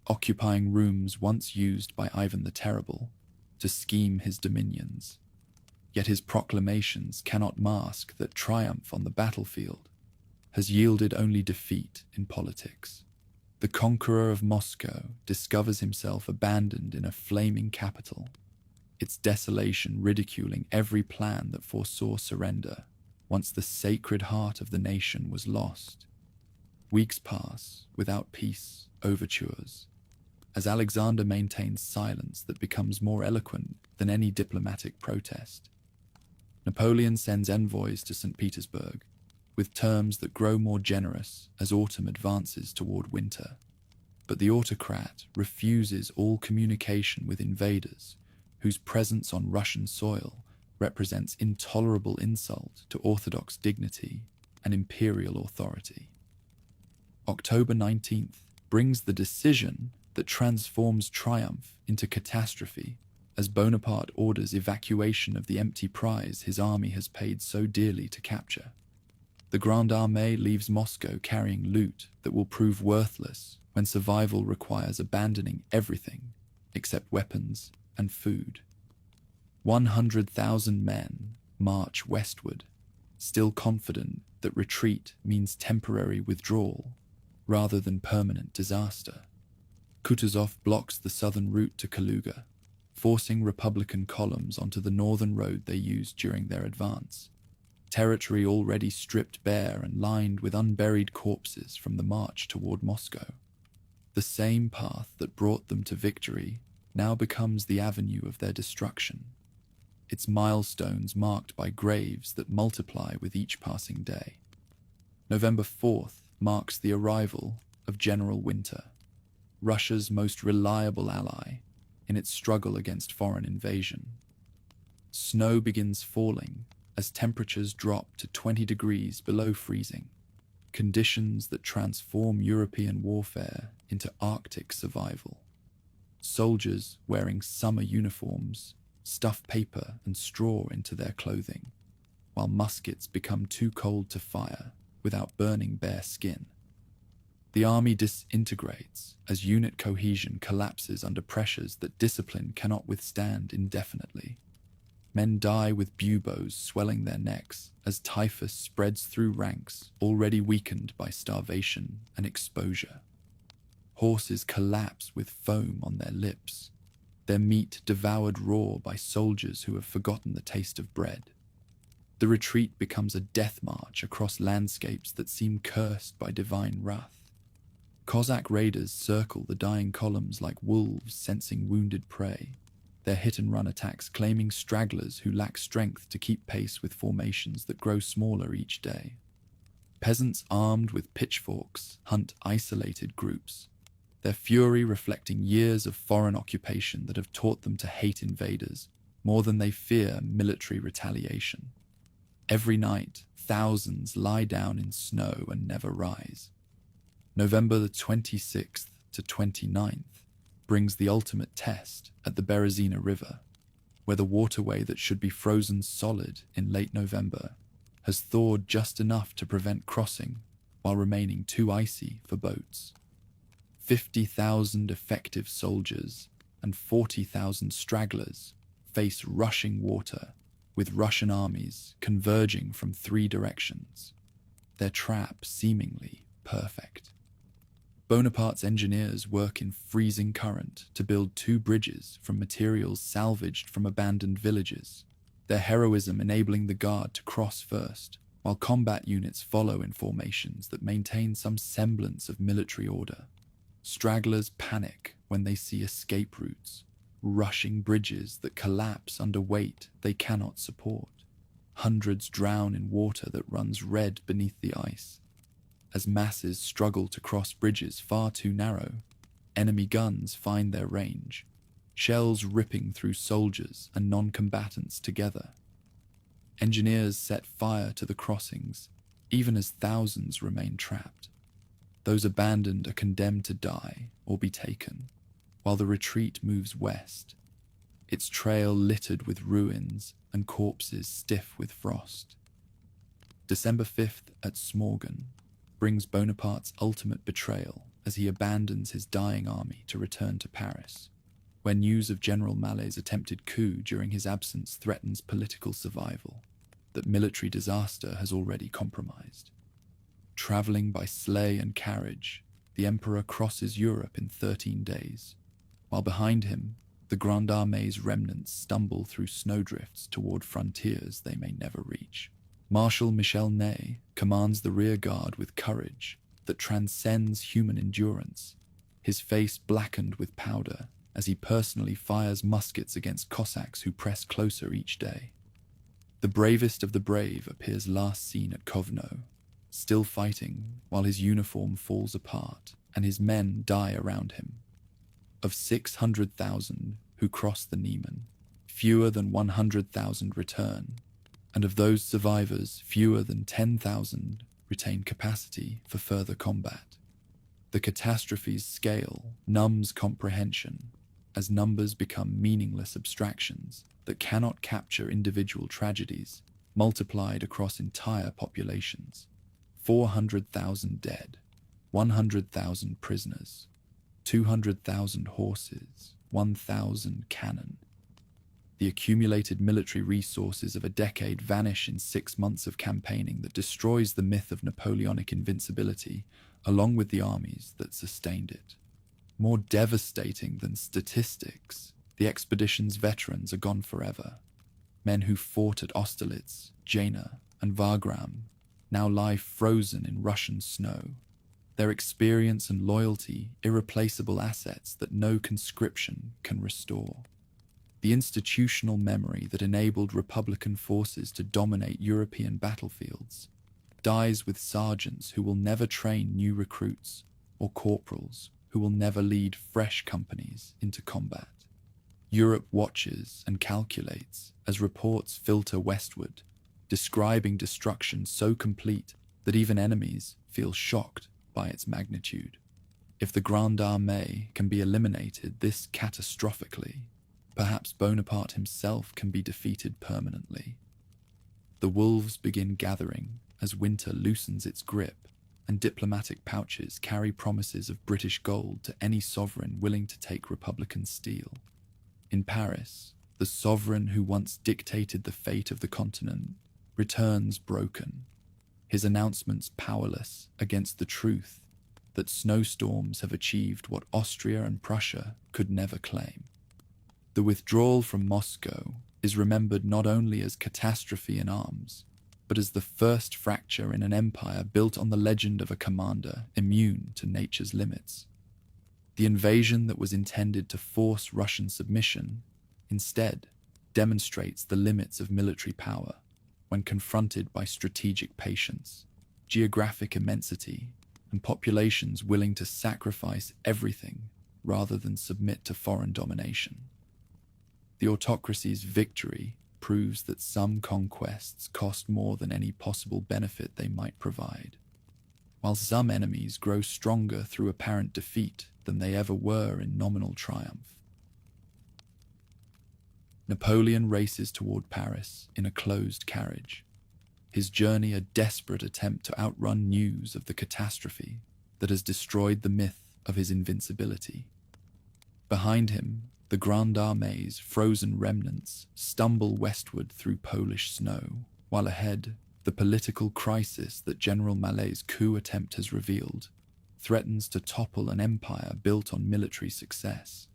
occupying rooms once used by Ivan the Terrible to scheme his dominions. Yet his proclamations cannot mask that triumph on the battlefield has yielded only defeat in politics. The conqueror of Moscow discovers himself abandoned in a flaming capital, its desolation ridiculing every plan that foresaw surrender once the sacred heart of the nation was lost. Weeks pass without peace overtures, as Alexander maintains silence that becomes more eloquent than any diplomatic protest. Napoleon sends envoys to St. Petersburg, with terms that grow more generous as autumn advances toward winter. But the autocrat refuses all communication with invaders whose presence on Russian soil represents intolerable insult to orthodox dignity and imperial authority. October 19th brings the decision that transforms triumph into catastrophe as Bonaparte orders evacuation of the empty prize his army has paid so dearly to capture. The Grande Armée leaves Moscow carrying loot that will prove worthless when survival requires abandoning everything except weapons and food. 100,000 men march westward, still confident that retreat means temporary withdrawal rather than permanent disaster. Kutuzov blocks the southern route to Kaluga, forcing Republican columns onto the northern road they used during their advance, territory already stripped bare and lined with unburied corpses from the march toward Moscow. The same path that brought them to victory now becomes the avenue of their destruction, its milestones marked by graves that multiply with each passing day. November 4th marks the arrival of General Winter, Russia's most reliable ally in its struggle against foreign invasion. Snow begins falling as temperatures drop to 20 degrees below freezing, conditions that transform European warfare into Arctic survival. Soldiers wearing summer uniforms stuff paper and straw into their clothing, while muskets become too cold to fire without burning bare skin. The army disintegrates as unit cohesion collapses under pressures that discipline cannot withstand indefinitely. Men die with buboes swelling their necks as typhus spreads through ranks already weakened by starvation and exposure. Horses collapse with foam on their lips, their meat devoured raw by soldiers who have forgotten the taste of bread. The retreat becomes a death march across landscapes that seem cursed by divine wrath. Cossack raiders circle the dying columns like wolves sensing wounded prey, their hit-and-run attacks claiming stragglers who lack strength to keep pace with formations that grow smaller each day. Peasants armed with pitchforks hunt isolated groups, their fury reflecting years of foreign occupation that have taught them to hate invaders more than they fear military retaliation. Every night, thousands lie down in snow and never rise. November the 26th to 29th brings the ultimate test at the Berezina River, where the waterway that should be frozen solid in late November has thawed just enough to prevent crossing while remaining too icy for boats. 50,000 effective soldiers and 40,000 stragglers face rushing water, with Russian armies converging from 3 directions, their trap seemingly perfect. Bonaparte's engineers work in freezing current to build 2 bridges from materials salvaged from abandoned villages, their heroism enabling the guard to cross first, while combat units follow in formations that maintain some semblance of military order. Stragglers panic when they see escape routes, rushing bridges that collapse under weight they cannot support. Hundreds drown in water that runs red beneath the ice. As masses struggle to cross bridges far too narrow, enemy guns find their range, shells ripping through soldiers and non-combatants together. Engineers set fire to the crossings, even as thousands remain trapped. Those abandoned are condemned to die or be taken, while the retreat moves west, its trail littered with ruins and corpses stiff with frost. December 5th at Smorgon brings Bonaparte's ultimate betrayal as he abandons his dying army to return to Paris, where news of General Malet's attempted coup during his absence threatens political survival that military disaster has already compromised. Traveling by sleigh and carriage, the emperor crosses Europe in 13 days, while behind him, the Grande Armée's remnants stumble through snowdrifts toward frontiers they may never reach. Marshal Michel Ney commands the rear guard with courage that transcends human endurance, his face blackened with powder as he personally fires muskets against Cossacks who press closer each day. The bravest of the brave appears last seen at Kovno, still fighting while his uniform falls apart and his men die around him. Of 600,000 who cross the Niemen, fewer than 100,000 return, and of those survivors, fewer than 10,000 retain capacity for further combat. The catastrophe's scale numbs comprehension as numbers become meaningless abstractions that cannot capture individual tragedies multiplied across entire populations. 400,000 dead, 100,000 prisoners, 200,000 horses, 1,000 cannon. The accumulated military resources of a decade vanish in 6 months of campaigning that destroys the myth of Napoleonic invincibility, along with the armies that sustained it. More devastating than statistics, the expedition's veterans are gone forever. Men who fought at Austerlitz, Jena, and Wagram now lie frozen in Russian snow, their experience and loyalty irreplaceable assets that no conscription can restore. The institutional memory that enabled Republican forces to dominate European battlefields dies with sergeants who will never train new recruits or corporals who will never lead fresh companies into combat. Europe watches and calculates as reports filter westward, describing destruction so complete that even enemies feel shocked by its magnitude. If the Grande Armée can be eliminated this catastrophically, perhaps Bonaparte himself can be defeated permanently. The wolves begin gathering as winter loosens its grip, and diplomatic pouches carry promises of British gold to any sovereign willing to take Republican steel. In Paris, the sovereign who once dictated the fate of the continent returns broken, his announcements powerless against the truth that snowstorms have achieved what Austria and Prussia could never claim. The withdrawal from Moscow is remembered not only as catastrophe in arms, but as the first fracture in an empire built on the legend of a commander immune to nature's limits. The invasion that was intended to force Russian submission instead demonstrates the limits of military power when confronted by strategic patience, geographic immensity, and populations willing to sacrifice everything rather than submit to foreign domination. The autocracy's victory proves that some conquests cost more than any possible benefit they might provide, while some enemies grow stronger through apparent defeat than they ever were in nominal triumph. Napoleon races toward Paris in a closed carriage, his journey a desperate attempt to outrun news of the catastrophe that has destroyed the myth of his invincibility. Behind him, the Grande Armée's frozen remnants stumble westward through Polish snow, while ahead, the political crisis that General Malet's coup attempt has revealed threatens to topple an empire built on military success.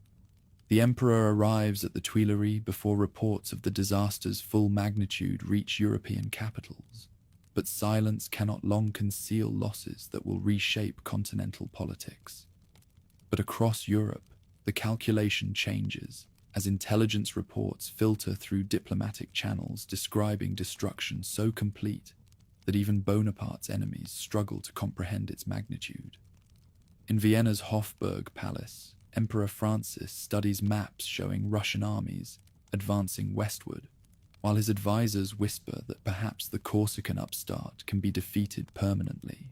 The emperor arrives at the Tuileries before reports of the disaster's full magnitude reach European capitals, but silence cannot long conceal losses that will reshape continental politics. But across Europe, the calculation changes as intelligence reports filter through diplomatic channels describing destruction so complete that even Bonaparte's enemies struggle to comprehend its magnitude. In Vienna's Hofburg Palace, Emperor Francis studies maps showing Russian armies advancing westward, while his advisors whisper that perhaps the Corsican upstart can be defeated permanently.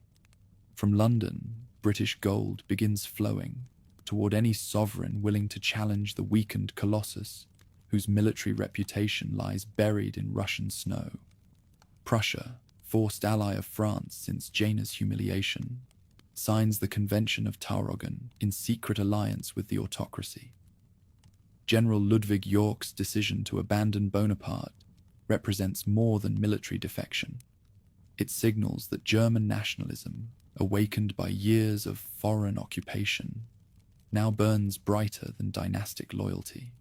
From London, British gold begins flowing toward any sovereign willing to challenge the weakened colossus whose military reputation lies buried in Russian snow. Prussia, forced ally of France since Jana's humiliation, signs the Convention of Tauroggen in secret alliance with the autocracy. General Ludwig Yorck's decision to abandon Bonaparte represents more than military defection. It signals that German nationalism, awakened by years of foreign occupation, now burns brighter than dynastic loyalty.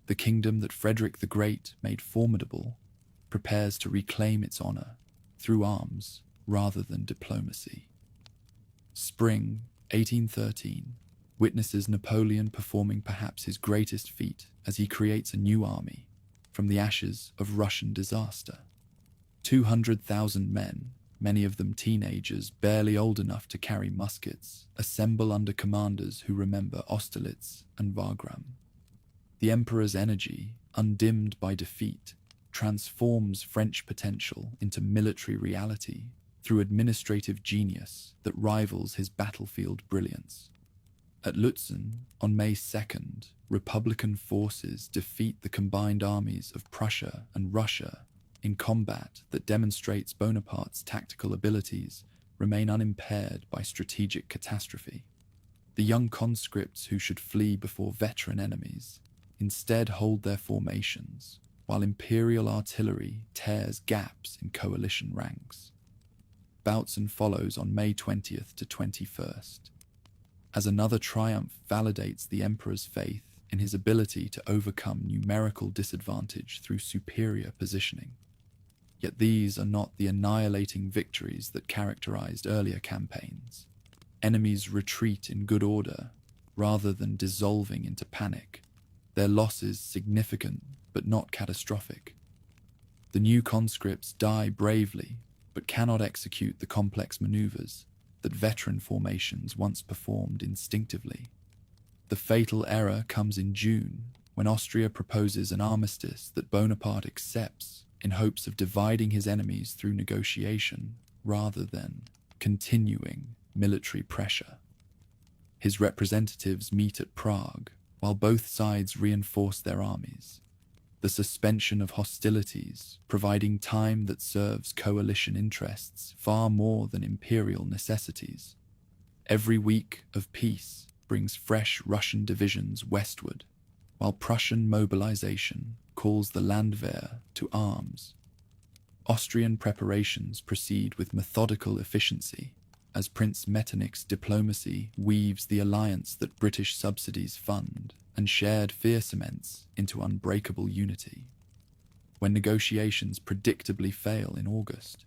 The kingdom that Frederick the Great made formidable prepares to reclaim its honor through arms rather than diplomacy. Spring 1813 witnesses Napoleon performing perhaps his greatest feat as he creates a new army from the ashes of Russian disaster. 200,000 men, many of them teenagers barely old enough to carry muskets, assemble under commanders who remember Austerlitz and Wagram. The emperor's energy, undimmed by defeat, transforms French potential into military reality through administrative genius that rivals his battlefield brilliance. At Lutzen, on May 2nd, Republican forces defeat the combined armies of Prussia and Russia in combat that demonstrates Bonaparte's tactical abilities remain unimpaired by strategic catastrophe. The young conscripts who should flee before veteran enemies instead hold their formations, while imperial artillery tears gaps in coalition ranks. Bautzen follows on May 20th to 21st, as another triumph validates the emperor's faith in his ability to overcome numerical disadvantage through superior positioning. Yet these are not the annihilating victories that characterized earlier campaigns. Enemies retreat in good order, rather than dissolving into panic, their losses significant but not catastrophic. The new conscripts die bravely, but cannot execute the complex maneuvers that veteran formations once performed instinctively. The fatal error comes in June, when Austria proposes an armistice that Bonaparte accepts in hopes of dividing his enemies through negotiation rather than continuing military pressure. His representatives meet at Prague, while both sides reinforce their armies. The suspension of hostilities, providing time that serves coalition interests far more than imperial necessities. Every week of peace brings fresh Russian divisions westward, while Prussian mobilization calls the Landwehr to arms. Austrian preparations proceed with methodical efficiency, as Prince Metternich's diplomacy weaves the alliance that British subsidies fund and shared fear cements into unbreakable unity. When negotiations predictably fail in August,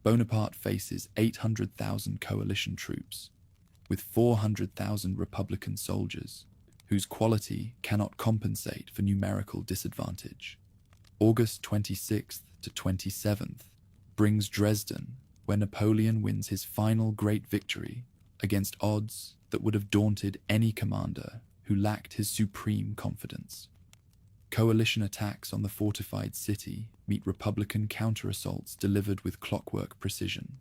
Bonaparte faces 800,000 coalition troops, with 400,000 Republican soldiers, whose quality cannot compensate for numerical disadvantage. August 26th to 27th brings Dresden, where Napoleon wins his final great victory against odds that would have daunted any commander who lacked his supreme confidence. Coalition attacks on the fortified city meet Republican counter-assaults delivered with clockwork precision,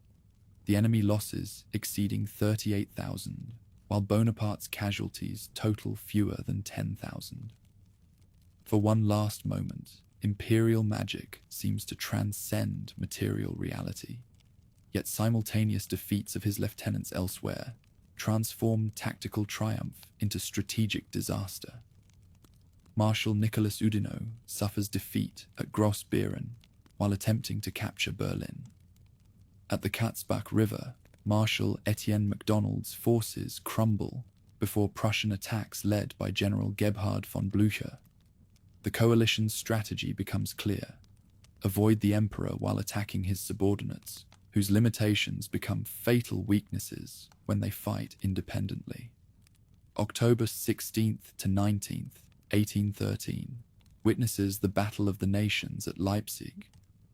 the enemy losses exceeding 38,000, while Bonaparte's casualties total fewer than 10,000. For one last moment, imperial magic seems to transcend material reality. Yet simultaneous defeats of his lieutenants elsewhere transform tactical triumph into strategic disaster. Marshal Nicholas Oudinot suffers defeat at Grossbeeren while attempting to capture Berlin. At the Katzbach River, Marshal Etienne Macdonald's forces crumble before Prussian attacks led by General Gebhard von Blücher. The coalition's strategy becomes clear: avoid the emperor while attacking his subordinates, whose limitations become fatal weaknesses when they fight independently. October 16th to 19th, 1813, witnesses the Battle of the Nations at Leipzig,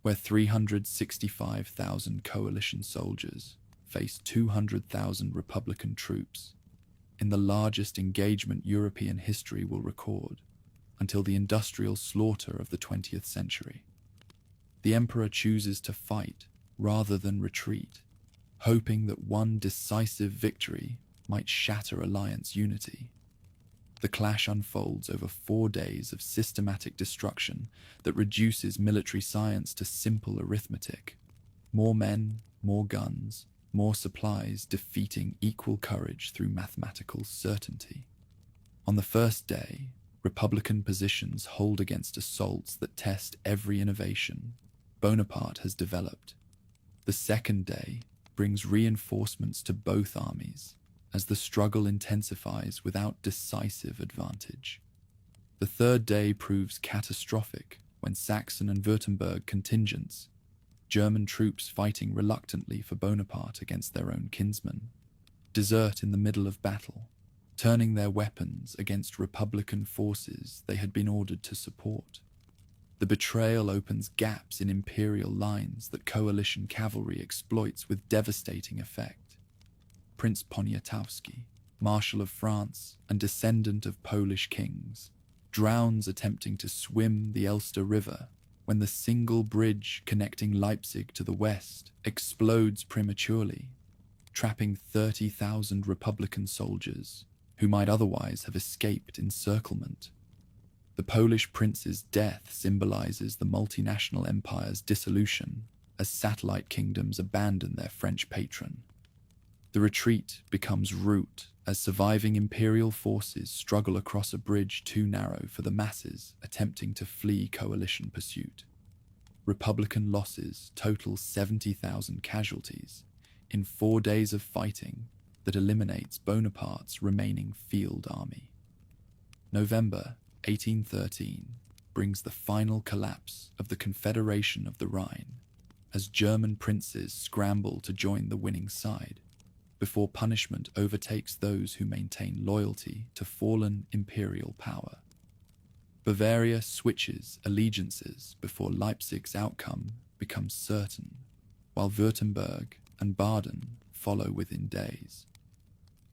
where 365,000 coalition soldiers face 200,000 Republican troops, in the largest engagement European history will record, until the industrial slaughter of the 20th century. The emperor chooses to fight rather than retreat, hoping that one decisive victory might shatter alliance unity. The clash unfolds over 4 days of systematic destruction that reduces military science to simple arithmetic. More men, more guns, more supplies defeating equal courage through mathematical certainty. On the first day, Republican positions hold against assaults that test every innovation Bonaparte has developed. The second day brings reinforcements to both armies, as the struggle intensifies without decisive advantage. The third day proves catastrophic when Saxon and Württemberg contingents, German troops fighting reluctantly for Bonaparte against their own kinsmen, desert in the middle of battle, turning their weapons against Republican forces they had been ordered to support. The betrayal opens gaps in imperial lines that coalition cavalry exploits with devastating effect. Prince Poniatowski, Marshal of France and descendant of Polish kings, drowns attempting to swim the Elster River when the single bridge connecting Leipzig to the west explodes prematurely, trapping 30,000 Republican soldiers who might otherwise have escaped encirclement. The Polish prince's death symbolizes the multinational empire's dissolution as satellite kingdoms abandon their French patron. The retreat becomes rout as surviving imperial forces struggle across a bridge too narrow for the masses attempting to flee coalition pursuit. Republican losses total 70,000 casualties in 4 days of fighting that eliminates Bonaparte's remaining field army. November 1813 brings the final collapse of the Confederation of the Rhine, as German princes scramble to join the winning side, before punishment overtakes those who maintain loyalty to fallen imperial power. Bavaria switches allegiances before Leipzig's outcome becomes certain, while Württemberg and Baden follow within days.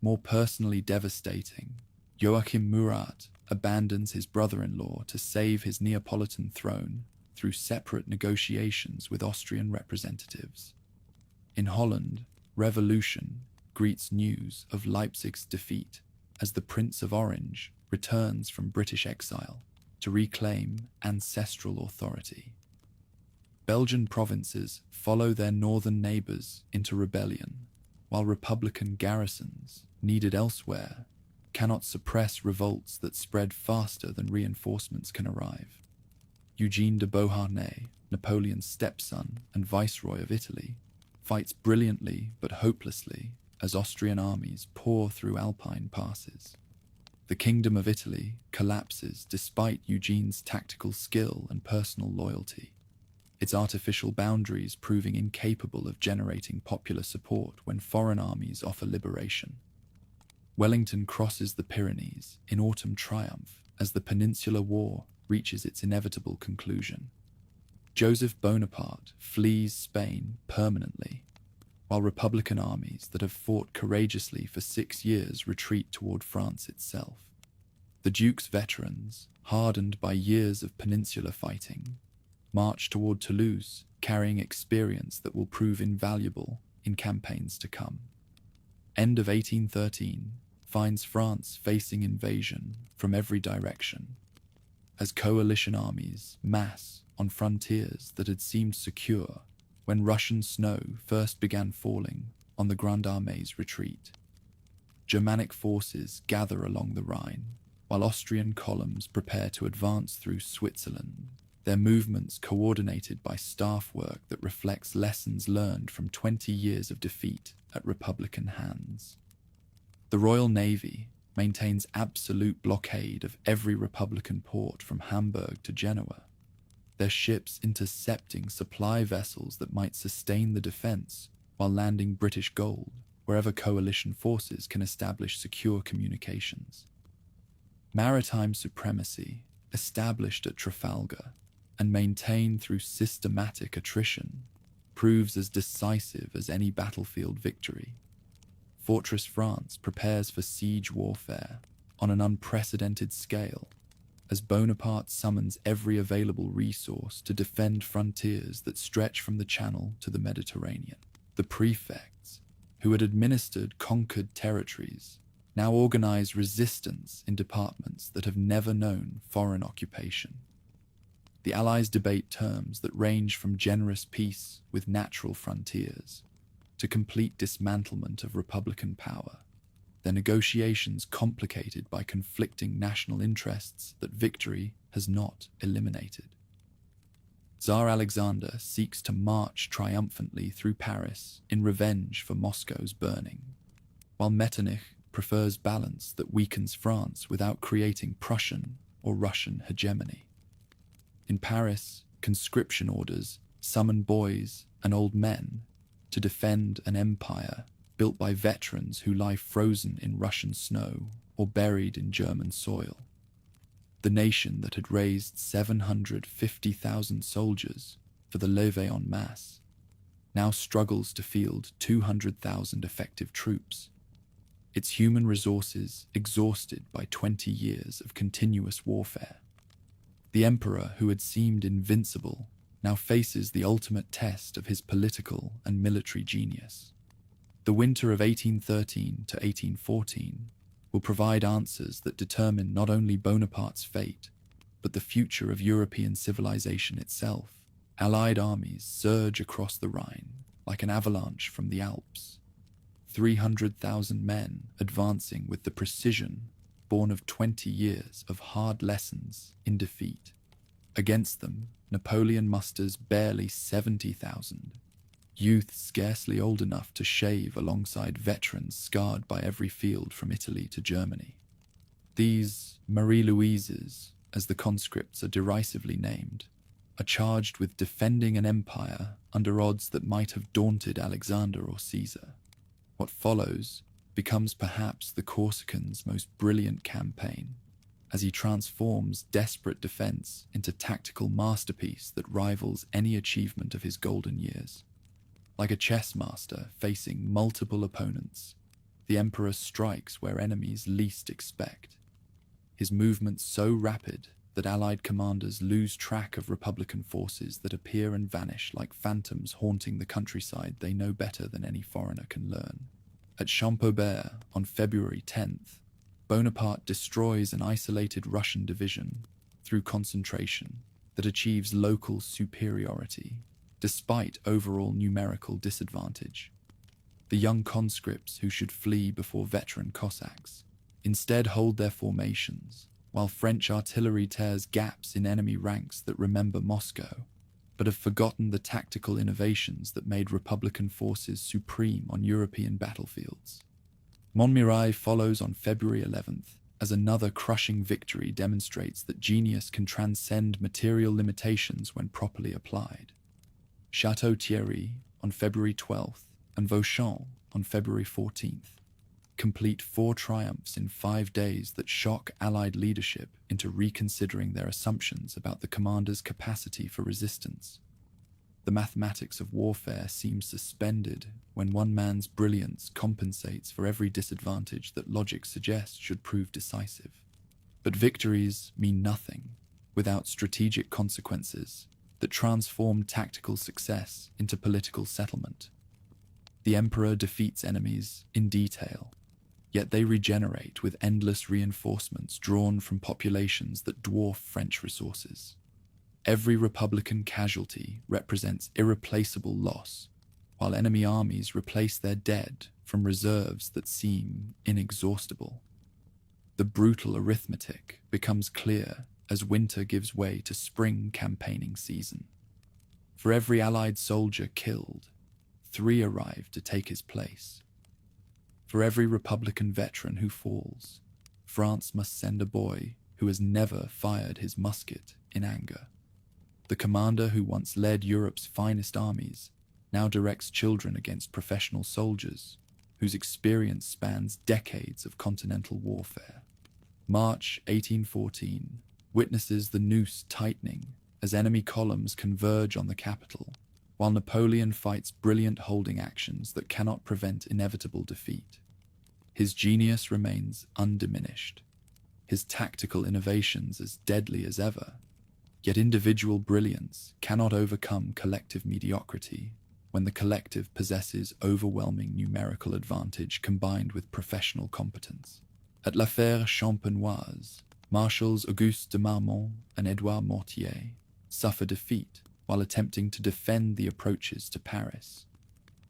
More personally devastating, Joachim Murat abandons his brother-in-law to save his Neapolitan throne through separate negotiations with Austrian representatives. In Holland, revolution greets news of Leipzig's defeat as the Prince of Orange returns from British exile to reclaim ancestral authority. Belgian provinces follow their northern neighbours into rebellion, while Republican garrisons, needed elsewhere, cannot suppress revolts that spread faster than reinforcements can arrive. Eugene de Beauharnais, Napoleon's stepson and viceroy of Italy, fights brilliantly but hopelessly as Austrian armies pour through Alpine passes. The Kingdom of Italy collapses despite Eugene's tactical skill and personal loyalty, its artificial boundaries proving incapable of generating popular support when foreign armies offer liberation. Wellington crosses the Pyrenees in autumn triumph as the Peninsular War reaches its inevitable conclusion. Joseph Bonaparte flees Spain permanently, while Republican armies that have fought courageously for 6 years retreat toward France itself. The Duke's veterans, hardened by years of peninsular fighting, march toward Toulouse, carrying experience that will prove invaluable in campaigns to come. End of 1813 finds France facing invasion from every direction, as coalition armies mass on frontiers that had seemed secure when Russian snow first began falling on the Grande Armée's retreat. Germanic forces gather along the Rhine, while Austrian columns prepare to advance through Switzerland, their movements coordinated by staff work that reflects lessons learned from 20 years of defeat at Republican hands. The Royal Navy maintains absolute blockade of every Republican port from Hamburg to Genoa, their ships intercepting supply vessels that might sustain the defense while landing British gold wherever coalition forces can establish secure communications. Maritime supremacy, established at Trafalgar and maintained through systematic attrition, proves as decisive as any battlefield victory. Fortress France prepares for siege warfare on an unprecedented scale, as Bonaparte summons every available resource to defend frontiers that stretch from the Channel to the Mediterranean. The prefects, who had administered conquered territories, now organize resistance in departments that have never known foreign occupation. The Allies debate terms that range from generous peace with natural frontiers to complete dismantlement of Republican power, their negotiations complicated by conflicting national interests that victory has not eliminated. Tsar Alexander seeks to march triumphantly through Paris in revenge for Moscow's burning, while Metternich prefers balance that weakens France without creating Prussian or Russian hegemony. In Paris, conscription orders summon boys and old men to defend an empire built by veterans who lie frozen in Russian snow or buried in German soil. The nation that had raised 750,000 soldiers for the levée en masse now struggles to field 200,000 effective troops, its human resources exhausted by 20 years of continuous warfare. The emperor who had seemed invincible now faces the ultimate test of his political and military genius. The winter of 1813 to 1814 will provide answers that determine not only Bonaparte's fate, but the future of European civilization itself. Allied armies surge across the Rhine like an avalanche from the Alps, 300,000 men advancing with the precision born of 20 years of hard lessons in defeat. Against them, Napoleon musters barely 70,000, youth scarcely old enough to shave alongside veterans scarred by every field from Italy to Germany. These Marie-Louises, as the conscripts are derisively named, are charged with defending an empire under odds that might have daunted Alexander or Caesar. What follows becomes perhaps the Corsican's most brilliant campaign, as he transforms desperate defense into tactical masterpiece that rivals any achievement of his golden years. Like a chess master facing multiple opponents, the emperor strikes where enemies least expect. His movements so rapid that Allied commanders lose track of Republican forces that appear and vanish like phantoms haunting the countryside they know better than any foreigner can learn. At Champaubert on February 10th, Bonaparte destroys an isolated Russian division through concentration that achieves local superiority despite overall numerical disadvantage. The young conscripts who should flee before veteran Cossacks instead hold their formations, while French artillery tears gaps in enemy ranks that remember Moscow, but have forgotten the tactical innovations that made Republican forces supreme on European battlefields. Montmirail follows on February 11th as another crushing victory demonstrates that genius can transcend material limitations when properly applied. Château-Thierry on February 12th and Vauchamp on February 14th complete 4 triumphs in 5 days that shock Allied leadership into reconsidering their assumptions about the commander's capacity for resistance. The mathematics of warfare seem suspended when one man's brilliance compensates for every disadvantage that logic suggests should prove decisive. But victories mean nothing without strategic consequences that transform tactical success into political settlement. The emperor defeats enemies in detail, yet they regenerate with endless reinforcements drawn from populations that dwarf French resources. Every Republican casualty represents irreplaceable loss, while enemy armies replace their dead from reserves that seem inexhaustible. The brutal arithmetic becomes clear as winter gives way to spring campaigning season. For every Allied soldier killed, 3 arrive to take his place. For every Republican veteran who falls, France must send a boy who has never fired his musket in anger. The commander who once led Europe's finest armies now directs children against professional soldiers whose experience spans decades of continental warfare. March 1814 witnesses the noose tightening as enemy columns converge on the capital, while Napoleon fights brilliant holding actions that cannot prevent inevitable defeat. His genius remains undiminished, his tactical innovations as deadly as ever, yet individual brilliance cannot overcome collective mediocrity when the collective possesses overwhelming numerical advantage combined with professional competence. At La Fère-Champenoise, Marshals Auguste de Marmont and Édouard Mortier suffer defeat while attempting to defend the approaches to Paris.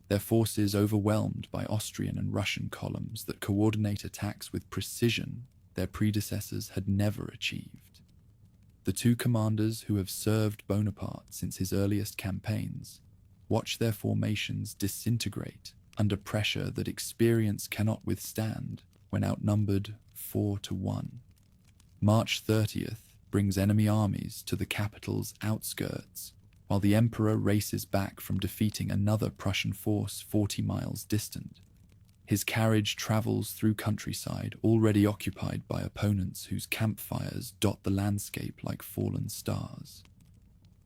Their forces overwhelmed by Austrian and Russian columns that coordinate attacks with precision their predecessors had never achieved. The 2 commanders who have served Bonaparte since his earliest campaigns watch their formations disintegrate under pressure that experience cannot withstand when outnumbered 4-1. March 30th brings enemy armies to the capital's outskirts, while the emperor races back from defeating another Prussian force 40 miles distant. His carriage travels through countryside already occupied by opponents whose campfires dot the landscape like fallen stars,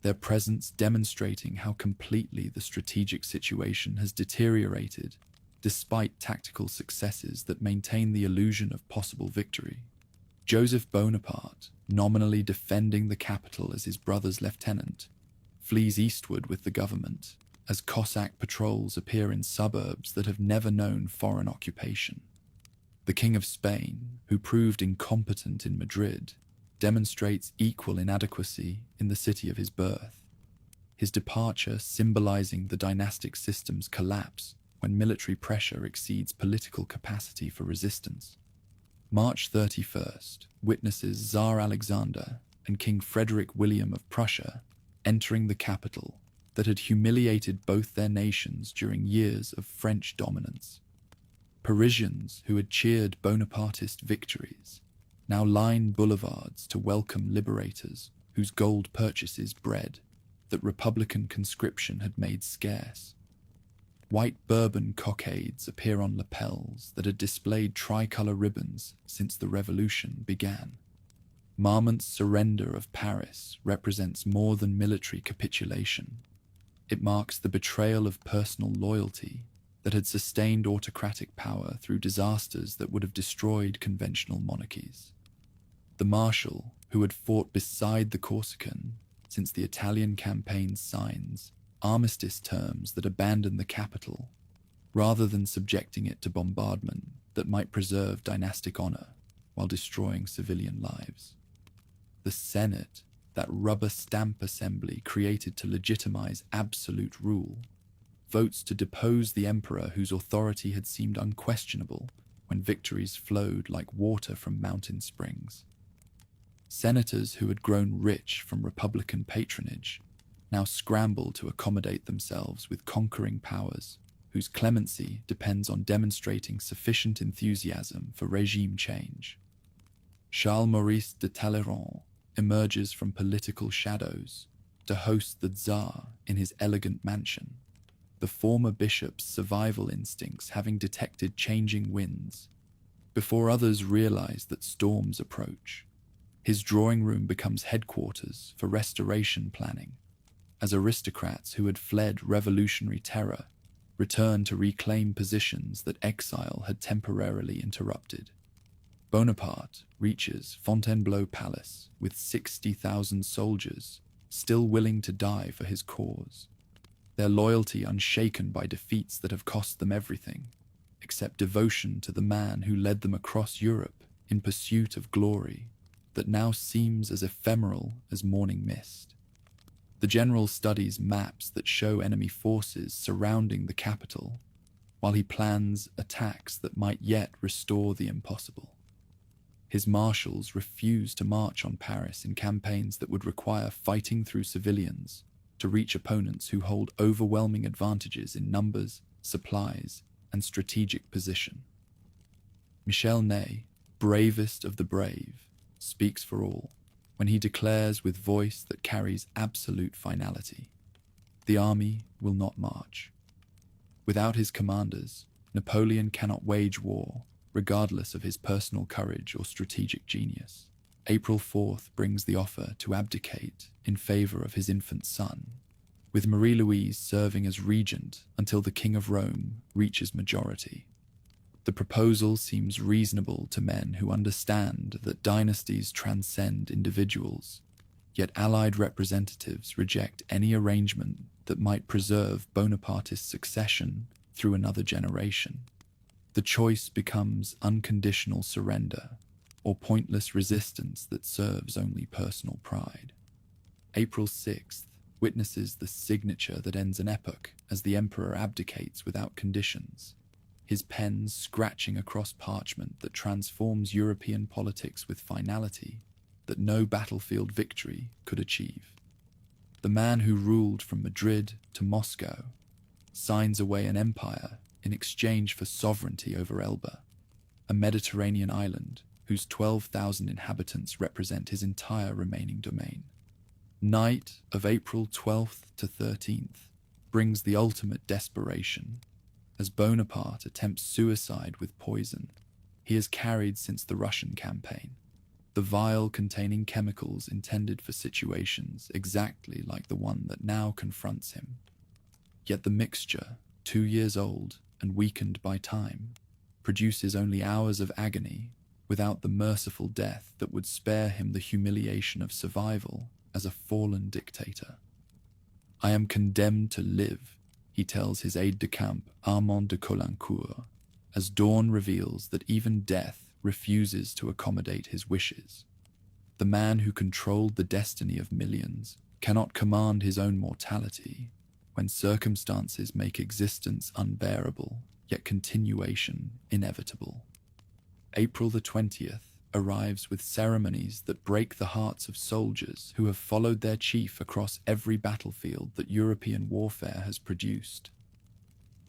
their presence demonstrating how completely the strategic situation has deteriorated despite tactical successes that maintain the illusion of possible victory. Joseph Bonaparte, nominally defending the capital as his brother's lieutenant, flees eastward with the government as Cossack patrols appear in suburbs that have never known foreign occupation. The King of Spain, who proved incompetent in Madrid, demonstrates equal inadequacy in the city of his birth, his departure symbolizing the dynastic system's collapse when military pressure exceeds political capacity for resistance. March 31st witnesses Tsar Alexander and King Frederick William of Prussia entering the capital that had humiliated both their nations during years of French dominance. Parisians who had cheered Bonapartist victories now line boulevards to welcome liberators whose gold purchases bread that Republican conscription had made scarce. White Bourbon cockades appear on lapels that had displayed tricolour ribbons since the Revolution began. Marmont's surrender of Paris represents more than military capitulation. It marks the betrayal of personal loyalty that had sustained autocratic power through disasters that would have destroyed conventional monarchies. The Marshal, who had fought beside the Corsican since the Italian campaign, signs armistice terms that abandon the capital, rather than subjecting it to bombardment that might preserve dynastic honor. while destroying civilian lives. The Senate, that rubber stamp assembly created to legitimize absolute rule, votes to depose the emperor whose authority had seemed unquestionable when victories flowed like water from mountain springs. Senators who had grown rich from Republican patronage now scramble to accommodate themselves with conquering powers whose clemency depends on demonstrating sufficient enthusiasm for regime change. Charles Maurice de Talleyrand emerges from political shadows to host the Tsar in his elegant mansion, the former bishop's survival instincts having detected changing winds. Before others realize that storms approach, his drawing room becomes headquarters for restoration planning, as aristocrats who had fled revolutionary terror return to reclaim positions that exile had temporarily interrupted. Bonaparte reaches Fontainebleau Palace with 60,000 soldiers still willing to die for his cause, their loyalty unshaken by defeats that have cost them everything, except devotion to the man who led them across Europe in pursuit of glory that now seems as ephemeral as morning mist. The general studies maps that show enemy forces surrounding the capital, while he plans attacks that might yet restore the impossible. His marshals refuse to march on Paris in campaigns that would require fighting through civilians to reach opponents who hold overwhelming advantages in numbers, supplies, and strategic position. Michel Ney, bravest of the brave, speaks for all when he declares with voice that carries absolute finality, "The army will not march." Without his commanders, Napoleon cannot wage war, regardless of his personal courage or strategic genius. April 4th brings the offer to abdicate in favor of his infant son, with Marie-Louise serving as regent until the King of Rome reaches majority. The proposal seems reasonable to men who understand that dynasties transcend individuals, yet Allied representatives reject any arrangement that might preserve Bonapartist succession through another generation. The choice becomes unconditional surrender or pointless resistance that serves only personal pride. April 6th witnesses the signature that ends an epoch as the emperor abdicates without conditions, his pen scratching across parchment that transforms European politics with finality that no battlefield victory could achieve. The man who ruled from Madrid to Moscow signs away an empire in exchange for sovereignty over Elba, a Mediterranean island whose 12,000 inhabitants represent his entire remaining domain. Night of April 12th to 13th brings the ultimate desperation as Bonaparte attempts suicide with poison he has carried since the Russian campaign, the vial containing chemicals intended for situations exactly like the one that now confronts him. Yet the mixture, 2 years old and weakened by time, produces only hours of agony without the merciful death that would spare him the humiliation of survival as a fallen dictator. "I am condemned to live," he tells his aide-de-camp Armand de Caulaincourt, as dawn reveals that even death refuses to accommodate his wishes. The man who controlled the destiny of millions cannot command his own mortality when circumstances make existence unbearable, yet continuation inevitable. April the 20th arrives with ceremonies that break the hearts of soldiers who have followed their chief across every battlefield that European warfare has produced.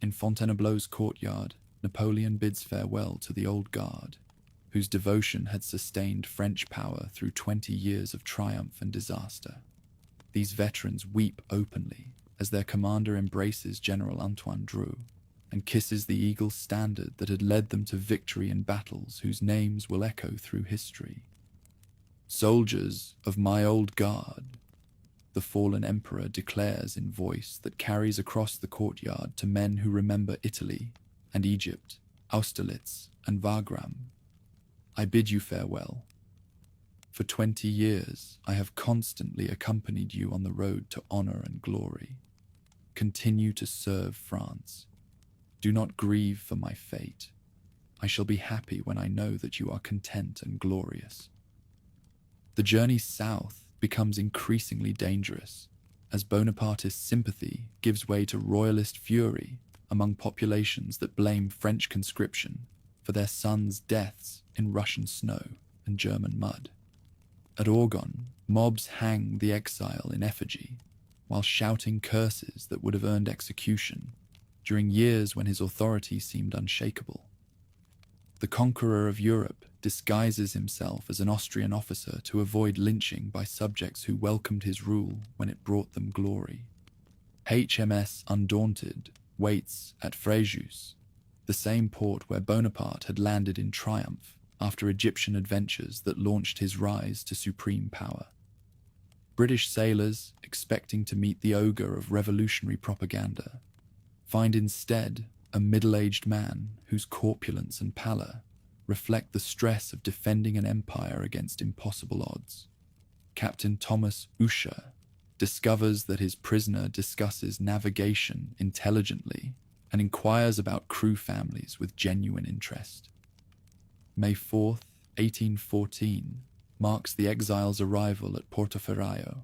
In Fontainebleau's courtyard, Napoleon bids farewell to the old guard, whose devotion had sustained French power through 20 years of triumph and disaster. These veterans weep openly as their commander embraces General Antoine Dreux and kisses the eagle's standard that had led them to victory in battles whose names will echo through history. "Soldiers of my old guard," the fallen emperor declares in voice that carries across the courtyard to men who remember Italy and Egypt, Austerlitz and Wagram. "I bid you farewell. For 20 years I have constantly accompanied you on the road to honor and glory. Continue to serve France. Do not grieve for my fate. I shall be happy when I know that you are content and glorious. The journey south becomes increasingly dangerous as Bonapartist sympathy gives way to royalist fury among populations that blame French conscription for their sons' deaths in Russian snow and German mud. At Orgon, mobs hang the exile in effigy while shouting curses that would have earned execution during years when his authority seemed unshakable. The conqueror of Europe disguises himself as an Austrian officer to avoid lynching by subjects who welcomed his rule when it brought them glory. HMS Undaunted waits at Fréjus, the same port where Bonaparte had landed in triumph after Egyptian adventures that launched his rise to supreme power. British sailors, expecting to meet the ogre of revolutionary propaganda, find instead a middle-aged man whose corpulence and pallor reflect the stress of defending an empire against impossible odds. Captain Thomas Usher discovers that his prisoner discusses navigation intelligently and inquires about crew families with genuine interest. May 4th, 1814, marks the exiles' arrival at Portoferraio,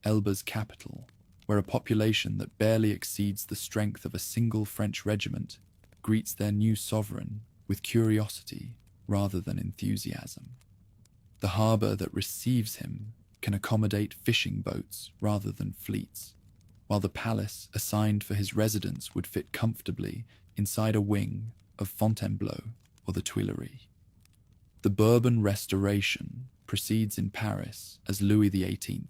Elba's capital, where a population that barely exceeds the strength of a single French regiment greets their new sovereign with curiosity rather than enthusiasm. The harbour that receives him can accommodate fishing boats rather than fleets, while the palace assigned for his residence would fit comfortably inside a wing of Fontainebleau or the Tuileries. The Bourbon Restoration proceeds in Paris as Louis XVIII,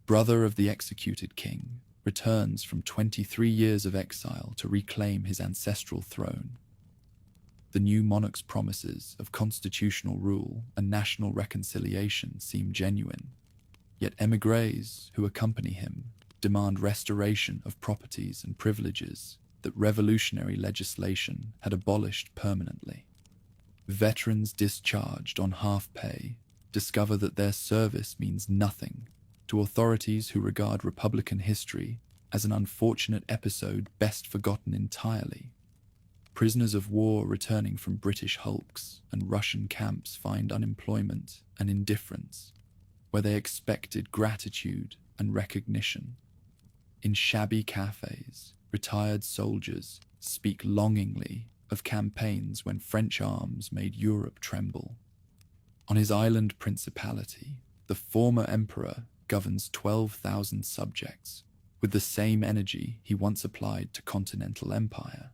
brother of the executed king, returns from 23 years of exile to reclaim his ancestral throne. The new monarch's promises of constitutional rule and national reconciliation seem genuine, yet émigrés who accompany him demand restoration of properties and privileges that revolutionary legislation had abolished permanently. Veterans discharged on half pay discover that their service means nothing to authorities who regard Republican history as an unfortunate episode best forgotten entirely. Prisoners of war returning from British hulks and Russian camps find unemployment and indifference, where they expected gratitude and recognition. In shabby cafes, retired soldiers speak longingly of campaigns when French arms made Europe tremble. On his island principality, the former emperor governs 12,000 subjects with the same energy he once applied to continental empire,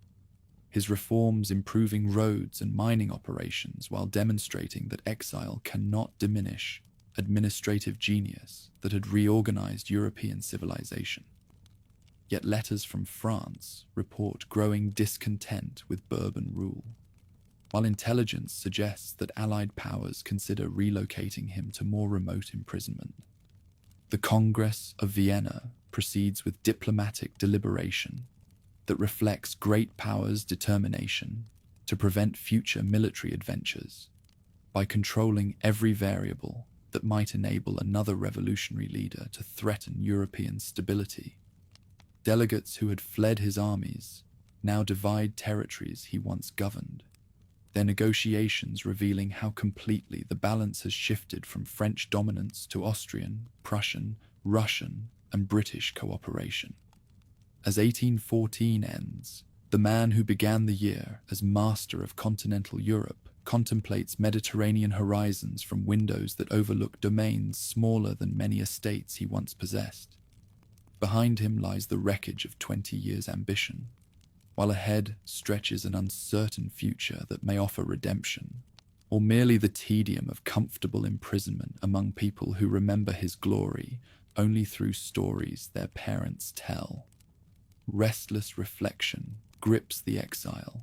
his reforms improving roads and mining operations while demonstrating that exile cannot diminish administrative genius that had reorganized European civilization. Yet letters from France report growing discontent with Bourbon rule, while intelligence suggests that Allied powers consider relocating him to more remote imprisonment. The Congress of Vienna proceeds with diplomatic deliberation that reflects great powers' determination to prevent future military adventures by controlling every variable that might enable another revolutionary leader to threaten European stability. Delegates who had fled his armies now divide territories he once governed, their negotiations revealing how completely the balance has shifted from French dominance to Austrian, Prussian, Russian, and British cooperation. As 1814 ends, the man who began the year as master of continental Europe contemplates Mediterranean horizons from windows that overlook domains smaller than many estates he once possessed. Behind him lies the wreckage of 20 years' ambition, while ahead stretches an uncertain future that may offer redemption, or merely the tedium of comfortable imprisonment among people who remember his glory only through stories their parents tell. Restless reflection grips the exile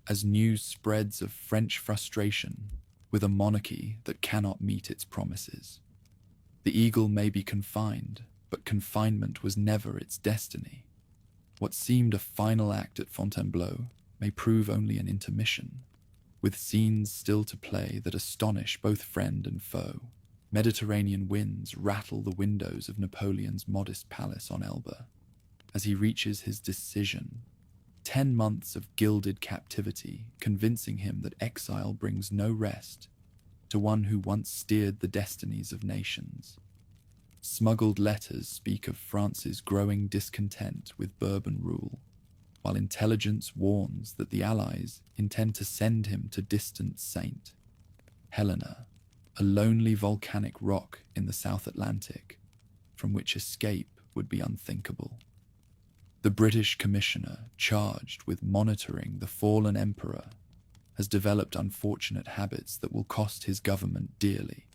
as news spreads of French frustration with a monarchy that cannot meet its promises. The eagle may be confined, but confinement was never its destiny. What seemed a final act at Fontainebleau may prove only an intermission, with scenes still to play that astonish both friend and foe. Mediterranean winds rattle the windows of Napoleon's modest palace on Elba as he reaches his decision, 10 months of gilded captivity, convincing him that exile brings no rest to one who once steered the destinies of nations. Smuggled letters speak of France's growing discontent with Bourbon rule, while intelligence warns that the Allies intend to send him to distant Saint Helena, a lonely volcanic rock in the South Atlantic, from which escape would be unthinkable. The British commissioner charged with monitoring the fallen emperor has developed unfortunate habits that will cost his government dearly.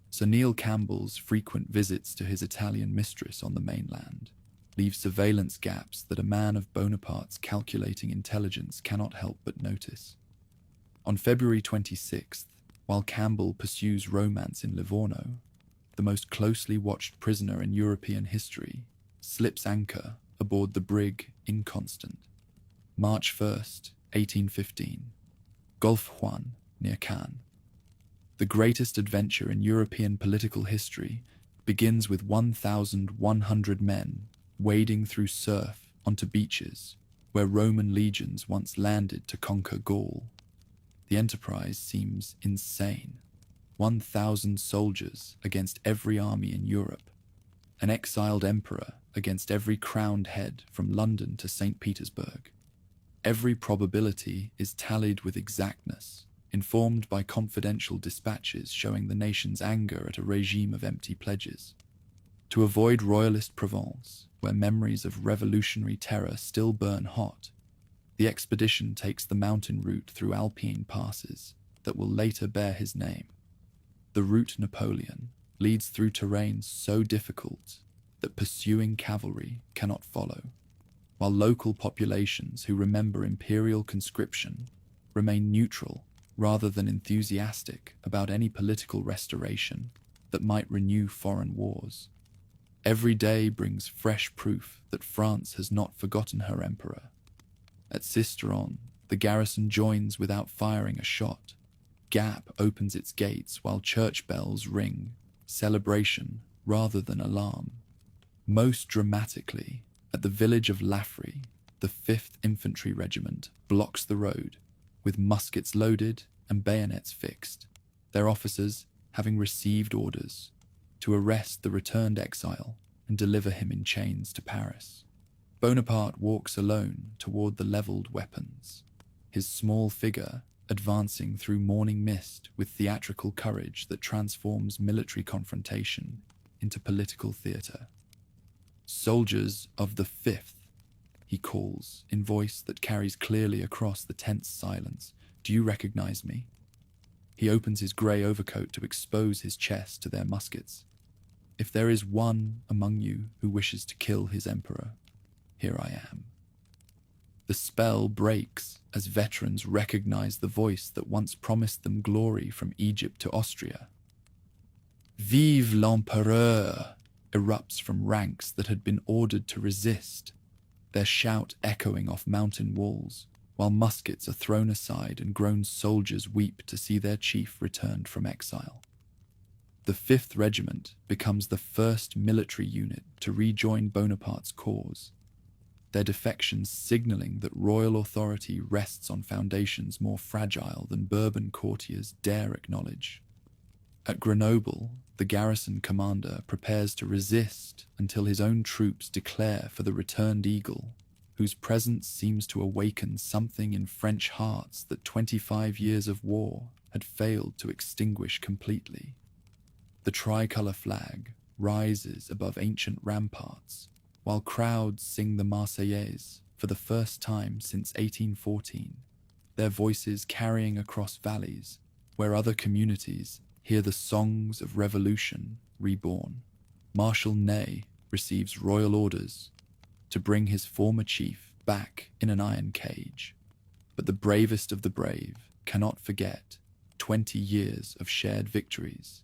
Sir Neil Campbell's frequent visits to his Italian mistress on the mainland leave surveillance gaps that a man of Bonaparte's calculating intelligence cannot help but notice. On February 26th, while Campbell pursues romance in Livorno, the most closely watched prisoner in European history slips anchor aboard the brig Inconstant. March 1st, 1815, Gulf Juan, near Cannes. The greatest adventure in European political history begins with 1,100 men wading through surf onto beaches where Roman legions once landed to conquer Gaul. The enterprise seems insane. 1,000 soldiers against every army in Europe. An exiled emperor against every crowned head from London to St. Petersburg. Every probability is tallied with exactness, informed by confidential dispatches showing the nation's anger at a regime of empty pledges. To avoid royalist Provence, where memories of revolutionary terror still burn hot, the expedition takes the mountain route through Alpine passes that will later bear his name. The route Napoleon leads through terrain so difficult that pursuing cavalry cannot follow, while local populations who remember imperial conscription remain neutral rather than enthusiastic about any political restoration that might renew foreign wars. Every day brings fresh proof that France has not forgotten her emperor. At Sisteron, the garrison joins without firing a shot. Gap opens its gates while church bells ring, celebration rather than alarm. Most dramatically, at the village of Laffrey, the 5th Infantry Regiment blocks the road, with muskets loaded and bayonets fixed, their officers having received orders to arrest the returned exile and deliver him in chains to Paris. Bonaparte walks alone toward the levelled weapons, his small figure advancing through morning mist with theatrical courage that transforms military confrontation into political theatre. "Soldiers of the 5th, he calls, in voice that carries clearly across the tense silence. "Do you recognize me?" He opens his grey overcoat to expose his chest to their muskets. "If there is one among you who wishes to kill his emperor, here I am." The spell breaks as veterans recognize the voice that once promised them glory from Egypt to Austria. "Vive l'Empereur!" erupts from ranks that had been ordered to resist, their shout echoing off mountain walls, while muskets are thrown aside and grown soldiers weep to see their chief returned from exile. The 5th Regiment becomes the first military unit to rejoin Bonaparte's cause, their defections signaling that royal authority rests on foundations more fragile than Bourbon courtiers dare acknowledge. At Grenoble, the garrison commander prepares to resist until his own troops declare for the returned eagle, whose presence seems to awaken something in French hearts that 25 years of war had failed to extinguish completely. The tricolour flag rises above ancient ramparts, while crowds sing the Marseillaise for the first time since 1814, their voices carrying across valleys where other communities hear the songs of revolution reborn. Marshal Ney receives royal orders to bring his former chief back in an iron cage, but the bravest of the brave cannot forget 20 years of shared victories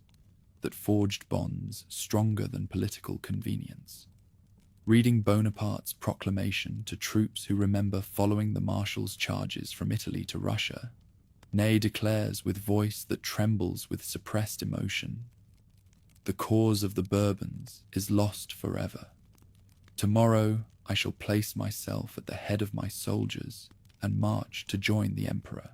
that forged bonds stronger than political convenience. Reading Bonaparte's proclamation to troops who remember following the marshal's charges from Italy to Russia, Ney declares with voice that trembles with suppressed emotion, "The cause of the Bourbons is lost forever." Tomorrow I shall place myself at the head of my soldiers and march to join the emperor.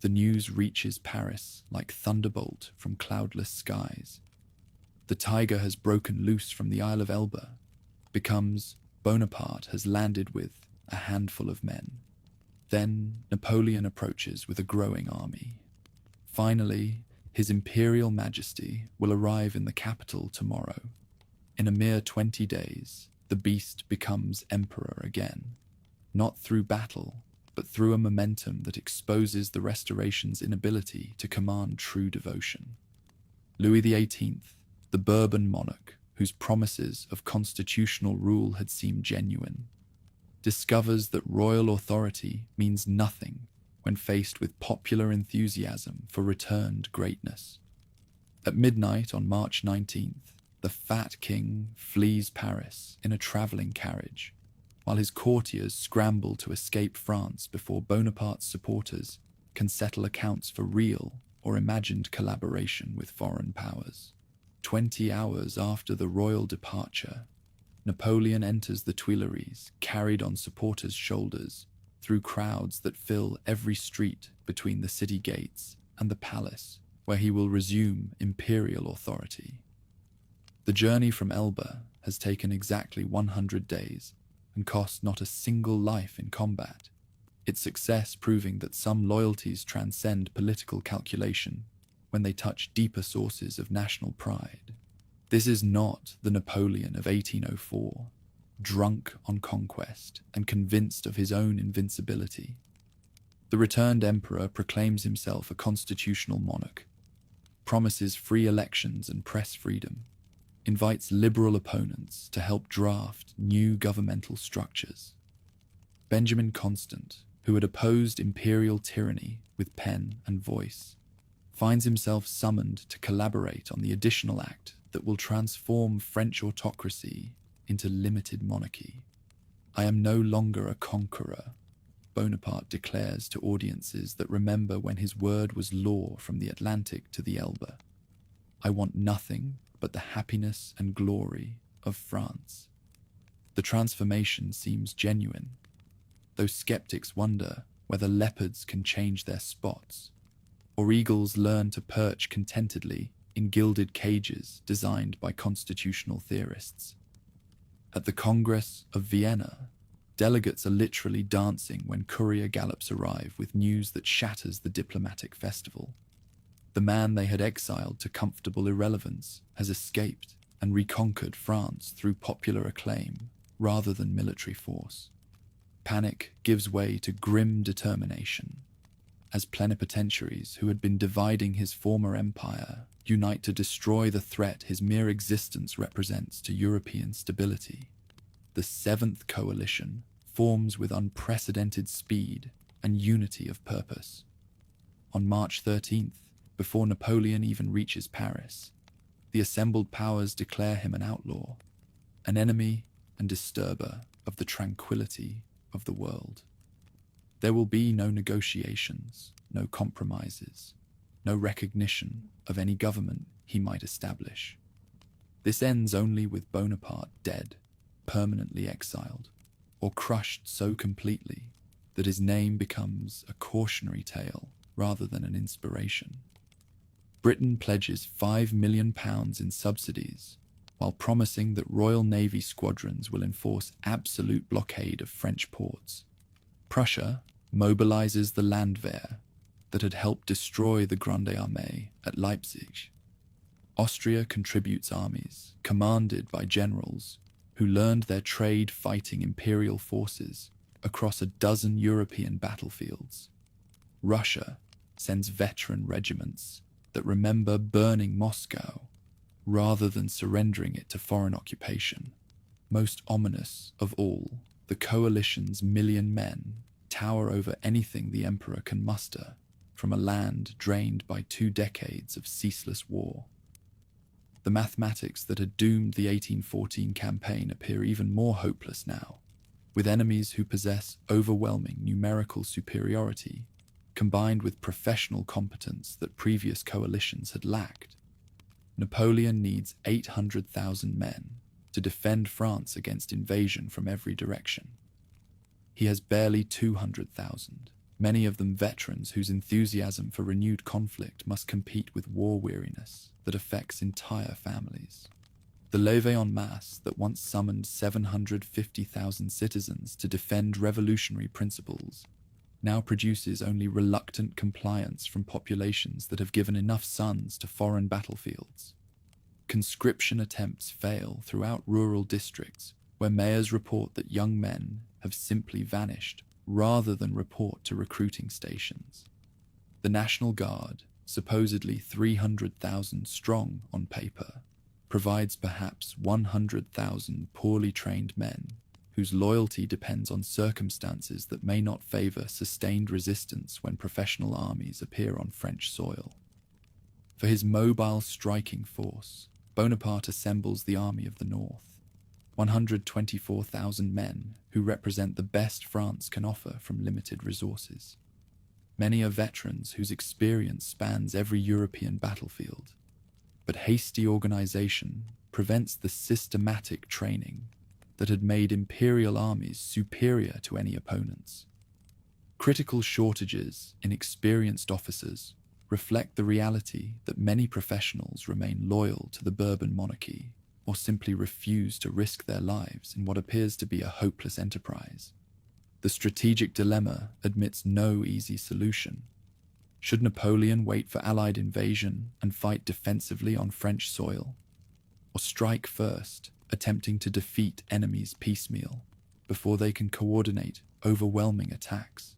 The news reaches Paris like thunderbolt from cloudless skies. The tiger has broken loose from the Isle of Elba, becomes Bonaparte has landed with a handful of men. Then Napoleon approaches with a growing army. Finally, His Imperial Majesty will arrive in the capital tomorrow. In a mere 20 days, the beast becomes emperor again, not through battle, but through a momentum that exposes the Restoration's inability to command true devotion. Louis XVIII, the Bourbon monarch, whose promises of constitutional rule had seemed genuine, discovers that royal authority means nothing when faced with popular enthusiasm for returned greatness. At midnight on March 19th, the fat king flees Paris in a travelling carriage, while his courtiers scramble to escape France before Bonaparte's supporters can settle accounts for real or imagined collaboration with foreign powers. 20 hours after the royal departure, Napoleon enters the Tuileries, carried on supporters' shoulders, through crowds that fill every street between the city gates and the palace, where he will resume imperial authority. The journey from Elba has taken exactly 100 days and cost not a single life in combat, its success proving that some loyalties transcend political calculation when they touch deeper sources of national pride. This is not the Napoleon of 1804, drunk on conquest and convinced of his own invincibility. The returned emperor proclaims himself a constitutional monarch, promises free elections and press freedom, invites liberal opponents to help draft new governmental structures. Benjamin Constant, who had opposed imperial tyranny with pen and voice, finds himself summoned to collaborate on the additional act that will transform French autocracy into limited monarchy. "I am no longer a conqueror," Bonaparte declares to audiences that remember when his word was law from the Atlantic to the Elbe. "I want nothing but the happiness and glory of France." The transformation seems genuine, though skeptics wonder whether leopards can change their spots, or eagles learn to perch contentedly in gilded cages designed by constitutional theorists. At the Congress of Vienna, delegates are literally dancing when courier gallops arrive with news that shatters the diplomatic festival. The man they had exiled to comfortable irrelevance has escaped and reconquered France through popular acclaim rather than military force. Panic gives way to grim determination, as plenipotentiaries who had been dividing his former empire unite to destroy the threat his mere existence represents to European stability. The Seventh Coalition forms with unprecedented speed and unity of purpose. On March 13th, before Napoleon even reaches Paris, the assembled powers declare him an outlaw, an enemy and disturber of the tranquility of the world. There will be no negotiations, no compromises, no recognition of any government he might establish. This ends only with Bonaparte dead, permanently exiled, or crushed so completely that his name becomes a cautionary tale rather than an inspiration. Britain pledges £5 million in subsidies, while promising that Royal Navy squadrons will enforce absolute blockade of French ports. Prussia mobilizes the Landwehr that had helped destroy the Grande Armée at Leipzig. Austria contributes armies, commanded by generals who learned their trade fighting imperial forces across a dozen European battlefields. Russia sends veteran regiments that remember burning Moscow rather than surrendering it to foreign occupation. Most ominous of all, the coalition's 1,000,000 men tower over anything the emperor can muster from a land drained by 2 decades of ceaseless war. The mathematics that had doomed the 1814 campaign appear even more hopeless now, with enemies who possess overwhelming numerical superiority combined with professional competence that previous coalitions had lacked. Napoleon needs 800,000 men, to defend France against invasion from every direction. He has barely 200,000, many of them veterans whose enthusiasm for renewed conflict must compete with war weariness that affects entire families. The levée en masse that once summoned 750,000 citizens to defend revolutionary principles now produces only reluctant compliance from populations that have given enough sons to foreign battlefields. Conscription attempts fail throughout rural districts where mayors report that young men have simply vanished rather than report to recruiting stations. The National Guard, supposedly 300,000 strong on paper, provides perhaps 100,000 poorly trained men whose loyalty depends on circumstances that may not favor sustained resistance when professional armies appear on French soil. For his mobile striking force, Bonaparte assembles the Army of the North, 124,000 men who represent the best France can offer from limited resources. Many are veterans whose experience spans every European battlefield, but hasty organization prevents the systematic training that had made imperial armies superior to any opponents. Critical shortages in experienced officers reflect the reality that many professionals remain loyal to the Bourbon monarchy or simply refuse to risk their lives in what appears to be a hopeless enterprise. The strategic dilemma admits no easy solution. Should Napoleon wait for Allied invasion and fight defensively on French soil, or strike first, attempting to defeat enemies piecemeal before they can coordinate overwhelming attacks?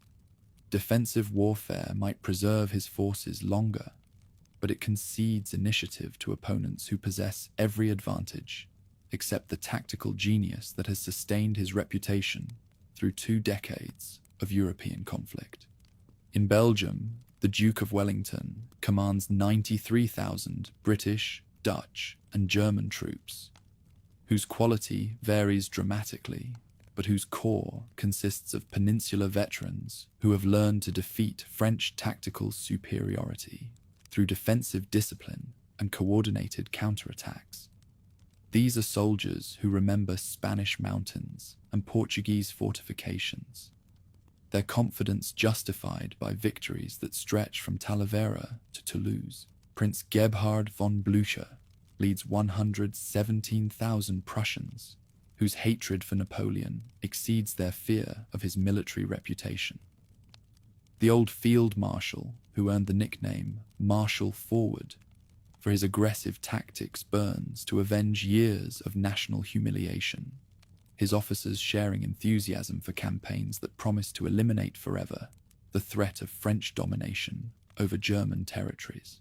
Defensive warfare might preserve his forces longer, but it concedes initiative to opponents who possess every advantage except the tactical genius that has sustained his reputation through 2 decades of European conflict. In Belgium, the Duke of Wellington commands 93,000 British, Dutch, and German troops, whose quality varies dramatically, but whose core consists of peninsular veterans who have learned to defeat French tactical superiority through defensive discipline and coordinated counterattacks. These are soldiers who remember Spanish mountains and Portuguese fortifications, their confidence justified by victories that stretch from Talavera to Toulouse. Prince Gebhard von Blücher leads 117,000 Prussians, whose hatred for Napoleon exceeds their fear of his military reputation. The old field marshal, who earned the nickname Marshal Forward for his aggressive tactics, burns to avenge years of national humiliation, his officers sharing enthusiasm for campaigns that promise to eliminate forever the threat of French domination over German territories.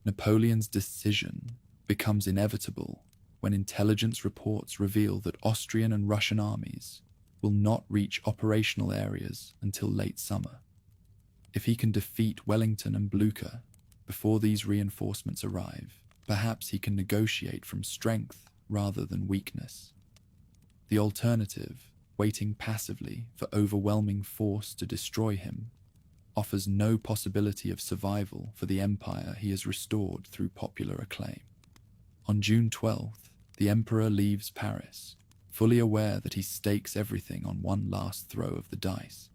Napoleon's decision becomes inevitable when intelligence reports reveal that Austrian and Russian armies will not reach operational areas until late summer. If he can defeat Wellington and Blücher before these reinforcements arrive, perhaps he can negotiate from strength rather than weakness. The alternative, waiting passively for overwhelming force to destroy him, offers no possibility of survival for the empire he has restored through popular acclaim. On June 12th, the emperor leaves Paris, fully aware that he stakes everything on one last throw of the dice.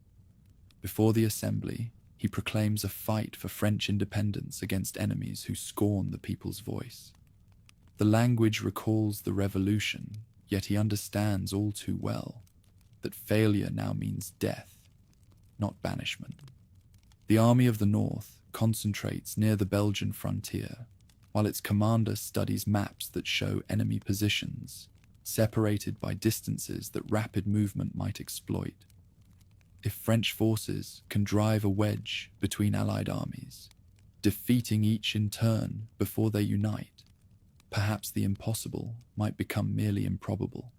Before the assembly, he proclaims a fight for French independence against enemies who scorn the people's voice. The language recalls the revolution, yet he understands all too well that failure now means death, not banishment. The Army of the North concentrates near the Belgian frontier, while its commander studies maps that show enemy positions, separated by distances that rapid movement might exploit. If French forces can drive a wedge between Allied armies, defeating each in turn before they unite, perhaps the impossible might become merely improbable.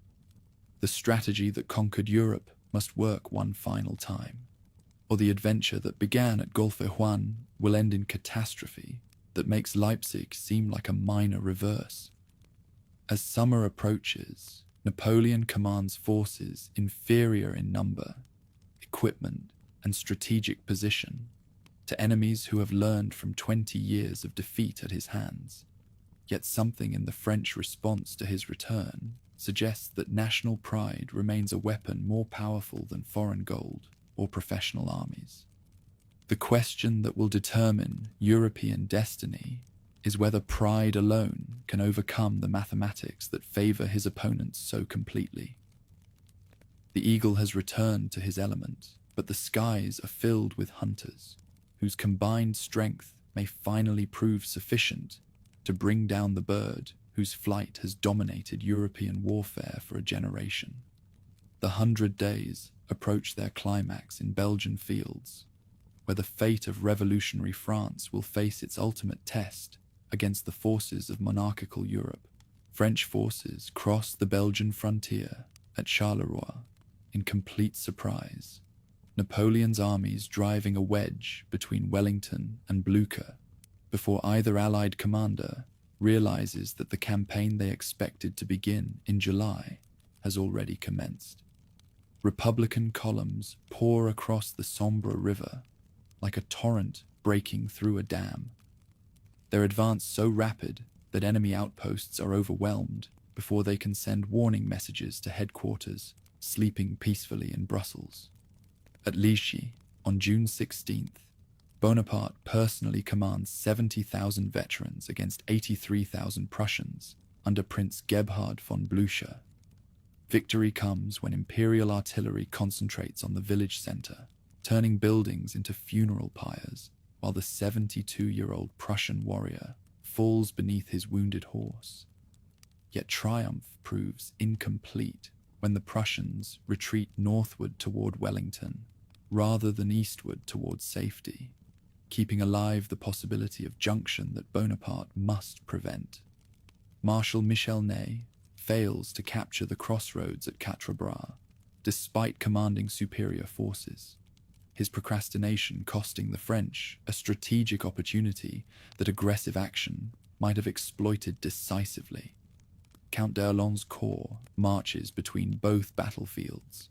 The strategy that conquered Europe must work one final time, or the adventure that began at Golfe-Juan will end in catastrophe that makes Leipzig seem like a minor reverse. As summer approaches, Napoleon commands forces inferior in number, equipment, and strategic position to enemies who have learned from 20 years of defeat at his hands. Yet something in the French response to his return suggests that national pride remains a weapon more powerful than foreign gold or professional armies. The question that will determine European destiny is whether pride alone can overcome the mathematics that favor his opponents so completely. The eagle has returned to his element, but the skies are filled with hunters, whose combined strength may finally prove sufficient to bring down the bird whose flight has dominated European warfare for a generation. The 100 Days approach their climax in Belgian fields, where the fate of revolutionary France will face its ultimate test against the forces of monarchical Europe. French forces cross the Belgian frontier at Charleroi in complete surprise, Napoleon's armies driving a wedge between Wellington and Blucher before either Allied commander realizes that the campaign they expected to begin in July has already commenced. Republican columns pour across the Sambre River like a torrent breaking through a dam. Their advance so rapid that enemy outposts are overwhelmed before they can send warning messages to headquarters sleeping peacefully in Brussels. At Liège, on June 16th, Bonaparte personally commands 70,000 veterans against 83,000 Prussians under Prince Gebhard von Blücher. Victory comes when imperial artillery concentrates on the village center, turning buildings into funeral pyres, while the 72-year-old Prussian warrior falls beneath his wounded horse. Yet triumph proves incomplete when the Prussians retreat northward toward Wellington, rather than eastward towards safety, keeping alive the possibility of junction that Bonaparte must prevent. Marshal Michel Ney fails to capture the crossroads at Quatre Bras, despite commanding superior forces, his procrastination costing the French a strategic opportunity that aggressive action might have exploited decisively. Count d'Erlon's corps marches between both battlefields,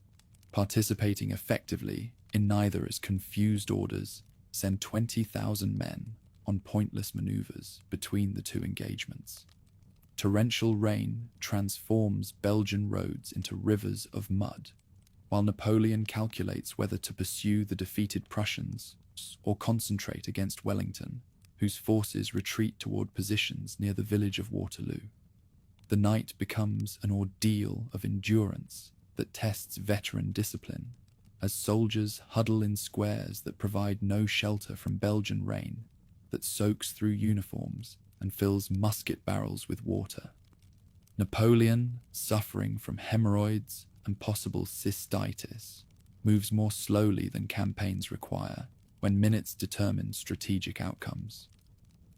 participating effectively in neither as confused orders send 20,000 men on pointless maneuvers between the two engagements. Torrential rain transforms Belgian roads into rivers of mud, while Napoleon calculates whether to pursue the defeated Prussians or concentrate against Wellington, whose forces retreat toward positions near the village of Waterloo. The night becomes an ordeal of endurance that tests veteran discipline, as soldiers huddle in squares that provide no shelter from Belgian rain that soaks through uniforms and fills musket barrels with water. Napoleon, suffering from hemorrhoids and possible cystitis, moves more slowly than campaigns require when minutes determine strategic outcomes.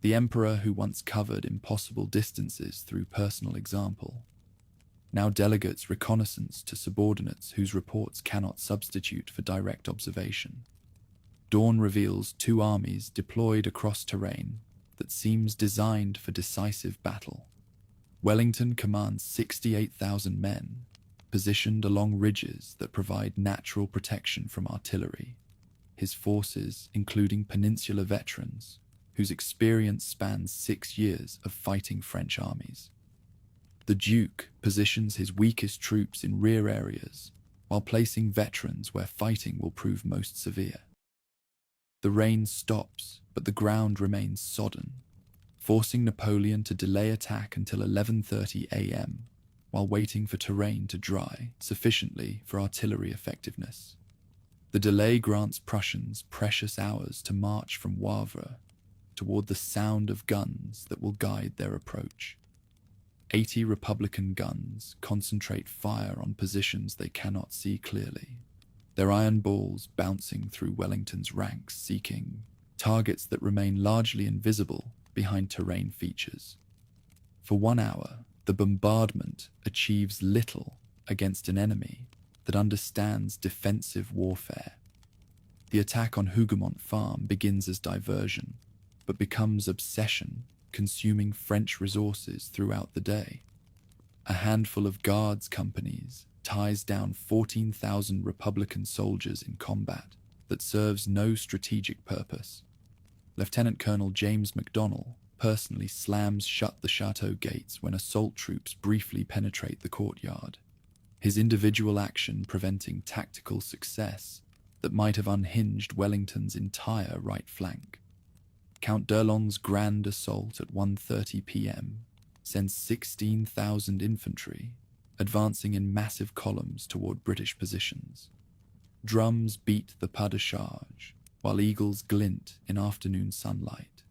The emperor who once covered impossible distances through personal example now delegates reconnaissance to subordinates whose reports cannot substitute for direct observation. Dawn reveals two armies deployed across terrain that seems designed for decisive battle. Wellington commands 68,000 men, positioned along ridges that provide natural protection from artillery. His forces, including Peninsular veterans, whose experience spans 6 years of fighting French armies. The Duke positions his weakest troops in rear areas, while placing veterans where fighting will prove most severe. The rain stops, but the ground remains sodden, forcing Napoleon to delay attack until 11:30 a.m., while waiting for terrain to dry sufficiently for artillery effectiveness. The delay grants Prussians precious hours to march from Wavre toward the sound of guns that will guide their approach. 80 Republican guns concentrate fire on positions they cannot see clearly, their iron balls bouncing through Wellington's ranks, seeking targets that remain largely invisible behind terrain features. For 1 hour, the bombardment achieves little against an enemy that understands defensive warfare. The attack on Hougoumont Farm begins as diversion, but becomes obsession, consuming French resources throughout the day. A handful of guards companies ties down 14,000 Republican soldiers in combat that serves no strategic purpose. Lieutenant Colonel James MacDonell personally slams shut the chateau gates when assault troops briefly penetrate the courtyard, his individual action preventing tactical success that might have unhinged Wellington's entire right flank. Count d'Erlon's grand assault at 1:30 p.m. sends 16,000 infantry advancing in massive columns toward British positions. Drums beat the pas de charge, while eagles glint in afternoon sunlight,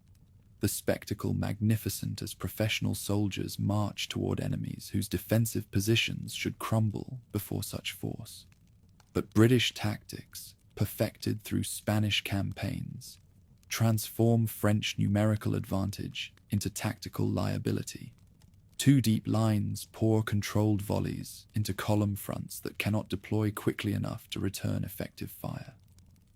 the spectacle magnificent as professional soldiers march toward enemies whose defensive positions should crumble before such force. But British tactics, perfected through Spanish campaigns, transform French numerical advantage into tactical liability. Two deep lines pour controlled volleys into column fronts that cannot deploy quickly enough to return effective fire.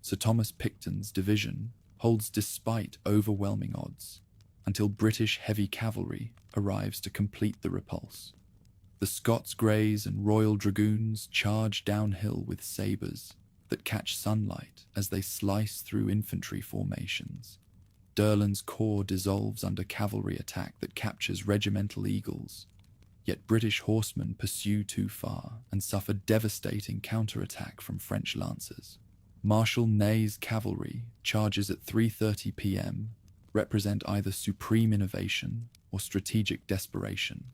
Sir Thomas Picton's division holds despite overwhelming odds until British heavy cavalry arrives to complete the repulse. The Scots Greys and Royal Dragoons charge downhill with sabres that catch sunlight as they slice through infantry formations. D'Erlon's corps dissolves under cavalry attack that captures regimental eagles, yet British horsemen pursue too far and suffer devastating counterattack from French lancers. Marshal Ney's cavalry charges at 3:30 p.m. represent either supreme innovation or strategic desperation.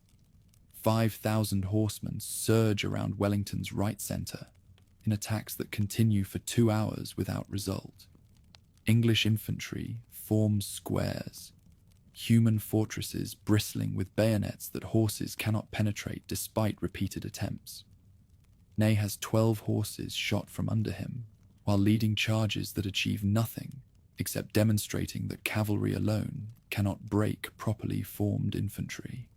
5,000 horsemen surge around Wellington's right centre in attacks that continue for 2 hours without result. English infantry forms squares, human fortresses bristling with bayonets that horses cannot penetrate despite repeated attempts. Ney has 12 horses shot from under him, while leading charges that achieve nothing except demonstrating that cavalry alone cannot break properly formed infantry.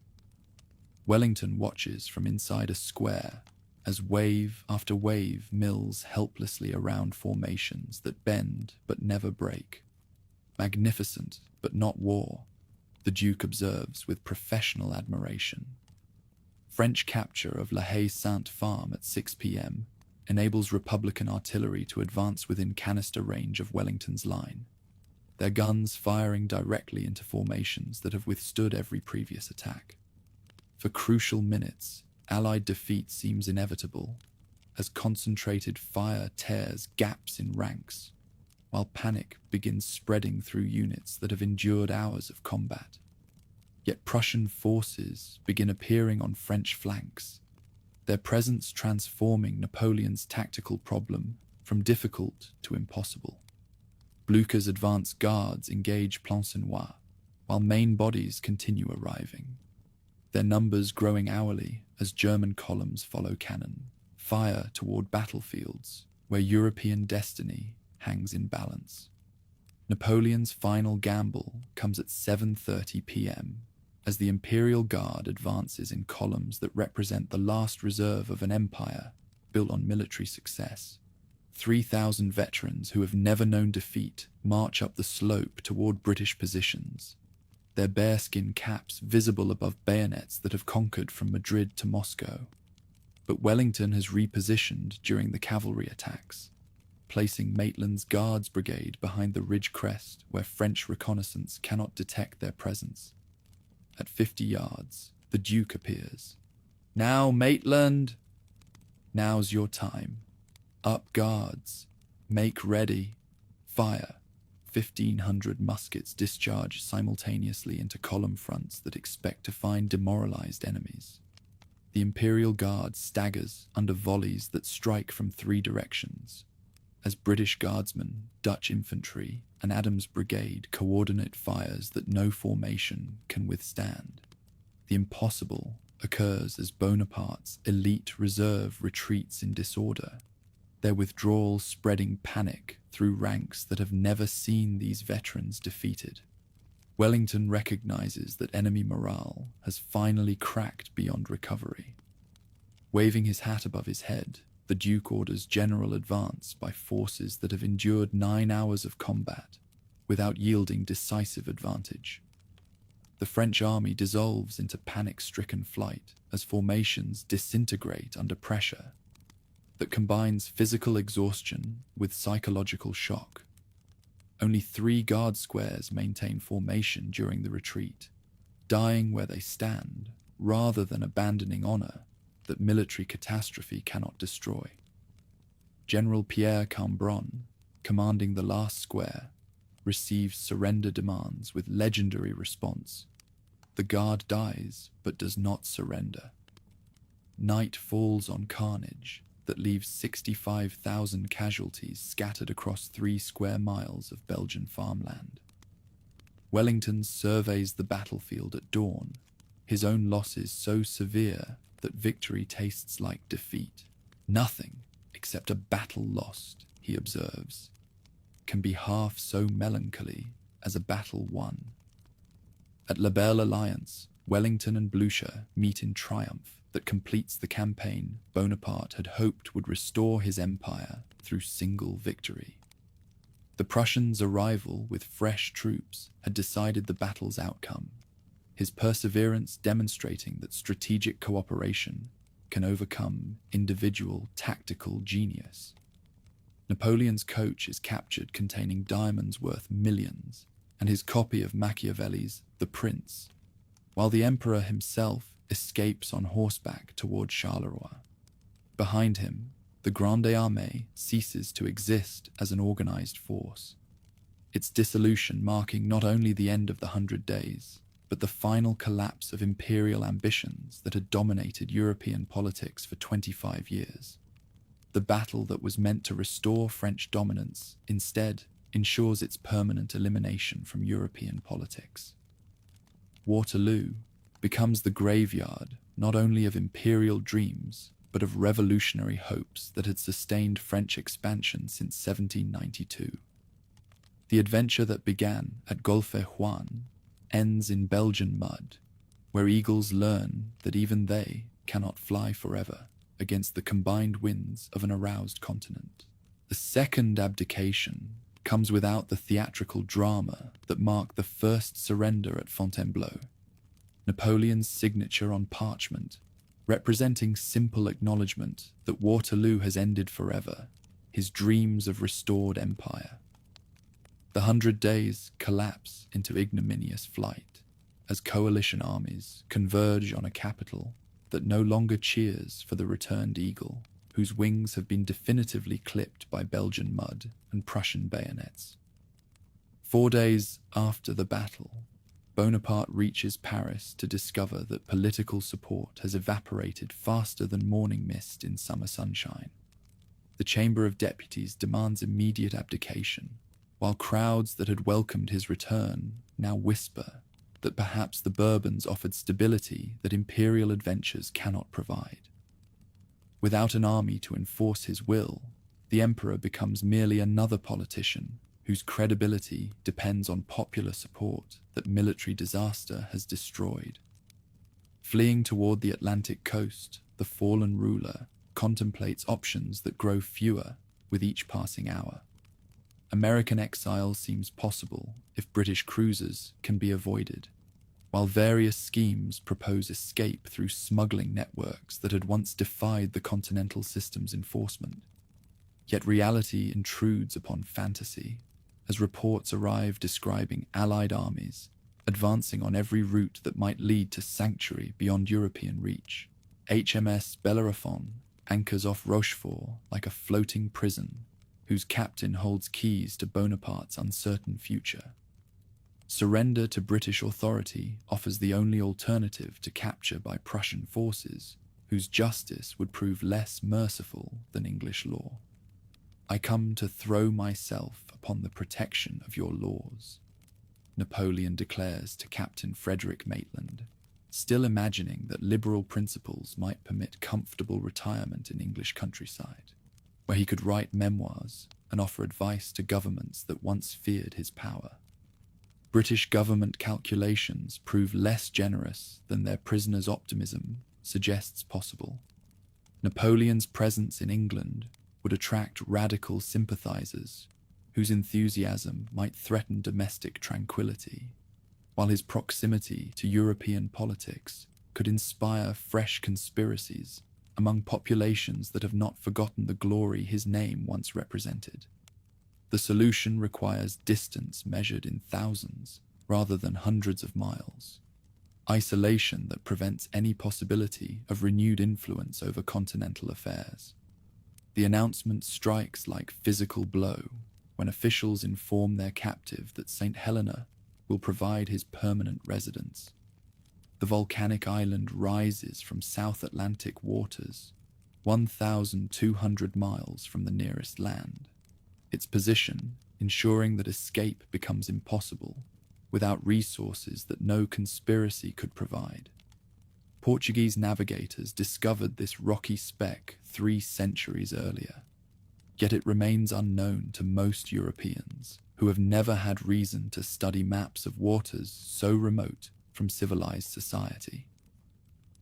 Wellington watches from inside a square as wave after wave mills helplessly around formations that bend but never break. Magnificent, but not war, the Duke observes with professional admiration. French capture of La Haye-Sainte Farm at 6 p.m. enables Republican artillery to advance within canister range of Wellington's line, their guns firing directly into formations that have withstood every previous attack. For crucial minutes, Allied defeat seems inevitable, as concentrated fire tears gaps in ranks, while panic begins spreading through units that have endured hours of combat. Yet Prussian forces begin appearing on French flanks, their presence transforming Napoleon's tactical problem from difficult to impossible. Blucher's advance guards engage Plancenoit, while main bodies continue arriving, their numbers growing hourly as German columns follow cannon, fire toward battlefields where European destiny hangs in balance. Napoleon's final gamble comes at 7:30 p.m. as the Imperial Guard advances in columns that represent the last reserve of an empire built on military success. 3,000 veterans who have never known defeat march up the slope toward British positions, their bearskin caps visible above bayonets that have conquered from Madrid to Moscow. But Wellington has repositioned during the cavalry attacks, placing Maitland's Guards Brigade behind the ridge crest where French reconnaissance cannot detect their presence. At 50 yards, the Duke appears. "Now, Maitland! Now's your time. Up guards. Make ready. Fire." 1,500 muskets discharge simultaneously into column fronts that expect to find demoralized enemies. The Imperial Guard staggers under volleys that strike from 3 directions, as British Guardsmen, Dutch infantry, and Adams' brigade coordinate fires that no formation can withstand. The impossible occurs as Bonaparte's elite reserve retreats in disorder, their withdrawal spreading panic through ranks that have never seen these veterans defeated. Wellington recognizes that enemy morale has finally cracked beyond recovery. Waving his hat above his head, the Duke orders general advance by forces that have endured 9 hours of combat without yielding decisive advantage. The French army dissolves into panic-stricken flight as formations disintegrate under pressure that combines physical exhaustion with psychological shock. Only 3 guard squares maintain formation during the retreat, dying where they stand rather than abandoning honor that military catastrophe cannot destroy. General Pierre Cambronne, commanding the last square, receives surrender demands with legendary response. The guard dies but does not surrender. Night falls on carnage that leaves 65,000 casualties scattered across 3 square miles of Belgian farmland. Wellington surveys the battlefield at dawn, his own losses so severe that victory tastes like defeat. Nothing except a battle lost, he observes, can be half so melancholy as a battle won. At La Belle Alliance, Wellington and Blucher meet in triumph that completes the campaign Bonaparte had hoped would restore his empire through single victory. The Prussians' arrival with fresh troops had decided the battle's outcome, his perseverance demonstrating that strategic cooperation can overcome individual tactical genius. Napoleon's coach is captured containing diamonds worth millions, and his copy of Machiavelli's The Prince, while the emperor himself escapes on horseback toward Charleroi. Behind him, the Grande Armée ceases to exist as an organized force, its dissolution marking not only the end of the 100 Days, but the final collapse of imperial ambitions that had dominated European politics for 25 years. The battle that was meant to restore French dominance instead ensures its permanent elimination from European politics. Waterloo becomes the graveyard not only of imperial dreams, but of revolutionary hopes that had sustained French expansion since 1792. The adventure that began at Golfe Juan ends in Belgian mud, where eagles learn that even they cannot fly forever against the combined winds of an aroused continent. The second abdication comes without the theatrical drama that marked the first surrender at Fontainebleau. Napoleon's signature on parchment, representing simple acknowledgement that Waterloo has ended forever, his dreams of restored empire. The 100 Days collapse into ignominious flight as coalition armies converge on a capital that no longer cheers for the returned eagle, whose wings have been definitively clipped by Belgian mud and Prussian bayonets. 4 days after the battle, Bonaparte reaches Paris to discover that political support has evaporated faster than morning mist in summer sunshine. The Chamber of Deputies demands immediate abdication, while crowds that had welcomed his return now whisper that perhaps the Bourbons offered stability that imperial adventures cannot provide. Without an army to enforce his will, the emperor becomes merely another politician whose credibility depends on popular support that military disaster has destroyed. Fleeing toward the Atlantic coast, the fallen ruler contemplates options that grow fewer with each passing hour. American exile seems possible if British cruisers can be avoided, while various schemes propose escape through smuggling networks that had once defied the continental system's enforcement. Yet reality intrudes upon fantasy, as reports arrive describing Allied armies advancing on every route that might lead to sanctuary beyond European reach. HMS Bellerophon anchors off Rochefort like a floating prison, whose captain holds keys to Bonaparte's uncertain future. Surrender to British authority offers the only alternative to capture by Prussian forces, whose justice would prove less merciful than English law. I come to throw myself upon the protection of your laws, Napoleon declares to Captain Frederick Maitland, still imagining that liberal principles might permit comfortable retirement in English countryside, where he could write memoirs and offer advice to governments that once feared his power. British government calculations prove less generous than their prisoners' optimism suggests possible. Napoleon's presence in England would attract radical sympathizers whose enthusiasm might threaten domestic tranquility, while his proximity to European politics could inspire fresh conspiracies among populations that have not forgotten the glory his name once represented. The solution requires distance measured in thousands rather than hundreds of miles, isolation that prevents any possibility of renewed influence over continental affairs. The announcement strikes like physical blow when officials inform their captive that St. Helena will provide his permanent residence. The volcanic island rises from South Atlantic waters, 1,200 miles from the nearest land, its position ensuring that escape becomes impossible without resources that no conspiracy could provide. Portuguese navigators discovered this rocky speck 3 centuries earlier, yet it remains unknown to most Europeans who have never had reason to study maps of waters so remote from civilized society.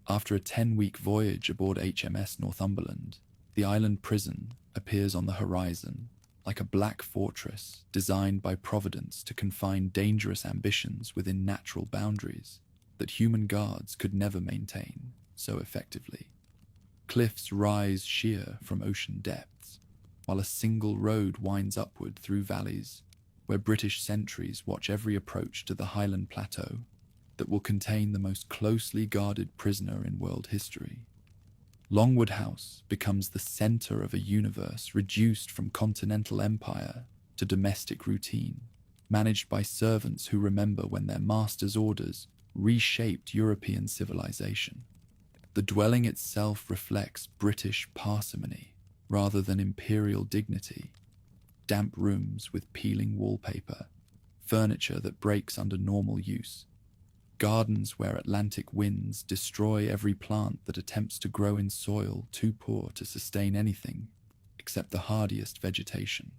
After a 10-week voyage aboard HMS Northumberland, the island prison appears on the horizon like a black fortress designed by Providence to confine dangerous ambitions within natural boundaries that human guards could never maintain so effectively. Cliffs rise sheer from ocean depths, while a single road winds upward through valleys where British sentries watch every approach to the Highland Plateau that will contain the most closely guarded prisoner in world history. Longwood House becomes the center of a universe reduced from continental empire to domestic routine, managed by servants who remember when their master's orders reshaped European civilization. The dwelling itself reflects British parsimony rather than imperial dignity. Damp rooms with peeling wallpaper, furniture that breaks under normal use, gardens where Atlantic winds destroy every plant that attempts to grow in soil too poor to sustain anything except the hardiest vegetation.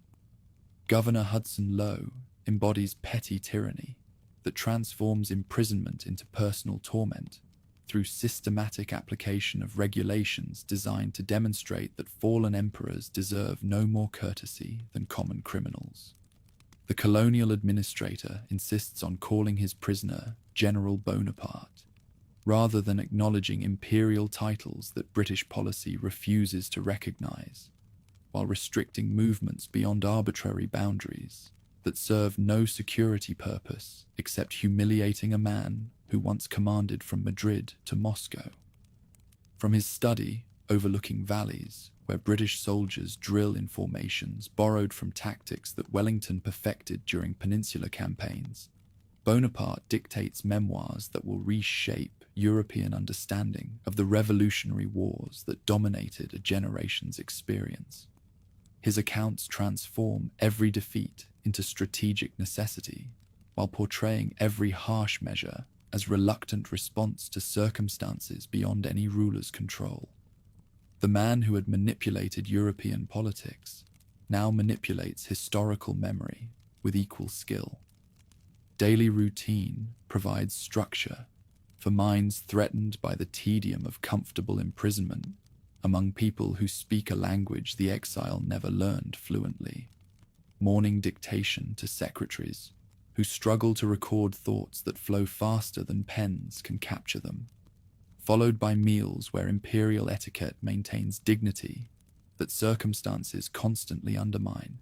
Governor Hudson Lowe embodies petty tyranny that transforms imprisonment into personal torment through systematic application of regulations designed to demonstrate that fallen emperors deserve no more courtesy than common criminals. The colonial administrator insists on calling his prisoner General Bonaparte, rather than acknowledging imperial titles that British policy refuses to recognize, while restricting movements beyond arbitrary boundaries that serve no security purpose except humiliating a man who once commanded from Madrid to Moscow. From his study overlooking valleys, where British soldiers drill in formations borrowed from tactics that Wellington perfected during peninsular campaigns, Bonaparte dictates memoirs that will reshape European understanding of the revolutionary wars that dominated a generation's experience. His accounts transform every defeat into strategic necessity, while portraying every harsh measure as reluctant response to circumstances beyond any ruler's control. The man who had manipulated European politics now manipulates historical memory with equal skill. Daily routine provides structure for minds threatened by the tedium of comfortable imprisonment among people who speak a language the exile never learned fluently. Morning dictation to secretaries who struggle to record thoughts that flow faster than pens can capture them, followed by meals where imperial etiquette maintains dignity that circumstances constantly undermine.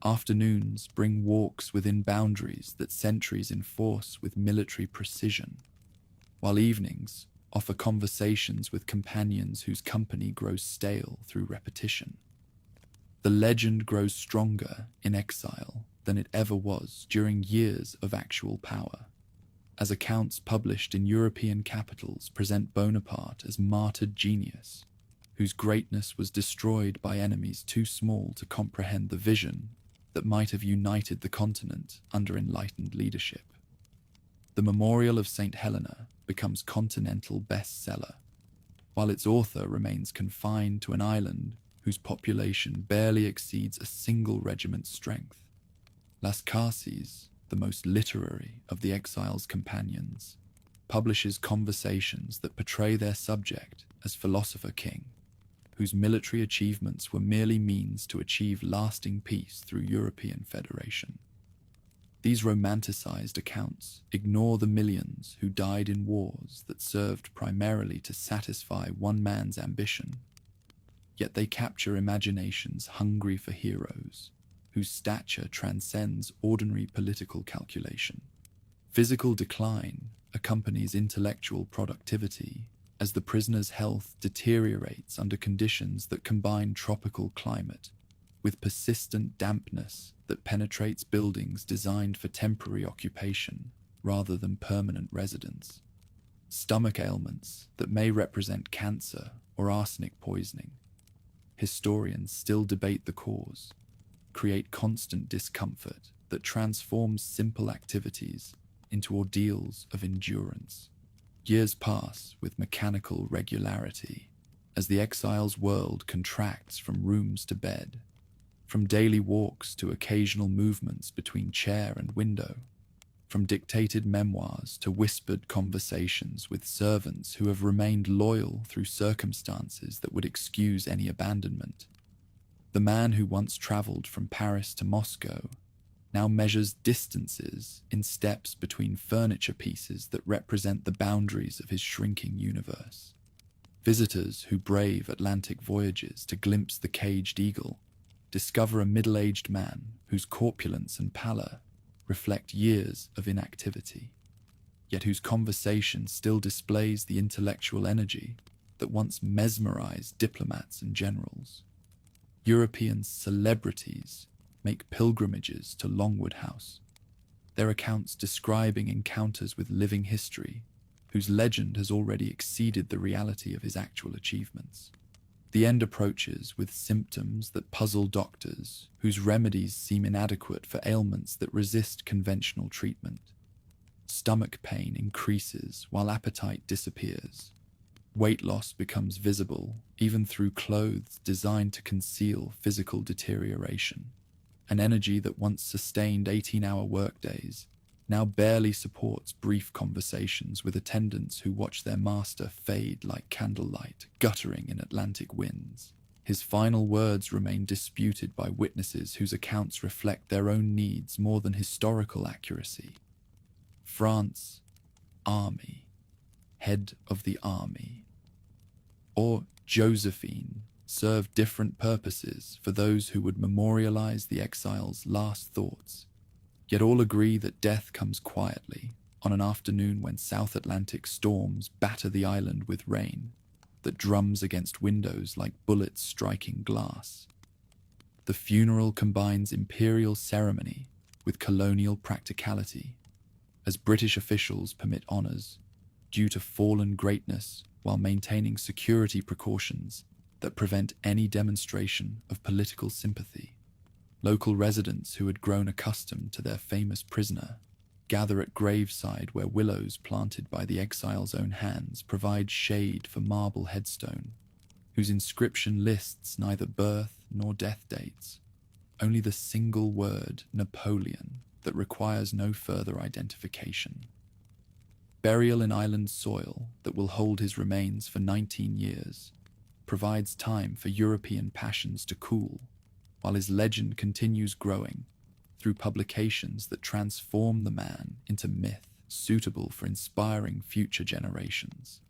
Afternoons bring walks within boundaries that centuries enforce with military precision, while evenings offer conversations with companions whose company grows stale through repetition. The legend grows stronger in exile than it ever was during years of actual power, as accounts published in European capitals present Bonaparte as martyred genius, whose greatness was destroyed by enemies too small to comprehend the vision that might have united the continent under enlightened leadership. The Memorial of St. Helena becomes continental bestseller, while its author remains confined to an island whose population barely exceeds a single regiment's strength. Las Cases, the most literary of the exile's companions, publishes conversations that portray their subject as philosopher king, whose military achievements were merely means to achieve lasting peace through European federation. These romanticized accounts ignore the millions who died in wars that served primarily to satisfy one man's ambition, yet they capture imaginations hungry for heroes, whose stature transcends ordinary political calculation. Physical decline accompanies intellectual productivity as the prisoner's health deteriorates under conditions that combine tropical climate with persistent dampness that penetrates buildings designed for temporary occupation rather than permanent residence. Stomach ailments that may represent cancer or arsenic poisoning. Historians still debate the cause, create constant discomfort that transforms simple activities into ordeals of endurance. Years pass with mechanical regularity as the exile's world contracts from rooms to bed, from daily walks to occasional movements between chair and window, from dictated memoirs to whispered conversations with servants who have remained loyal through circumstances that would excuse any abandonment. The man who once traveled from Paris to Moscow now measures distances in steps between furniture pieces that represent the boundaries of his shrinking universe. Visitors who brave Atlantic voyages to glimpse the caged eagle discover a middle-aged man whose corpulence and pallor reflect years of inactivity, yet whose conversation still displays the intellectual energy that once mesmerized diplomats and generals. European celebrities make pilgrimages to Longwood House, their accounts describing encounters with living history, whose legend has already exceeded the reality of his actual achievements. The end approaches with symptoms that puzzle doctors, whose remedies seem inadequate for ailments that resist conventional treatment. Stomach pain increases while appetite disappears. Weight loss becomes visible, even through clothes designed to conceal physical deterioration. An energy that once sustained 18-hour workdays now barely supports brief conversations with attendants who watch their master fade like candlelight, guttering in Atlantic winds. His final words remain disputed by witnesses whose accounts reflect their own needs more than historical accuracy. France, army, head of the army, or Josephine serve different purposes for those who would memorialize the exile's last thoughts. Yet all agree that death comes quietly on an afternoon when South Atlantic storms batter the island with rain that drums against windows like bullets striking glass. The funeral combines imperial ceremony with colonial practicality, as British officials permit honors due to fallen greatness while maintaining security precautions that prevent any demonstration of political sympathy. Local residents who had grown accustomed to their famous prisoner gather at graveside where willows planted by the exile's own hands provide shade for marble headstone, whose inscription lists neither birth nor death dates, only the single word Napoleon that requires no further identification. Burial in island soil that will hold his remains for 19 years provides time for European passions to cool, while his legend continues growing through publications that transform the man into myth suitable for inspiring future generations.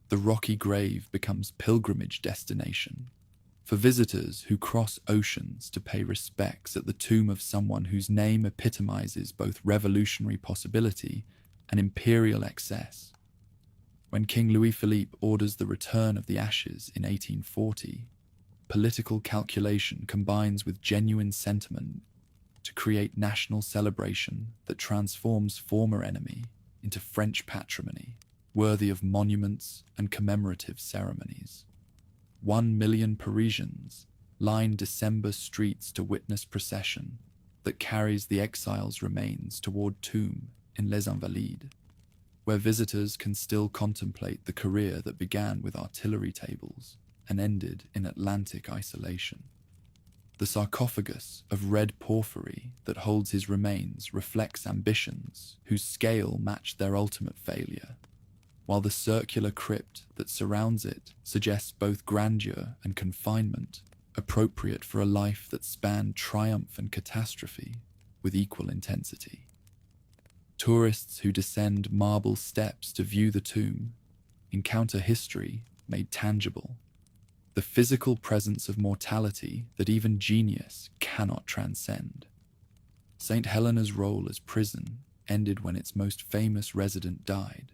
The rocky grave becomes pilgrimage destination for visitors who cross oceans to pay respects at the tomb of someone whose name epitomizes both revolutionary possibility and imperial excess. When King Louis-Philippe orders the return of the ashes in 1840, political calculation combines with genuine sentiment to create national celebration that transforms former enemy into French patrimony, worthy of monuments and commemorative ceremonies. 1 million Parisians line December streets to witness procession that carries the exile's remains toward tomb in Les Invalides, where visitors can still contemplate the career that began with artillery tables and ended in Atlantic isolation. The sarcophagus of red porphyry that holds his remains reflects ambitions whose scale matched their ultimate failure, while the circular crypt that surrounds it suggests both grandeur and confinement, appropriate for a life that spanned triumph and catastrophe with equal intensity. Tourists who descend marble steps to view the tomb encounter history made tangible, the physical presence of mortality that even genius cannot transcend. St. Helena's role as prison ended when its most famous resident died,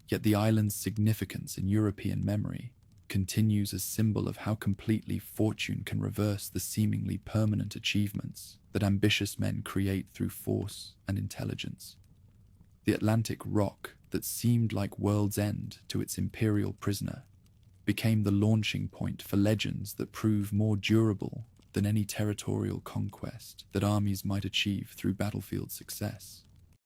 yet the island's significance in European memory continues as symbol of how completely fortune can reverse the seemingly permanent achievements that ambitious men create through force and intelligence. The Atlantic rock that seemed like world's end to its imperial prisoner became the launching point for legends that prove more durable than any territorial conquest that armies might achieve through battlefield success.